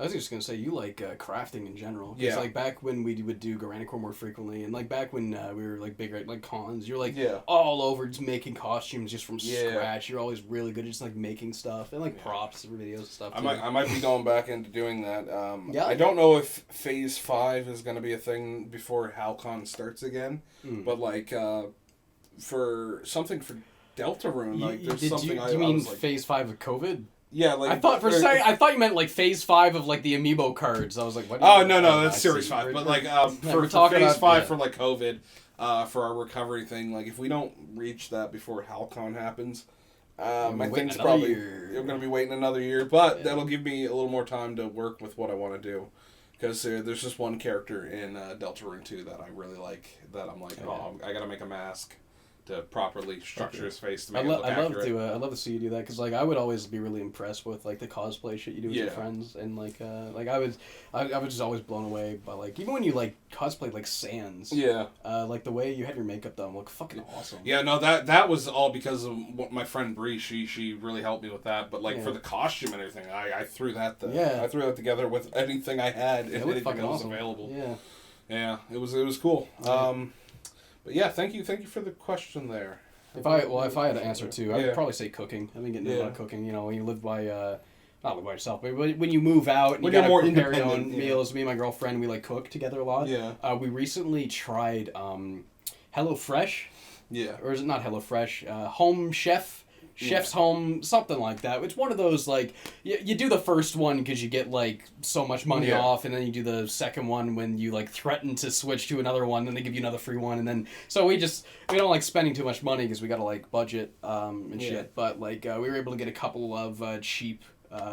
I was just gonna say you like crafting in general. Yeah. Like back when we would do Garanicor more frequently, and like back when we were like big at like cons, you're like all over just making costumes just from scratch. You're always really good at just like making stuff and like props for videos and stuff. Too. I might be going back into doing that. I don't know if Phase 5 is gonna be a thing before HalCon starts again, but like for something for Deltarune, like there's something. You mean Phase 5 of COVID? Yeah, like I thought for a second, I thought you meant like Phase 5 of like the Amiibo cards. I was like, what? Oh no, that's Series 5. But like for Phase 5 for like COVID, for our recovery thing, like if we don't reach that before HalCon happens, my thing's probably we're gonna be waiting another year. But that'll give me a little more time to work with what I want to do. Because there's just one character in Deltarune 2 that I really like. That I'm like, I gotta make a mask to properly structure his face to make it look accurate. I love to see you do that because like I would always be really impressed with like the cosplay shit you do with your friends and like I was just always blown away by like even when you like cosplay like Sans like the way you had your makeup done looked fucking awesome. Yeah, no, that was all because of my friend Bree. She really helped me with that. But like for the costume and everything, I threw that I threw that together with anything I had and anything that was available. Yeah, it was cool. But yeah, thank you for the question there. If I had to answer too, I would probably say cooking. I've been getting into cooking. You know, when you live by not live by yourself, but when you move out and you gotta prepare your own meals. Me and my girlfriend, we like cook together a lot. Yeah. We recently tried HelloFresh. Yeah. Or is it not HelloFresh? Home Chef. Chef's Home, something like that. It's one of those, like, you do the first one because you get, like, so much money off, and then you do the second one when you, like, threaten to switch to another one, then they give you another free one, and then, so we don't like spending too much money because we gotta, like, budget, and shit, but, like, we were able to get a couple of cheap,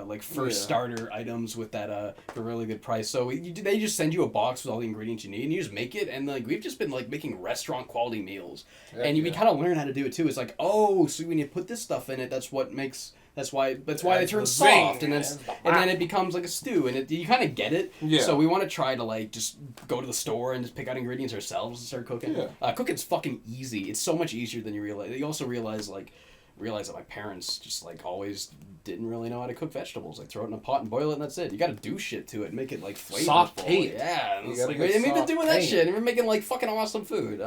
like, first starter items with that, for a really good price. So they just send you a box with all the ingredients you need, and you just make it, and, like, we've just been, like, making restaurant-quality meals. And we kind of learn how to do it, too. It's like, oh, so when you put this stuff in it, that's what makes That's why they turn the soft, zing. and then it becomes like a stew, and you kind of get it. Yeah. So we want to try to like just go to the store and just pick out ingredients ourselves and start cooking. Yeah. Cooking's fucking easy. It's so much easier than you realize. You also realize that my parents just like always didn't really know how to cook vegetables. Like throw it in a pot and boil it, and that's it. You got to do shit to it and make it like flavorful. Saute. Yeah, and You it's gotta like, get and we've been doing that sauteed. shit, and we're making like fucking awesome food.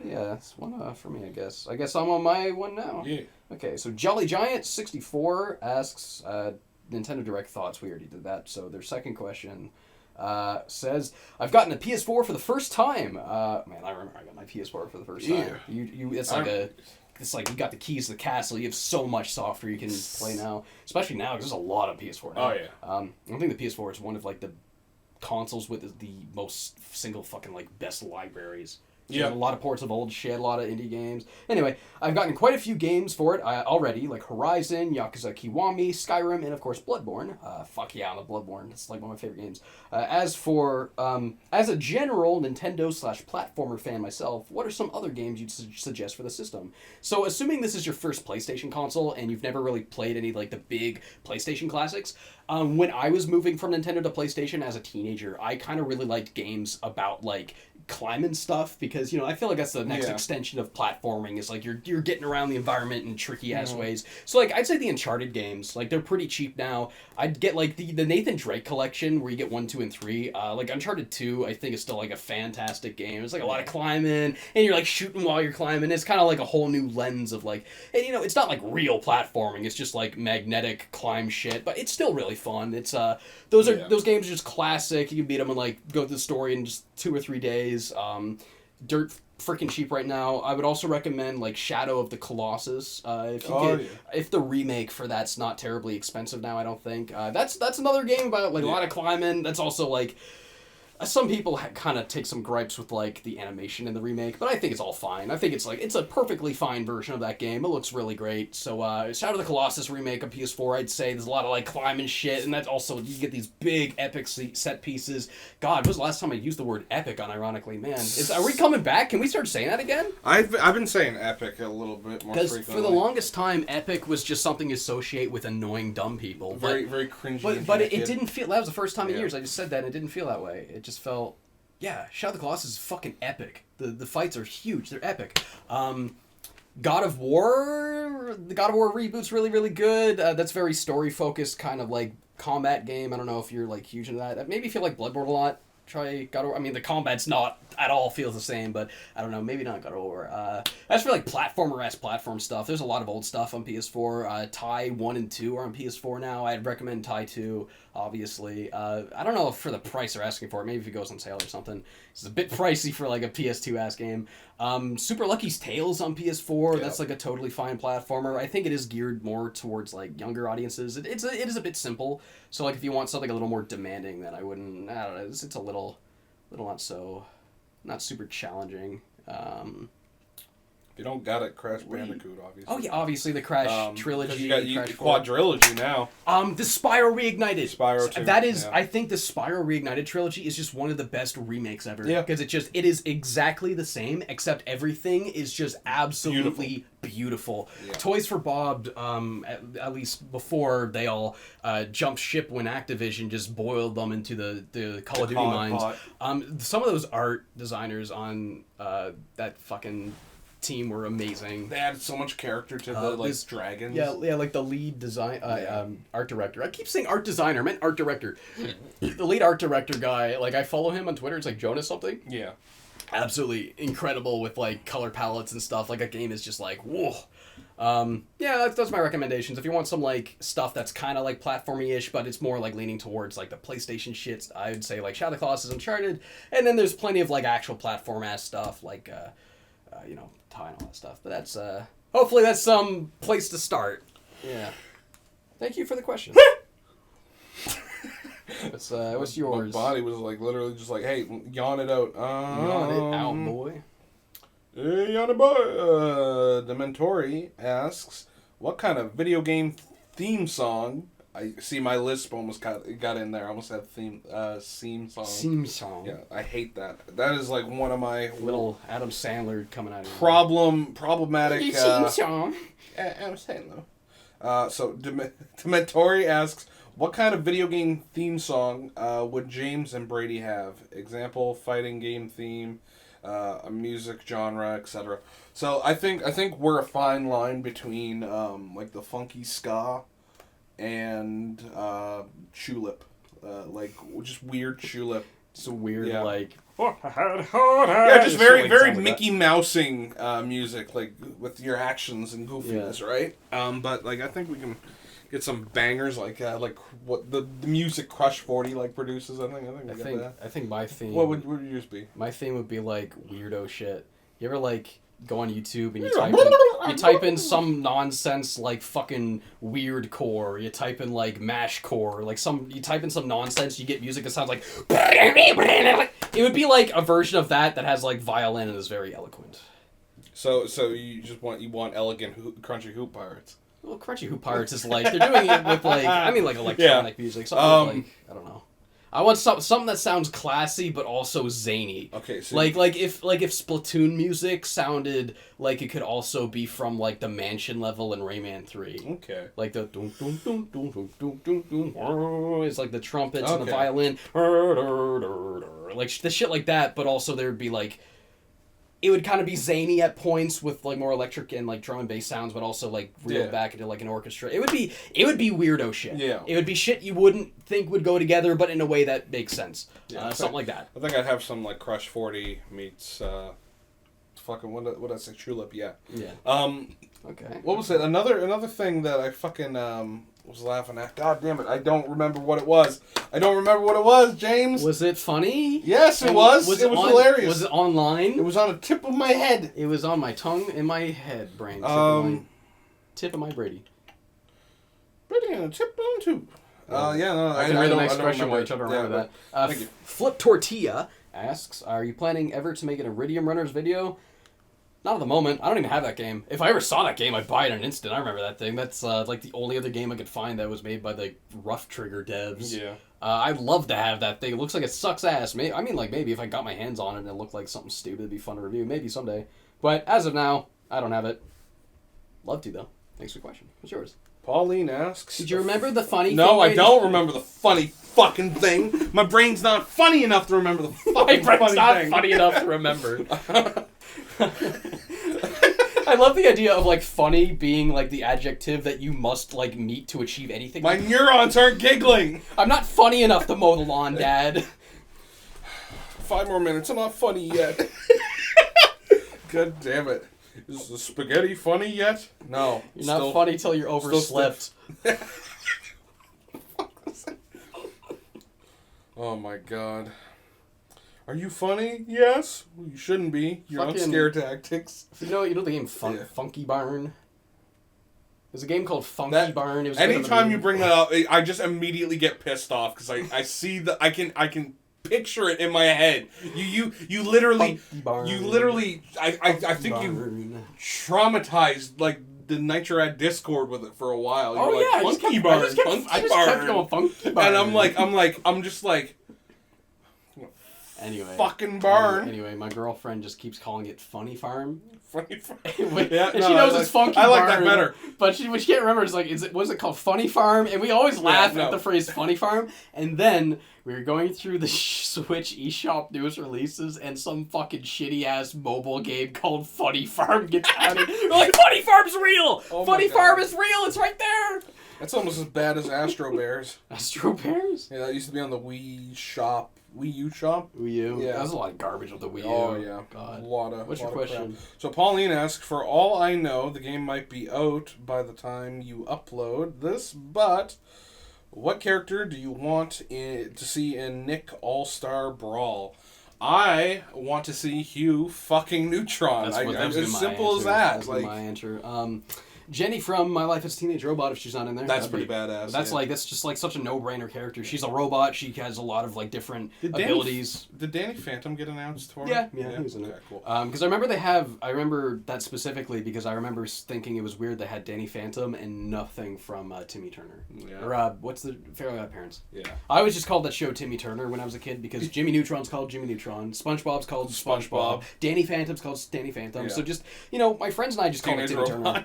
Yeah. That's one for me, I guess. I guess I'm on my one now. Yeah. Okay, so Jolly Giant 64 asks Nintendo Direct thoughts. We already did that. So their second question says, "I've gotten a PS4 for the first time." Man, I remember I got my PS4 for the first time. You it's like it's like you got the keys to the castle. You have so much software you can play now, especially now because there's a lot of PS4 now. Oh yeah. I think the PS4 is one of like the consoles with the most single fucking like best libraries. Yeah. A lot of ports of old shit, a lot of indie games. Anyway, I've gotten quite a few games for it already, like Horizon, Yakuza Kiwami, Skyrim, and of course Bloodborne. Fuck yeah, on the Bloodborne. It's like one of my favorite games. As a general Nintendo/platformer fan myself, what are some other games you'd suggest for the system? So, assuming this is your first PlayStation console and you've never really played any like the big PlayStation classics, when I was moving from Nintendo to PlayStation as a teenager, I kind of really liked games about like climbing stuff because I feel like that's the next extension of platforming is like you're getting around the environment in tricky ass ways. So like I'd say the Uncharted games, like they're pretty cheap now. I'd get like the Nathan Drake collection where you get 1, 2, and 3. Like Uncharted 2 I think is still like a fantastic game. It's like a lot of climbing and you're like shooting while you're climbing. It's kind of like a whole new lens of like, and it's not like real platforming. It's just like magnetic climb shit, but it's still really fun. It's those games are just classic. You can beat them and like go through the story in just 2 or 3 days. Dirt freaking cheap right now. I would also recommend like Shadow of the Colossus. If the remake for that's not terribly expensive now, I don't think. That's another game about like a lot of climbing. That's also like some people kind of take some gripes with like the animation in the remake, but I think it's all fine. I think it's a perfectly fine version of that game. It looks really great. So Shadow of the Colossus remake on PS4, I'd say there's a lot of like climbing shit, and that's also you get these big epic set pieces. God, when was the last time I used the word epic unironically? Man, are we coming back? Can we start saying that again? I've been saying epic a little bit more frequently. Because for the longest time, epic was just something you associate with annoying dumb people. Very cringy. But it didn't feel. That was the first time in years I just said that, and it didn't feel that way. It just felt, Shadow of the Colossus is fucking epic. The fights are huge. They're epic. God of War, the God of War reboot's really, really good. That's very story-focused, kind of like combat game. I don't know if you're like huge into that. Maybe if you like Bloodborne a lot, try God of War. I mean, the combat's not at all feels the same, but I don't know, maybe not God of War. As for like platformer-esque platform stuff, there's a lot of old stuff on PS4. Tai 1 and 2 are on PS4 now. I'd recommend Tai 2, obviously. I don't know if for the price they're asking for it. Maybe if it goes on sale or something. It's a bit pricey for like a PS2-ass game. Super Lucky's Tales on PS4. That's like a totally fine platformer. I think it is geared more towards like younger audiences. It is a bit simple. So like if you want something a little more demanding, then I don't know. It's a little not super challenging. If you don't got it, Crash Bandicoot, obviously. Oh yeah, obviously the Crash trilogy. You got quadrilogy now. The Spyro Reignited. Spyro 2. That is, I think the Spyro Reignited trilogy is just one of the best remakes ever. Yeah. Because it is exactly the same, except everything is just absolutely beautiful. Yeah. Toys for Bob, at least before they all jumped ship when Activision just boiled them into the Call of Duty mines. Some of those art designers on that fucking team were amazing. They added so much character to the dragons. Yeah, like the lead design art director. I keep saying art designer, I meant art director. The lead art director guy, like I follow him on Twitter. It's like Jonas something. Yeah. Absolutely incredible with like color palettes and stuff. Like a game is just like whoa. That's my recommendations. If you want some like stuff that's kind of like platformy-ish, but it's more like leaning towards like the PlayStation shit, I would say like Shadow of the Colossus, Uncharted, and then there's plenty of like actual platform-ass stuff like Tie and all that stuff. But that's hopefully that's some place to start. Yeah. Thank you for the question. What's yours? My body was like literally just like, hey, yawn it out. Yawn it out, boy. Hey, yawn it, boy. Dementori asks, what kind of video game theme song? I see my lisp almost got in there. I almost had theme song. Theme song. Yeah, I hate that. That is like one of my little Adam Sandler coming out of problematic theme song. Adam Sandler. So Dementori asks, what kind of video game theme song would James and Brady have? Example, fighting game theme, a music genre, etc. So I think we're a fine line between like the funky ska and tulip, like just weird tulip. It's a weird like. Yeah, just very Mickey Mousing music, like with your actions and goofiness, right? But like I think we can get some bangers like what the music Crush 40 like produces. I think my theme. What would yours be? My theme would be like weirdo shit. You ever like go on YouTube and you type in some nonsense like fucking weird core. You type in like mash core, like you type in some nonsense. You get music that sounds like. It would be like a version of that has like violin and is very eloquent. So you just want elegant crunchy hoop pirates. Well, crunchy hoop pirates is like they're doing it with like like electronic music. Something like I don't know. I want something that sounds classy but also zany. Okay, so like if Splatoon music sounded like it could also be from like the mansion level in Rayman 3. Okay. Like the dun dun dun dun dun dun dun dun. It's like the trumpets and the violin. Like the shit like that, but also there would be like it would kind of be zany at points with like more electric and like drum and bass sounds, but also like reeled back into like an orchestra. It would be weirdo shit. Yeah. It would be shit you wouldn't think would go together, but in a way that makes sense. Something like that. I think I'd have some like Crush 40 meets fucking what I say tulip. Yeah. Yeah. Okay. What was it? Another thing that I fucking was laughing at. God damn it! I don't remember what it was. James. Was it funny? Yes, it was. It was hilarious. Was it online? It was on the tip of my head. It was on my tongue and my head, brain. Tip of my Brady. Brady on a tip on tube. I can read the next question while you try to remember that. Thank you. Flip Tortilla asks, are you planning ever to make an Iridium Runners video? Not at the moment. I don't even have that game. If I ever saw that game, I'd buy it in an instant. I remember that thing. That's like the only other game I could find that was made by the Rough Trigger devs. Yeah. I'd love to have that thing. It looks like it sucks ass. Maybe if I got my hands on it and it looked like something stupid, it'd be fun to review. Maybe someday. But as of now, I don't have it. Love to, though. Thanks for the question. What's yours? Pauline asks... Did you remember the funny thing? No, I don't remember the funny fucking thing. My brain's not funny enough to remember the fucking funny thing. My brain's not funny enough to remember. I love the idea of like funny being like the adjective that you must like meet to achieve anything. My neurons aren't giggling. I'm not funny enough to mow the lawn, Dad. 5 more minutes. I'm not funny yet. God damn it. Is the spaghetti funny yet? No. You're not funny till you're overslept. Oh my god. Are you funny? Yes. Well, you shouldn't be. You're on scare tactics. You know the game Funky Barn? There's a game called Funky Barn. It was anytime you bring that up, I just immediately get pissed off because I see that I can picture it in my head. You literally I think you traumatized like the Nitro Rad Discord with it for a while. You were like, Funky Barn. I just kept going Funky Barn. And I'm just like anyway. Fucking barn. Anyway, my girlfriend just keeps calling it Funny Farm. Funny Farm. Yeah, and she knows it's Funky Barn. I like that better. But what she can't remember is like, was it called Funny Farm? And we always laugh at the phrase Funny Farm. And then we were going through the Switch eShop news releases, and some fucking shitty ass mobile game called Funny Farm gets added. We're like, Funny Farm's real. Funny Farm is real. It's right there. That's almost as bad as Astro Bears. Astro Bears? Yeah, that used to be on the Wii U shop. Wii U? Yeah. That was a lot of garbage with the Wii U. Oh, yeah. God. What's your question? So Pauline asks, for all I know, the game might be out by the time you upload this, but what character do you want to see in Nick All-Star Brawl? I want to see Hugh fucking Neutron. As simple as that. That's my answer. Jenny from My Life as a Teenage Robot, if she's not in there. That's pretty badass. That's just like such a no-brainer character. She's a robot. She has a lot of like different abilities. Did Danny Phantom get announced for? Yeah, he was in it. Cool. Because I remember that specifically because I remember thinking it was weird they had Danny Phantom and nothing from Timmy Turner. Yeah. Or what's the Fairly Odd Parents? Yeah. I always just called that show Timmy Turner when I was a kid because Jimmy Neutron's called Jimmy Neutron, SpongeBob's called SpongeBob, Danny Phantom's called Danny Phantom. Yeah. So just my friends and I just call it Timmy Turner.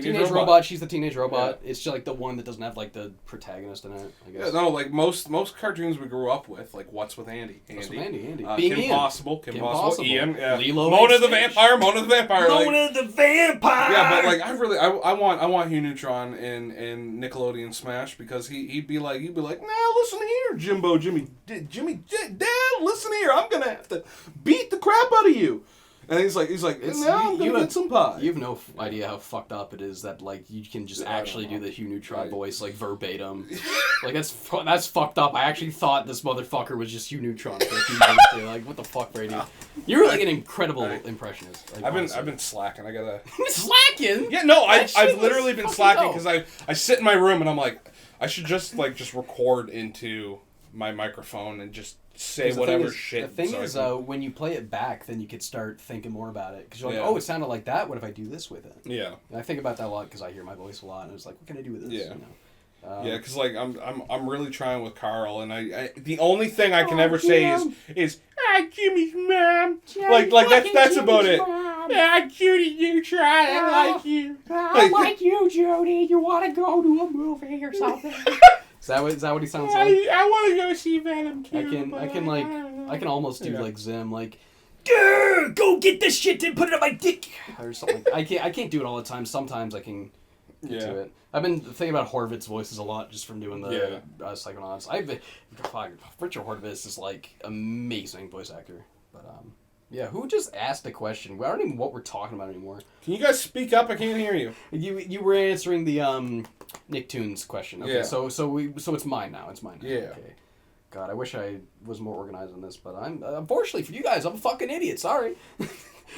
Teenage Robot. She's the teenage robot. Yeah. It's just like the one that doesn't have like the protagonist in it, I guess. Yeah, no, like most cartoons we grew up with, like What's with Andy? What's with Andy? Kim Ian. Possible. Kim Possible. Ian. Yeah. Lilo Mona the Vampire. Mona the Vampire. Yeah, but like I want Hugh Neutron in Nickelodeon Smash because he'd be like, now listen here, Jimmy, Dad, listen here, I'm gonna have to beat the crap out of you. And he's like, now I'm gonna get some pie. You have no idea how fucked up it is that like you can just actually do the Hugh Neutron voice like verbatim. Like that's fucked up. I actually thought this motherfucker was just Hugh Neutron. Like what the fuck, Brady? You're like an incredible impressionist. Like, I've been slacking. I gotta slacking. Yeah, no, I've literally been slacking because I sit in my room and I'm like, I should just record into my microphone and just say whatever shit. The thing is, when you play it back, then you could start thinking more about it. Because you're like, oh, it sounded like that. What if I do this with it? Yeah. And I think about that a lot because I hear my voice a lot. And I was like, what can I do with this? Yeah. You know? Yeah, because like I'm really trying with Carl, and I the only thing I can ever say is Jimmy's mom. Like that's about it. Yeah, Judy, you try. I like you. I like you, Judy. You want to go to a movie or something? Is that what he sounds like? I want to go see Venom too. I can almost do like Zim, like, dude, go get this shit and put it on my dick, or something. I can't do it all the time. Sometimes I can get to it. I've been thinking about Horvitz voices a lot just from doing the Psychonauts. Richard Horvitz is like amazing voice actor, but yeah, who just asked a question? I don't even know what we're talking about anymore. Can you guys speak up? I can't hear you. You were answering the Nicktoons question. Okay, so it's mine now. It's mine now. Yeah. Okay. God, I wish I was more organized on this, but I'm unfortunately for you guys, I'm a fucking idiot. Sorry.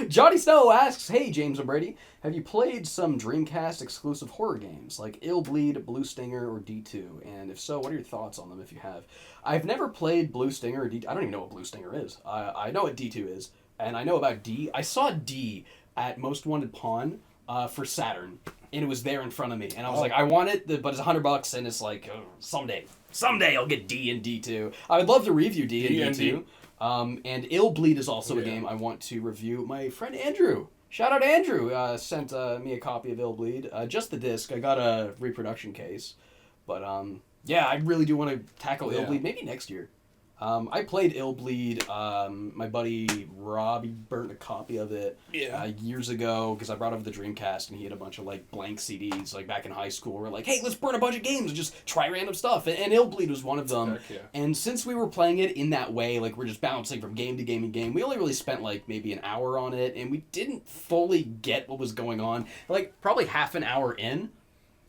Johnny Snow asks, "Hey James and Brady, have you played some Dreamcast exclusive horror games like Ill Bleed, Blue Stinger, or D2? And if so, what are your thoughts on them if you have?" I've never played Blue Stinger or D2. I don't even know what Blue Stinger is. I know what D2 is. And I know about D. I saw D at Most Wanted Pawn for Saturn, and it was there in front of me. And I was like, I want it, but it's $100, and it's like, someday I'll get D and D2. I would love to review D and D2. And Ill Bleed is also a game I want to review. My friend Andrew, shout out Andrew, sent me a copy of Ill Bleed. Just the disc. I got a reproduction case. But yeah, I really do want to tackle Ill Bleed maybe next year. I played Ill Bleed. My buddy Rob, he burnt a copy of it years ago because I brought over the Dreamcast and he had a bunch of like blank CDs like back in high school. We're like, hey, let's burn a bunch of games and just try random stuff. And Ill Bleed was one of them. Heck yeah. And since we were playing it in that way, like we're just bouncing from game to game and game, we only really spent like maybe an hour on it and we didn't fully get what was going on. Like probably half an hour in.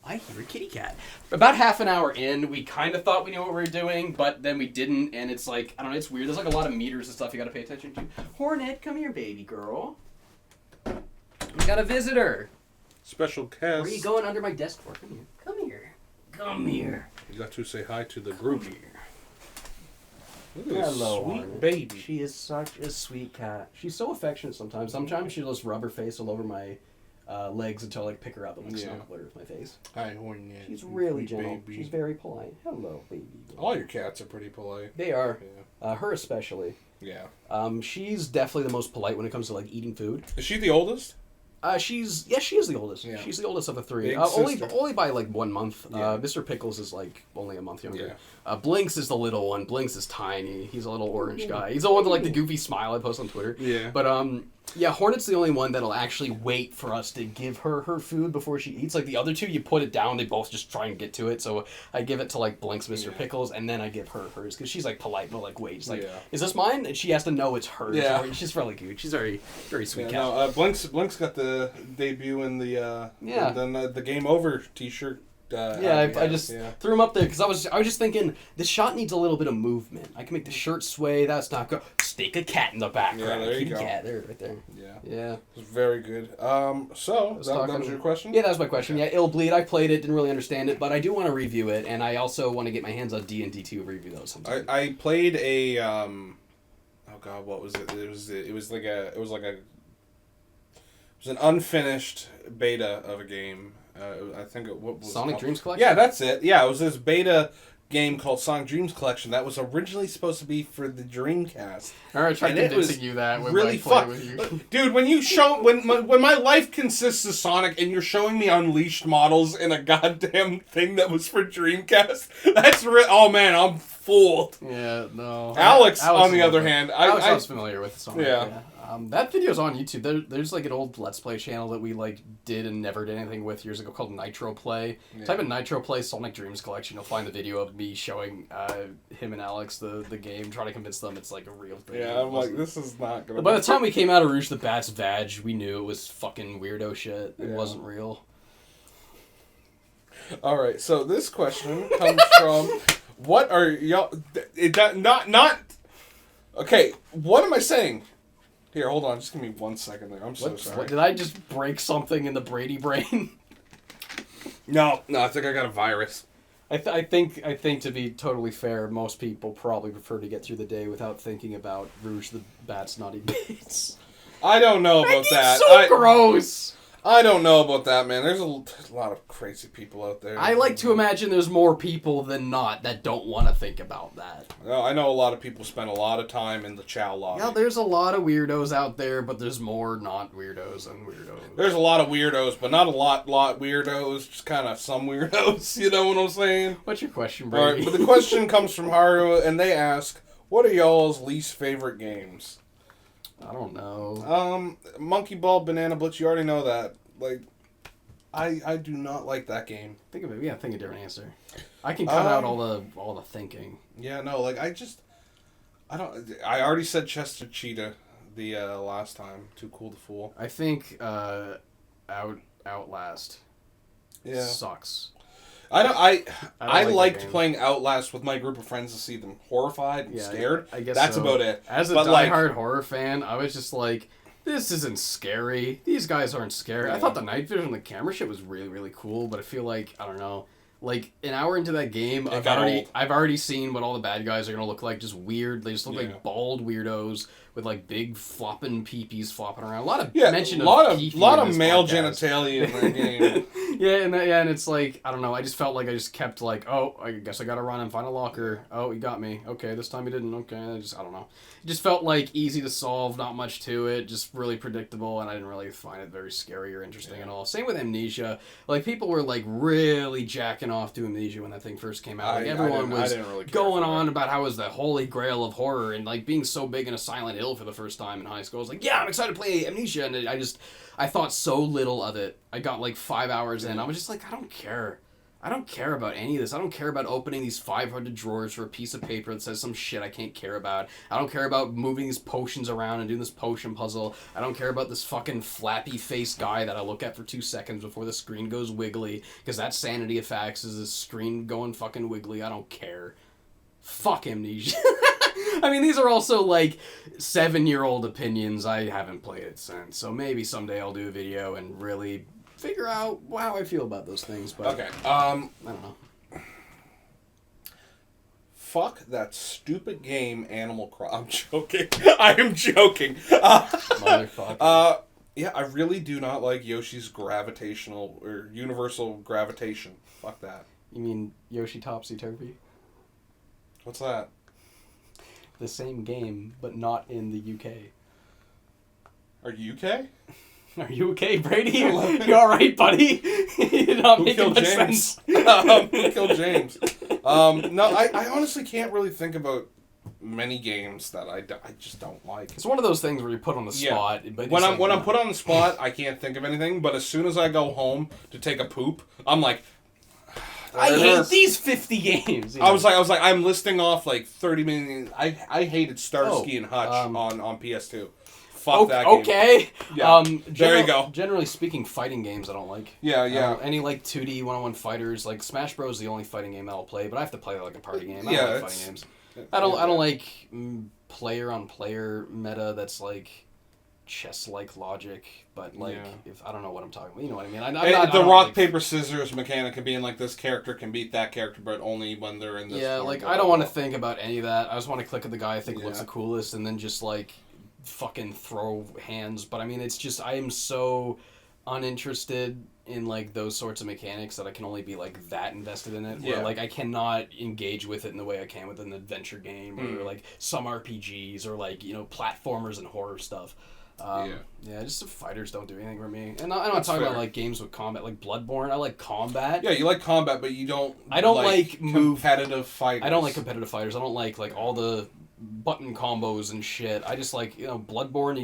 I hear a kitty cat. About half an hour in, we kind of thought we knew what we were doing, but then we didn't, and it's like, I don't know, it's weird. There's like a lot of meters and stuff you gotta pay attention to. Hornet, come here, baby girl. We got a visitor. Special guest. Where are you going under my desk for? Come here. Come here. Come here. You got to say hi to the group. Come here. Look at this Hello, sweet Hornet. baby. She is such a sweet cat. She's so affectionate sometimes. Sometimes she'll just rub her face all over my legs until I like pick her up and like snuggle her with my face. Hi, Hornet. She's really Sweet gentle. baby. She's very polite. Hello, baby. All your cats are pretty polite. They are. Yeah. Her especially. Yeah. She's definitely the most polite when it comes to like eating food. Is she the oldest? She is the oldest. Yeah. She's the oldest of the three. Big Only by like 1 month. Yeah. Mr. Pickles is like only a month younger. Yeah. Blinks is the little one. Blinks is tiny. He's a little orange guy. He's the one with like the goofy smile I post on Twitter. Yeah. But yeah, Hornet's the only one that'll actually wait for us to give her her food before she eats. Like the other two, you put it down, they both just try and get to it. So I give it to like Blinks, Mr. Pickles, and then I give her hers because she's like polite, but like wait, she's like, is this mine? And she has to know it's hers. Yeah. She's really cute. She's very sweet cat. No, Blinks got the debut in the Game Over T-shirt. I just threw him up there because I was just thinking the shot needs a little bit of movement. I can make the shirt sway. That's not good. Stick a cat in the background. Yeah, there you go. Cat there, right there. Yeah. It's very good. So that was your question? Yeah, that was my question. Yeah, Ill Bleed. I played it, didn't really understand it, but I do want to review it, and I also want to get my hands on D and D2 review those sometime. I played a what was it? It was an unfinished beta of a game. I think what was Sonic it Dreams Collection? Yeah, that's it. Yeah, it was this beta game called Sonic Dreams Collection that was originally supposed to be for the Dreamcast. I tried convincing you that when really I played with you. Dude, when you show when my life consists of Sonic and you're showing me Unleashed models in a goddamn thing that was for Dreamcast, that's oh man, I'm fooled. Yeah, no. Alex on the other hand, I was familiar with Sonic. Yeah. That video's on YouTube. There's like an old Let's Play channel that we like did and never did anything with years ago called Nitro Play. Yeah. Type in Nitro Play Sonic Dreams Collection. You'll find the video of me showing him and Alex the game, trying to convince them it's like a real thing. Yeah, I'm like, this is not gonna. By the time we came out of Rouge the Bat's Vag, we knew it was fucking weirdo shit. It wasn't real. All right, so this question comes from what are y'all? Not. Okay, what am I saying? Here, hold on. Just give me 1 second there. I'm so sorry. Did I just break something in the Brady brain? No, I think I got a virus. I think to be totally fair, most people probably prefer to get through the day without thinking about Rouge the Bat's naughty bits. I don't know about that. So gross. I don't know about that, man. There's a lot of crazy people out there. I like to imagine there's more people than not that don't want to think about that. Well, I know a lot of people spend a lot of time in the Chow lobby. Yeah, there's a lot of weirdos out there, but there's more not weirdos than weirdos. There's a lot of weirdos, but not a lot weirdos. Just kind of some weirdos. You know what I'm saying? What's your question, Brady? All right, but the question comes from Haru, and they ask, "What are y'all's least favorite games?" I don't know. Monkey Ball, Banana Blitz. You already know that. Like, I do not like that game. Think of it. Yeah, think a different answer. I can cut out all the thinking. Yeah, no. Like, I I already said Chester Cheetah the last time. Too Cool to Fool. I think Outlast. Yeah. Sucks. I like liked playing Outlast with my group of friends to see them horrified and scared. I guess that's so. about it. As a diehard horror fan, I was just like, this isn't scary. These guys aren't scary. Yeah. I thought the night vision, the camera shit was really, really cool, but I feel like, I don't know, like an hour into that game, I've already seen what all the bad guys are gonna look like. Just weird. They just look like bald weirdos with like big flopping peepees flopping around. A lot of mention of male genitalia in that game. and it's like, I don't know. I just felt like I just kept like, oh, I guess I gotta run and find a locker. Oh, he got me. Okay, this time he didn't. Okay, I don't know. It just felt like easy to solve, not much to it, just really predictable, and I didn't really find it very scary or interesting at all. Same with Amnesia. Like, people were like really jacking off to Amnesia when that thing first came out. Like, everyone was going on about how it was the holy grail of horror, and like being so big into Silent Hill for the first time in high school. I was like, yeah, I'm excited to play Amnesia, and I thought so little of it. I got like 5 hours in. I was just like, I don't care. I don't care about any of this. I don't care about opening these 500 drawers for a piece of paper that says some shit I can't care about. I don't care about moving these potions around and doing this potion puzzle. I don't care about this fucking flappy face guy that I look at for 2 seconds before the screen goes wiggly, because that sanity effects is the screen going fucking wiggly. I don't care. Fuck Amnesia. I mean, these are also like 7-year-old opinions. I haven't played it since, so maybe someday I'll do a video and really figure out how I feel about those things. But okay, I don't know. Fuck that stupid game, Animal Crossing. I'm joking. I am joking. Motherfucker. Yeah, I really do not like Yoshi's gravitational or universal gravitation. Fuck that. You mean Yoshi Topsy Turvy? What's that? The same game, but not in the UK. Are you okay? Are you okay, Brady? You all right, buddy? You're not making much sense. Who killed James? No, I honestly can't really think about many games that I just don't like. It's one of those things where you're put on the spot. Yeah. But when I'm put on the spot, I can't think of anything. But as soon as I go home to take a poop, I'm like, I hate these 50 games. You know? I was like, I'm listing off like 30 minutes. I hated Starsky and Hutch on PS2. Fuck that game. Okay. Yeah. There you go. Generally speaking, fighting games I don't like. Yeah. Any like 2D one-on-one fighters, like Smash Bros is the only fighting game I'll play, but I have to play like a party game. I don't like fighting games. I don't like player-on-player meta that's like chess-like logic, but like if I don't know what I'm talking about, you know what I mean. The rock paper scissors mechanic can be in like this character can beat that character, but only when they're in this. Yeah, like I don't want to think about any of that. I just want to click at the guy I think looks the coolest, and then just like fucking throw hands. But I mean, it's just I am so uninterested in like those sorts of mechanics that I can only be like that invested in it. Where Yeah. like I cannot engage with it in the way I can with an adventure game or like some RPGs or like platformers and horror stuff. Just the fighters don't do anything for me. And I don't talk about like games with combat, like Bloodborne. I like combat. Yeah, you like combat, but you don't. I don't like competitive fighters. I don't like competitive fighters. I don't like all the button combos and shit. I just like Bloodborne.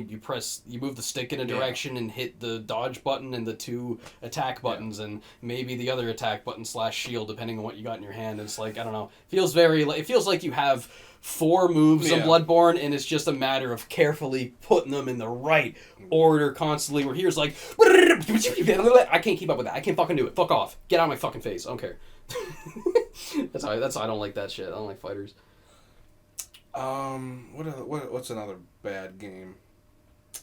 You move the stick in a direction and hit the dodge button and the 2 attack buttons and maybe the other attack button / shield depending on what you got in your hand. It's like I don't know. It feels like you have 4 moves in Bloodborne, and it's just a matter of carefully putting them in the right order constantly. Where here's like, I can't keep up with that. I can't fucking do it. Fuck off. Get out of my fucking face. I don't care. That's why I don't like that shit. I don't like fighters. What's another bad game?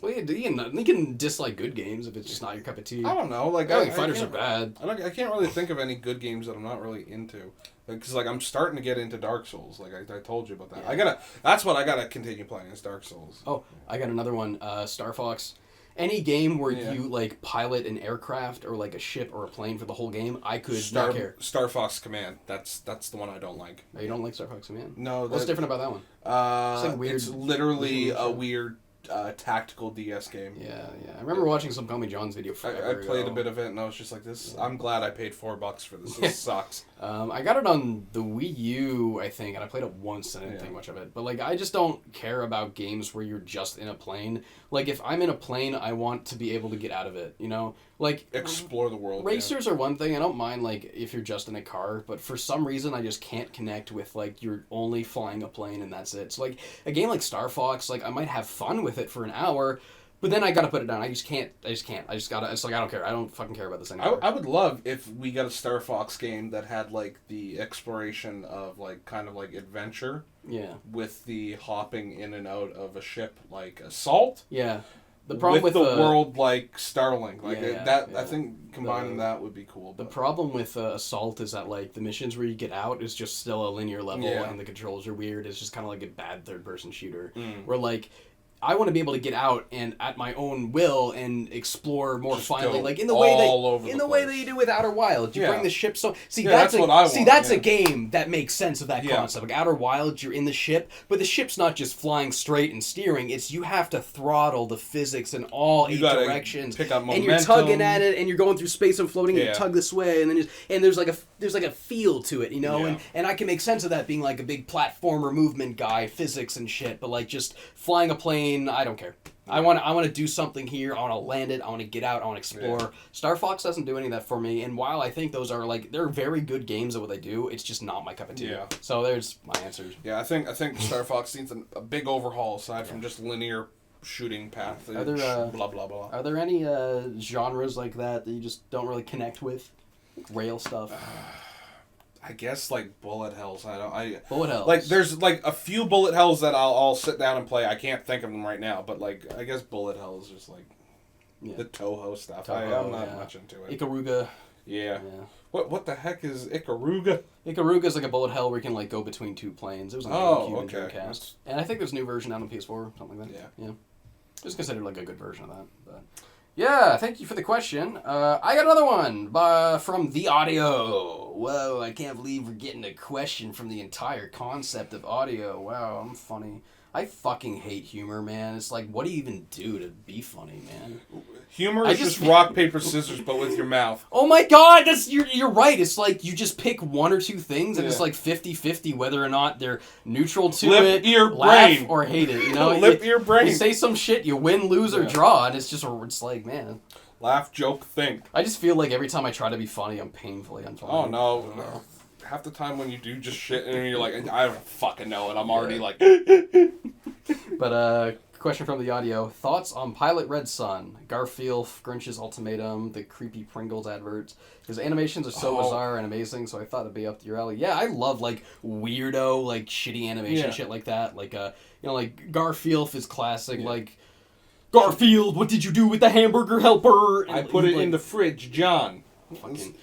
Well, you can dislike good games if it's just not your cup of tea. I don't know. Like I think fighters are bad. I can't really think of any good games that I'm not really into. Because I'm starting to get into Dark Souls. Like I told you about that. Yeah. That's what I gotta continue playing is Dark Souls. Oh, I got another one. Star Fox. Any game where you like pilot an aircraft or like a ship or a plane for the whole game, I could not care. Star Fox Command. That's the one I don't like. Oh, you don't like Star Fox Command? No. What's different about that one? It's like weird. It's literally a weird tactical DS game. Yeah. I remember watching some Call Me John's video I played a bit of it and I was just like, this. I'm glad I paid $4 for this. This sucks. I got it on the Wii U, I think, and I played it once and I didn't think much of it. But like, I just don't care about games where you're just in a plane. Like, if I'm in a plane, I want to be able to get out of it. Like explore the world. Racers are one thing. I don't mind like if you're just in a car, but for some reason I just can't connect with like you're only flying a plane and that's it. So like a game like Star Fox, like I might have fun with it for an hour, but then I gotta put it down. I just can't. It's like I don't care. I don't fucking care about this anymore. I would love if we got a Star Fox game that had like the exploration of like kind of like adventure. Yeah. With the hopping in and out of a ship like Assault. Yeah. The problem with the world like Starlink, like I think combining that would be cool. The problem with Assault is that like the missions where you get out is just still a linear level and the controls are weird. It's just kind of like a bad third-person shooter where like I want to be able to get out and at my own will and explore more finally, like in the way that you do with Outer Wilds. You bring the ship that's what I want. That's a game that makes sense of that concept. Like Outer Wilds, you're in the ship, but the ship's not just flying straight and steering. It's you have to throttle the physics in all 8 directions, pick up momentum, and you're tugging at it, and you're going through space and floating, and you tug this way, and then there's like a feel to it, and I can make sense of that being like a big platformer movement guy, physics and shit, but like just flying a plane. I don't care. I want to do something here. I want to land it. I want to get out. I want to explore. Yeah. Star Fox doesn't do any of that for me. And while I think those are like they're very good games at what they do, it's just not my cup of tea. Yeah. So there's my answers. Yeah, I think Star Fox needs a big overhaul aside from just linear shooting path. Are there blah blah blah. Are there any genres like that you just don't really connect with? Rail stuff. I guess like bullet hells. Bullet hells. Like there's like a few bullet hells that I'll sit down and play. I can't think of them right now, but like I guess bullet hells just like the Toho stuff. I'm not much into it. Ikaruga. Yeah. What the heck is Ikaruga? Ikaruga is like a bullet hell where you can like go between 2 planes. It was on GameCube and Dreamcast. And I think there's a new version out on PS4, something like that. Yeah. It was considered like a good version of that, but. Yeah, thank you for the question. I got another one from The Audio. Whoa, I can't believe we're getting a question from the entire concept of audio. Wow, I'm funny. I fucking hate humor, man. It's like, what do you even do to be funny, man? Humor is just rock, paper, scissors, but with your mouth. Oh my god, you're right. It's like you just pick 1 or 2 things, and it's like 50-50 whether or not they're neutral to Lip, it, ear, laugh, brain. or hate it. You know, Lip, ear, brain. You say some shit, you win, lose, or draw, and it's like, man. Laugh, joke, think. I just feel like every time I try to be funny, I'm painfully unfunny. Oh, no. Half the time when you do just shit and you're like, I don't fucking know, and I'm already like... But, question from the audio. Thoughts on Pilot Red Sun, Garfield, Grinch's Ultimatum, the creepy Pringles adverts? His animations are so bizarre and amazing, so I thought it'd be up to your alley. Yeah, I love, like, weirdo, like, shitty animation shit like that. Like, like, Garfield is classic, like... Garfield, what did you do with the hamburger helper? And I put it in the fridge, John. Fucking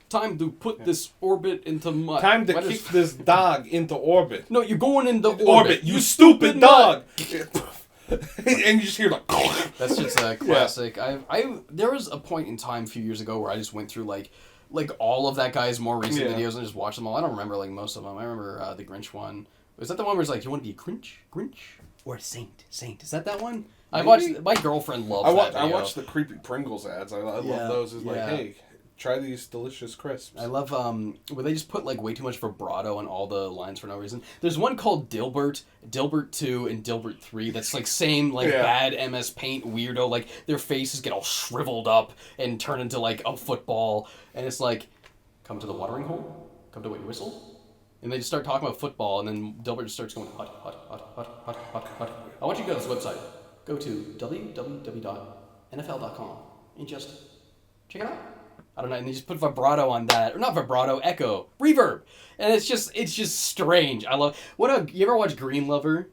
time to put this orbit into my... Time to kick this dog into orbit. No, you're going into orbit, you stupid dog! and you just hear like. That's just a classic. There was a point in time a few years ago where I just went through like all of that guy's more recent videos and just watched them all. I don't remember like most of them. I remember the Grinch one. Was that the one where it's like, you want to be a Grinch or a Saint? Is that one? I watched. My girlfriend loves that video. I watched the creepy Pringles ads. I love those. It's like, hey, try these delicious crisps. I love where they just put like way too much vibrato on all the lines for no reason. There's one called Dilbert 2, and Dilbert 3 that's like same like bad MS Paint weirdo. Like their faces get all shriveled up and turn into like a football, and it's like, come to the watering hole, come to wet your whistle. And they just start talking about football, and then Dilbert just starts going, hut, hut, hut, hut, hut, hut, hut. I want you to go to this website. Go to www.nfl.com and just check it out. I don't know, and they just put vibrato on that. Or not vibrato, echo, reverb. And it's just strange. I love... You ever watch Green Lover?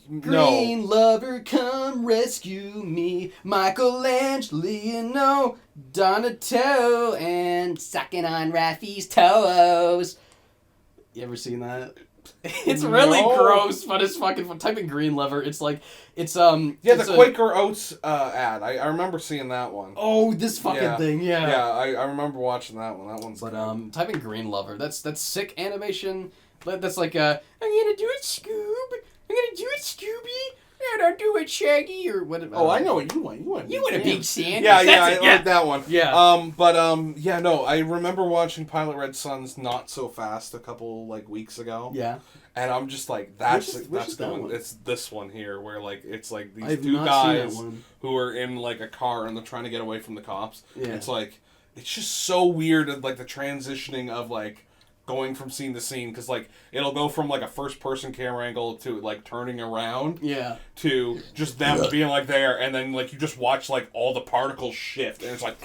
No. Green Lover, come rescue me. Michelangelo, Donatello, and sucking on Raffi's toes. You ever seen that? It's really gross, but it's fucking fun. Type in Green Lover. It's like, the Quaker Oats ad. I remember seing that one. Oh, this fucking thing, yeah. Yeah, I remember watching that one. That one's But good. type in Green Lover. That's sick animation. That's like I'm gonna do it, Scoob. I'm gonna do it, Scooby. And I'll do it, Shaggy, or what? Oh, I know what you want. You want a big Sanders. Yeah, I like that one. Yeah. I remember watching Pilot Red Son's Not So Fast a couple like weeks ago. Yeah. And I'm just like, that's which is the that one. one? It's this one here, where like it's like these I've two not guys seen that one. who are in like a car and they're trying to get away from the cops. Yeah. It's like, it's just so weird, like the transitioning of like going from scene to scene, because like it'll go from like a first person camera angle to like turning around to just them being like there, and then like you just watch like all the particles shift, and it's like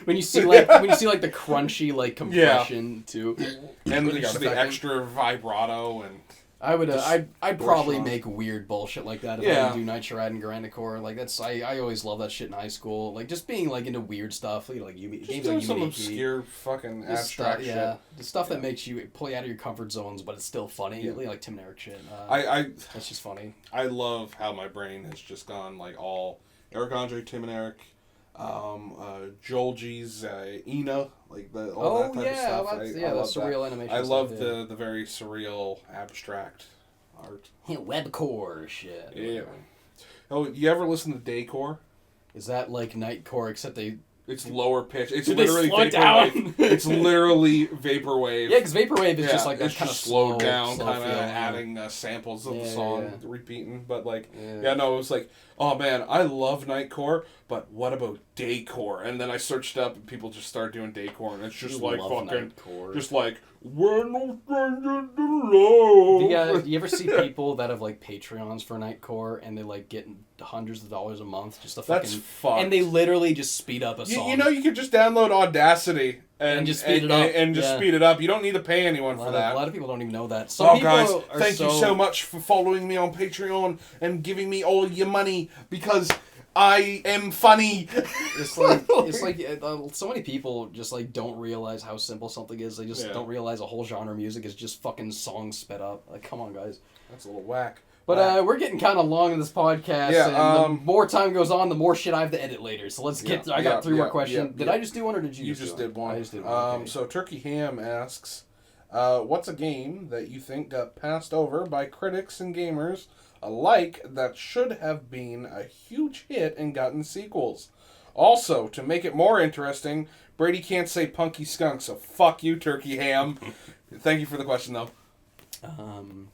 when you see like the crunchy like compression too, and just the extra vibrato. And I'd probably make weird bullshit like that if I didn't do Nitro Rad and Grandcore. Like that's I always loved that shit in high school. Like just being like into weird stuff, like games like some Unity, obscure fucking abstract shit. Yeah, the stuff that makes you pull you out of your comfort zones, but it's still funny. Like Tim and Eric shit. That's just funny. I love how my brain has just gone like all Eric Andre, Tim and Eric, Joel G's Ina, like all that type of stuff. I love surreal animation. I love the very surreal abstract art. Yeah, webcore shit. Yeah. Oh, you ever listen to Daycore? Is that like Nightcore except it's lower pitch. It's Did literally they slow it down? vaporwave. It's literally vaporwave. Yeah, because vaporwave is just like that kind of slowed down, slow kind of feel, adding samples of the song, repeating. But like, it was like, oh man, I love Nightcore, but what about Daycore? And then I searched up, and people just started doing Daycore, and it's just like fucking, Nightcore. Just like, we're no strangers to love. Do you ever see people that have like Patreons for Nightcore, and they like get hundreds of dollars a month just to fucking... That's fucked. And they literally just speed up a song. You know, you could just download Audacity and just speed it up. And just speed it up. You don't need to pay anyone for that. A lot of people don't even know that. Guys, thank you so much for following me on Patreon and giving me all your money because I am funny. It's like so many people just like don't realize how simple something is. They just don't realize a whole genre of music is just fucking songs sped up. Like, come on, guys. That's a little whack. But we're getting kind of long in this podcast. Yeah, and the more time goes on, the more shit I have to edit later. So let's get. I got three more questions. Did I just do one, or did you? You just did one. I just did one. Okay. So Turkey Ham asks, "What's a game that you think got passed over by critics and gamers alike that should have been a huge hit and gotten sequels? Also, to make it more interesting, Brady can't say Punky Skunk, so fuck you, Turkey Ham." Thank you for the question, though.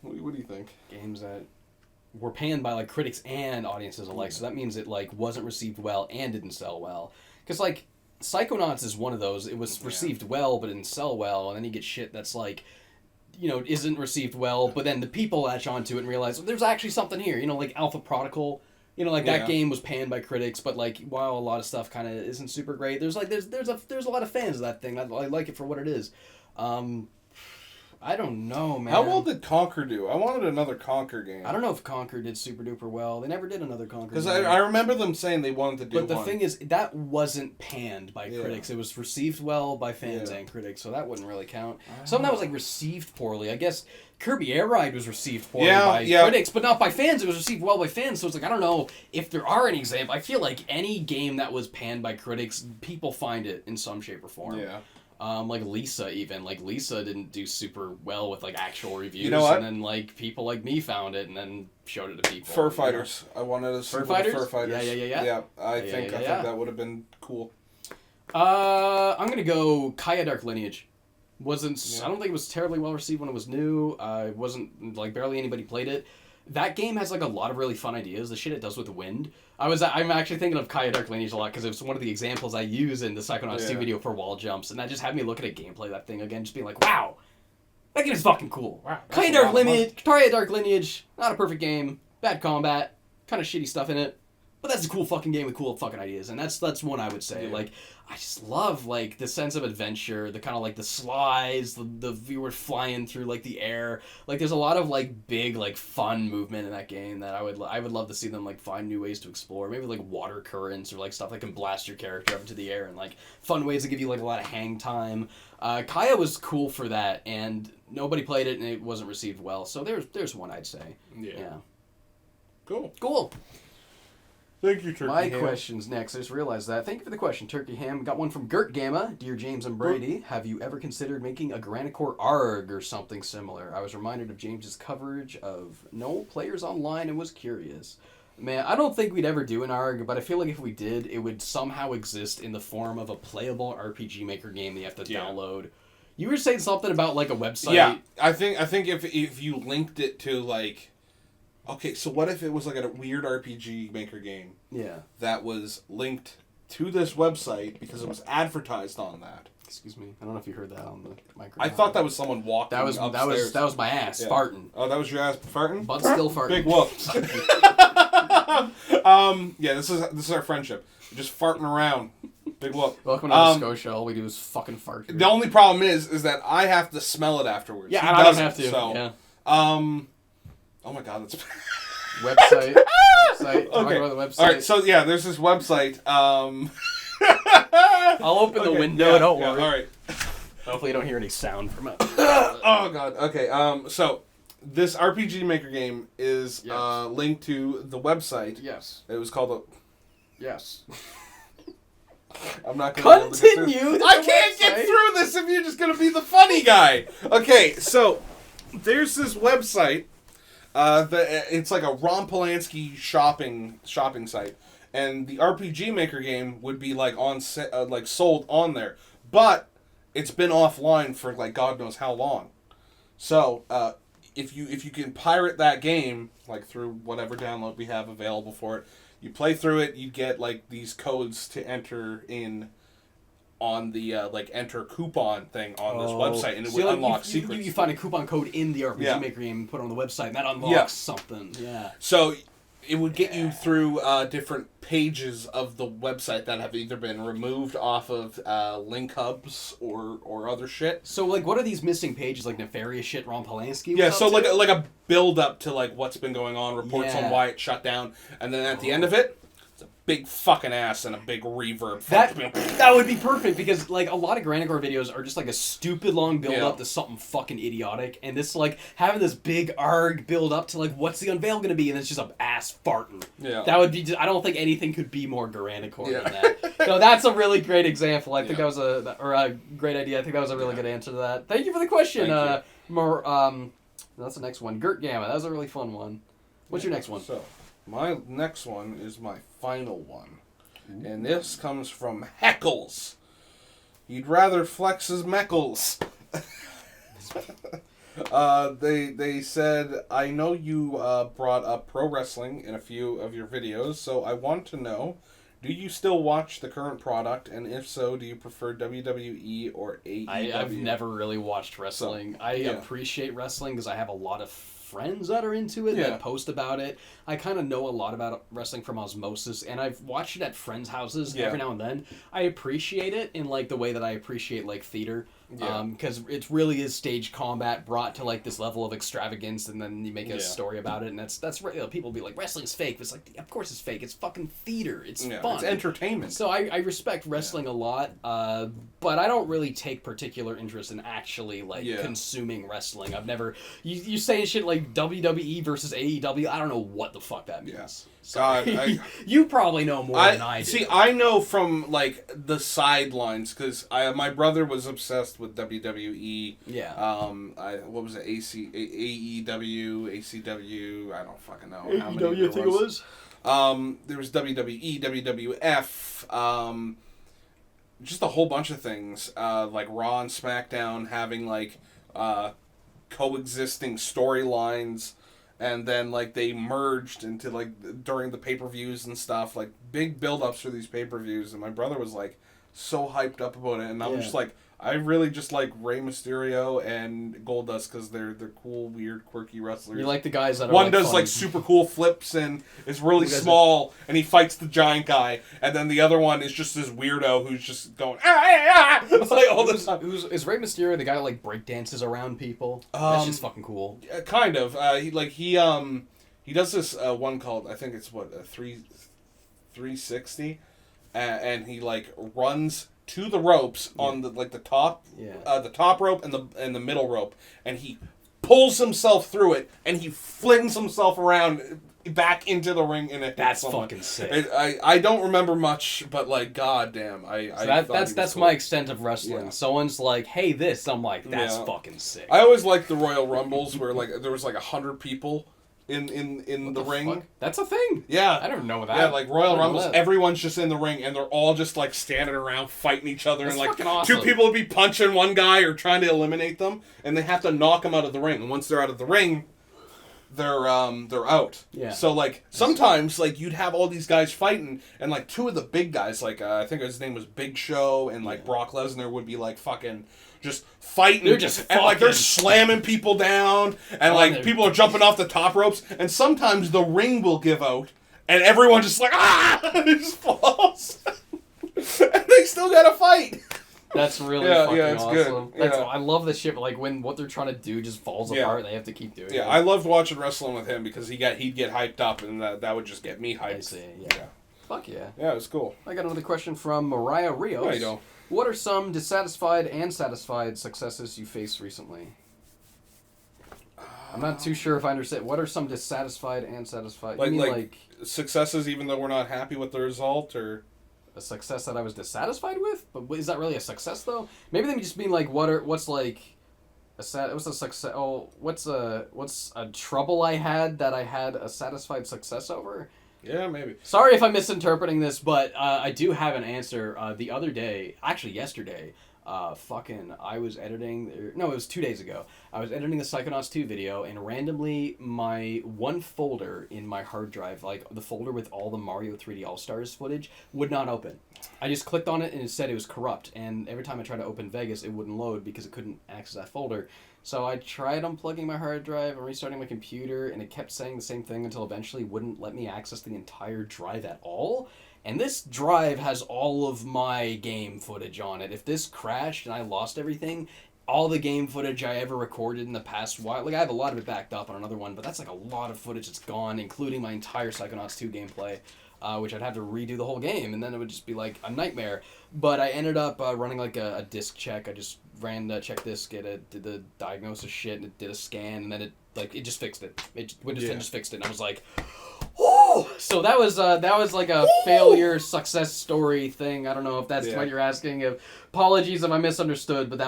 What do you think? Games that were panned by like critics and audiences alike, so that means it like wasn't received well and didn't sell well. Because like Psychonauts is one of those. It was received well but didn't sell well, and then you get shit that's like, you know, isn't received well, but then the people latch onto it and realize there's actually something here. You know, like Alpha Prodigal. You know, like that game was panned by critics, but like while a lot of stuff kind of isn't super great, there's a lot of fans of that thing. I like it for what it is. I don't know, man. How well did Conquer do? I wanted another Conquer game. I don't know if Conquer did super duper well. They never did another Conquer Because game. I remember them saying they wanted to do one. But the thing is, that wasn't panned by critics. It was received well by fans and critics, so that wouldn't really count. Something that was like received poorly. I guess Kirby Air Ride was received poorly by critics, but not by fans. It was received well by fans, so it's like, I don't know if there are any examples. I feel like any game that was panned by critics, people find it in some shape or form. Yeah. Like Lisa even. Like Lisa didn't do super well with like actual reviews. You know what? And then like people like me found it and then showed it to people. Fur Fighters. I wanted to see Fur Fighters? Fur Fighters. Yeah. Yeah, I think that would have been cool. I'm gonna go Kaya Dark Lineage. I don't think it was terribly well received when it was new. It wasn't like barely anybody played it. That game has like a lot of really fun ideas. The shit it does with the wind. I'm actually thinking of Kaya Dark Lineage a lot because it was one of the examples I use in the Psychonauts 2 video for wall jumps, and that just had me look at a gameplay of that thing again, just being like, wow, that game is fucking cool. Wow, Kaya Dark Lineage, not a perfect game, bad combat, kind of shitty stuff in it. But that's a cool fucking game with cool fucking ideas, and that's one I would say. Yeah. Like, I just love like the sense of adventure, the kind of like the slides, the viewer flying through like the air. Like, there's a lot of like big like fun movement in that game that I would love to see them like find new ways to explore. Maybe like water currents or like stuff that can blast your character up into the air, and like fun ways to give you like a lot of hang time. Kaya was cool for that, and nobody played it, and it wasn't received well. So there's one I'd say. Yeah. Cool. Thank you, Turkey My Ham. question's next. I just realized that. Thank you for the question, Turkey Ham. Got one from Gert Gamma. Dear James and Brady, have you ever considered making a Granicore ARG or something similar? I was reminded of James's coverage of no players online and was curious. Man, I don't think we'd ever do an ARG, but I feel like if we did, it would somehow exist in the form of a playable RPG Maker game that you have to download. You were saying something about like a website. Yeah, I think if you linked it to like... Okay, so what if it was like a weird RPG Maker game? Yeah. That was linked to this website because it was advertised on that. Excuse me. I don't know if you heard that on the microphone. I thought that was someone walking upstairs. That was my ass farting. Oh, that was your ass farting? But still farting. Big whoop. Yeah, this is our friendship. We're just farting around. Big whoop. Welcome to Nova Scotia. All we do is fucking fart here. The only problem is that I have to smell it afterwards. Yeah, He I don't doesn't, have to. So, yeah. Oh my god, that's... Website. Okay. Talk about the website. Alright, so yeah, there's this website. I'll open the window, don't worry. Alright. Hopefully you don't hear any sound from it. Oh god, okay. So, this RPG Maker game is linked to the website. Yes. It was called Yes. I'm not going to continue. I can't get through this if you're just going to be the funny guy. Okay, so there's this website. It's like a Ron Polanski shopping site, and the RPG Maker game would be like sold on there, but it's been offline for like God knows how long. So if you can pirate that game like through whatever download we have available for it, you play through it, you get like these codes to enter in on the enter coupon thing on this website, and it would unlock secrets. You find a coupon code in the RPG Maker game and put it on the website, and that unlocks something. Yeah. So it would get you through different pages of the website that have either been removed off of link hubs or other shit. So like, what are these missing pages? Like nefarious shit Ron Polanski? Yeah. So like a build up to like what's been going on, reports on why it shut down, and then at the end of it. Big fucking ass and a big reverb. That would be perfect because like a lot of Granicore videos are just like a stupid long build up to something fucking idiotic, and this like having this big arg build up to like what's the unveil gonna be, and it's just a ass farting. Yeah, that would be. I don't think anything could be more Granicore than that. So that's a really great example. I think that was a great idea. I think that was a really good answer to that. Thank you for the question. That's the next one. Gert Gamma. That was a really fun one. What's your next one? So, my next one is my final one. Ooh. And this comes from Heckles. He'd rather flex his meckles. They said, I know you brought up pro wrestling in a few of your videos, so I want to know, do you still watch the current product, and if so, do you prefer WWE or AEW? I've never really watched wrestling. I appreciate wrestling because I have a lot of friends that are into it that post about it. I kind of know a lot about wrestling from osmosis, and I've watched it at friends' houses every now and then. I appreciate it in like the way that I appreciate like theater. Yeah. Because it really is stage combat brought to like this level of extravagance, and then you make a Yeah. story about it, and that's people be like, wrestling's fake. It's like, of course it's fake. It's fucking theater. It's fun. It's entertainment. So I respect wrestling a lot, but I don't really take particular interest in actually like consuming wrestling. I've never you say shit like WWE versus AEW. I don't know what the fuck that means. Yeah. Sorry. You probably know more than I do. See, I know from like the sidelines because my brother was obsessed with WWE. Yeah. What was it? AEW, ACW. I don't fucking know. How many AEW, I think it was. There was WWE, WWF. Just a whole bunch of things. Like Raw and SmackDown having like coexisting storylines. And then, like, they merged into, like, during the pay-per-views and stuff, like, big build-ups for these pay-per-views. And my brother was, like, so hyped up about it. And I'm just like, I really just like Rey Mysterio and Goldust because they're cool, weird, quirky wrestlers. You like the guys that are one does fun. like super cool flips and is really small and he fights the giant guy, and then the other one is just this weirdo who's just going It's like all the time. Is Rey Mysterio the guy that like break dances around people? That's just fucking cool. Kind of. He does this one called, I think it's what, 360, and he like runs to the ropes on the top, the top rope and the middle rope, and he pulls himself through it, and he flings himself around back into the ring, and that's fucking sick. I don't remember much, but like goddamn, that's cool. My extent of wrestling. Yeah. Someone's like, "Hey, this," I'm like, "That's fucking sick." I always liked the Royal Rumbles where like there was like 100 people in the ring. Fuck? That's a thing. Yeah. I don't know that. Yeah, like Royal Rumbles, everyone's just in the ring and they're all just like standing around fighting each other. That's and like fucking awesome. Two people would be punching one guy or trying to eliminate them, and they have to knock them out of the ring. And once they're out of the ring, they're out. Yeah. So like sometimes like you'd have all these guys fighting, and like two of the big guys, like I think his name was Big Show and like Brock Lesnar, would be like fucking just fighting. They're just and like they're slamming people down, and like people are jumping off the top ropes, and sometimes the ring will give out, and everyone just like it just falls, and they still gotta fight. That's really fucking it's awesome. good. I love this shit, but like when what they're trying to do just falls apart, they have to keep doing it. Yeah, I loved watching wrestling with him because he'd get hyped up, and that would just get me hyped. I see. Yeah. Fuck yeah. Yeah, it was cool. I got another question from Mariah Rios. There you go. What are some dissatisfied and satisfied successes you faced recently? I'm not too sure if I understand. What are some dissatisfied and satisfied? Like, you mean like successes, even though we're not happy with the result, or a success that I was dissatisfied with? But is that really a success though? Maybe they just mean like what's like a success? Oh, what's a trouble I had that I had a satisfied success over? Yeah, maybe. Sorry if I'm misinterpreting this, but I do have an answer. The other day, actually yesterday, I was editing... No, it was 2 days ago. I was editing the Psychonauts 2 video, and randomly my one folder in my hard drive, like the folder with all the Mario 3D All-Stars footage, would not open. I just clicked on it, and it said it was corrupt, and every time I tried to open Vegas, it wouldn't load because it couldn't access that folder. So I tried unplugging my hard drive and restarting my computer, and it kept saying the same thing until eventually wouldn't let me access the entire drive at all. And this drive has all of my game footage on it. If this crashed and I lost everything, all the game footage I ever recorded in the past while, like I have a lot of it backed up on another one, but that's like a lot of footage that's gone, including my entire Psychonauts 2 gameplay. Which I'd have to redo the whole game, and then it would just be like a nightmare. But I ended up running like a disk check. I just ran the check disk, did the diagnosis shit, and it did a scan, and then it just fixed it. Windows 10 just fixed it, and I was like, oh! So that was like a failure success story thing. I don't know if that's what you're asking. Apologies if I misunderstood, but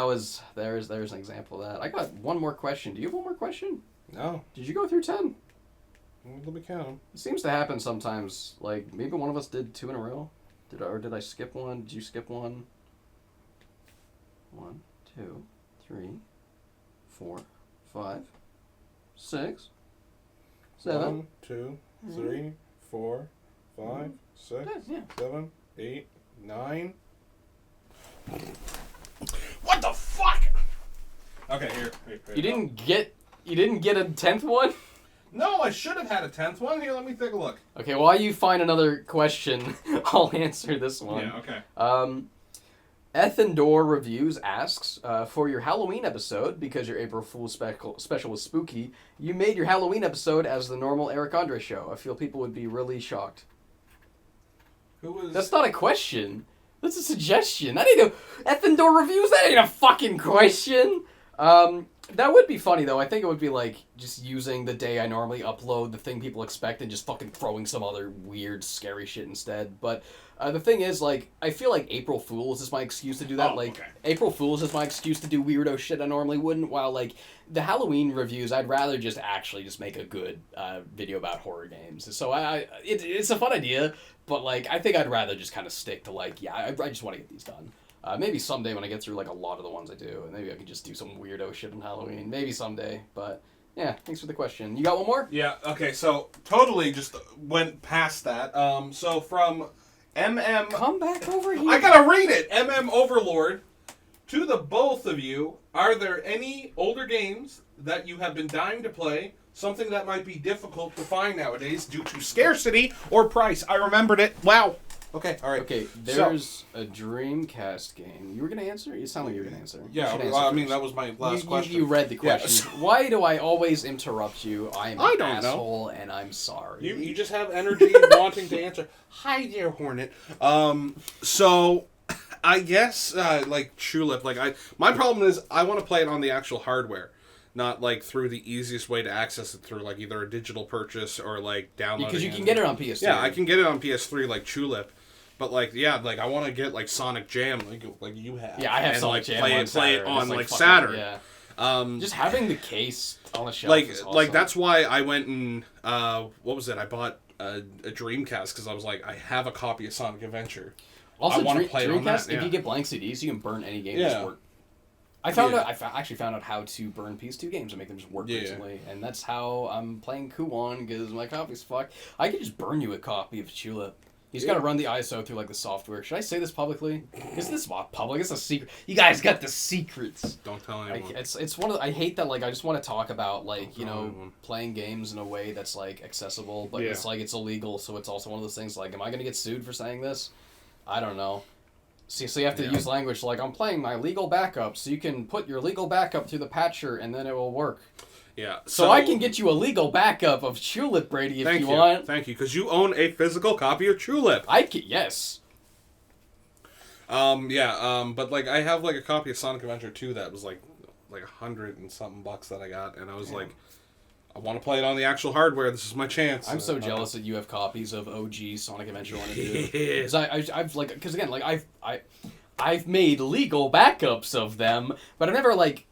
there's an example of that. I got one more question. Do you have one more question? No. Did you go through 10? Let me count them. It seems to happen sometimes. Like, maybe one of us did 2 in a row. Did I skip one? Did you skip one? 1, 2, 3, 4, 5, 6, 7. 1, 2, 3, 4, 5, 6, 7, 8, 9. What the fuck? Okay, here. You didn't get a 10th one? No, I should have had a 10th one. Here, let me take a look. Okay, while you find another question, I'll answer this one. Yeah, okay. Ethendor Reviews asks, for your Halloween episode, because your April Fool's special was spooky, you made your Halloween episode as the normal Eric Andre show. I feel people would be really shocked. Who was... That's not a question. That's a suggestion. That ain't a... Ethendor Reviews, that ain't a fucking question. That would be funny, though. I think it would be, like, just using the day I normally upload, the thing people expect, and just fucking throwing some other weird, scary shit instead. But the thing is, like, I feel like April Fool's is my excuse to do that. April Fool's is my excuse to do weirdo shit I normally wouldn't, while, like, the Halloween reviews, I'd rather just actually just make a good video about horror games. So it's a fun idea, but, like, I think I'd rather just kind of stick to, like, yeah, I just want to get these done. Maybe someday when I get through, like, a lot of the ones I do, and maybe I could just do some weirdo shit on Halloween. Maybe someday, but yeah, thanks for the question. You got one more? Yeah, okay, so totally just went past that. So from MM... Come back over here. I gotta read it! MM Overlord, to the both of you, are there any older games that you have been dying to play, something that might be difficult to find nowadays due to scarcity or price? I remembered it. Wow. Okay, all right. Okay, there's a Dreamcast game. You were going to answer? You sound like you were going to answer. Yeah, I mean, that was my last question. You read the question. Yeah. Why do I always interrupt you? I'm an asshole, and I'm sorry. You just have energy wanting to answer. Hi there, Hornet. So, I guess, like, Tulip, like, my problem is I want to play it on the actual hardware. Not, like, through the easiest way to access it through, like, either a digital purchase or, like, downloading. Because you can get it on PS3. Yeah, I can get it on PS3, like Tulip. But, like, yeah, like, I want to get, like, Sonic Jam, like you have. Yeah, I have Sonic Jam on Saturn. Play it on, like, Saturn. Yeah. Just having the case on the shelf is awesome. Like, that's why I went and, what was it? I bought a Dreamcast, because I was like, I have a copy of Sonic Adventure. Also, I want to play it on that. If you get blank CDs, you can burn any game Yeah. just work. I actually found out how to burn PS2 games and make them just work recently, and that's how I'm playing Kuwan, because my copy's fucked. I could just burn you a copy of Tulip. You just gotta run the ISO through, like, the software. Should I say this publicly? Is this public? It's a secret. You guys got the secrets. Don't tell anyone. It's one of the, I hate that, like, I just want to talk about, like, you know, playing games in a way that's, like, accessible, but it's, like, it's illegal, so it's also one of those things, like, am I gonna get sued for saying this? I don't know. So you have to use language like, I'm playing my legal backup, so you can put your legal backup through the patcher, and then it will work. Yeah. So I can get you a legal backup of Tulip, Brady, if you want. Thank you, because you own a physical copy of Tulip. Yes. But, like, I have, like, a copy of Sonic Adventure 2 that was, like $100 and something that I got, and I was like, I want to play it on the actual hardware. This is my chance. I'm so jealous that you have copies of OG Sonic Adventure 1 and 2. Because again, like, I've made legal backups of them, but I've never, like,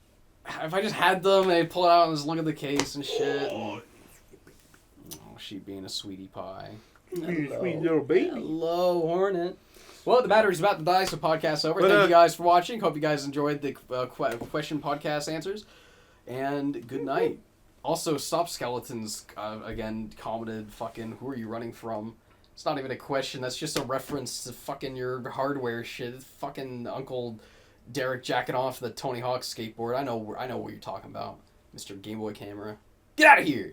if I just had them and I'd pull it out and just look at the case and shit. Oh, she being a sweetie pie. Hello. Sweet little baby. Hello, Hornet. Well, the battery's about to die, so podcast's over. Thank you guys for watching. Hope you guys enjoyed the question podcast answers. And good night. Also, Stop Skeletons, again, commented, fucking, who are you running from? It's not even a question, that's just a reference to fucking your hardware shit. It's fucking Uncle Derek jacking off the Tony Hawk skateboard. I know what you're talking about, Mr. Game Boy Camera. Get out of here!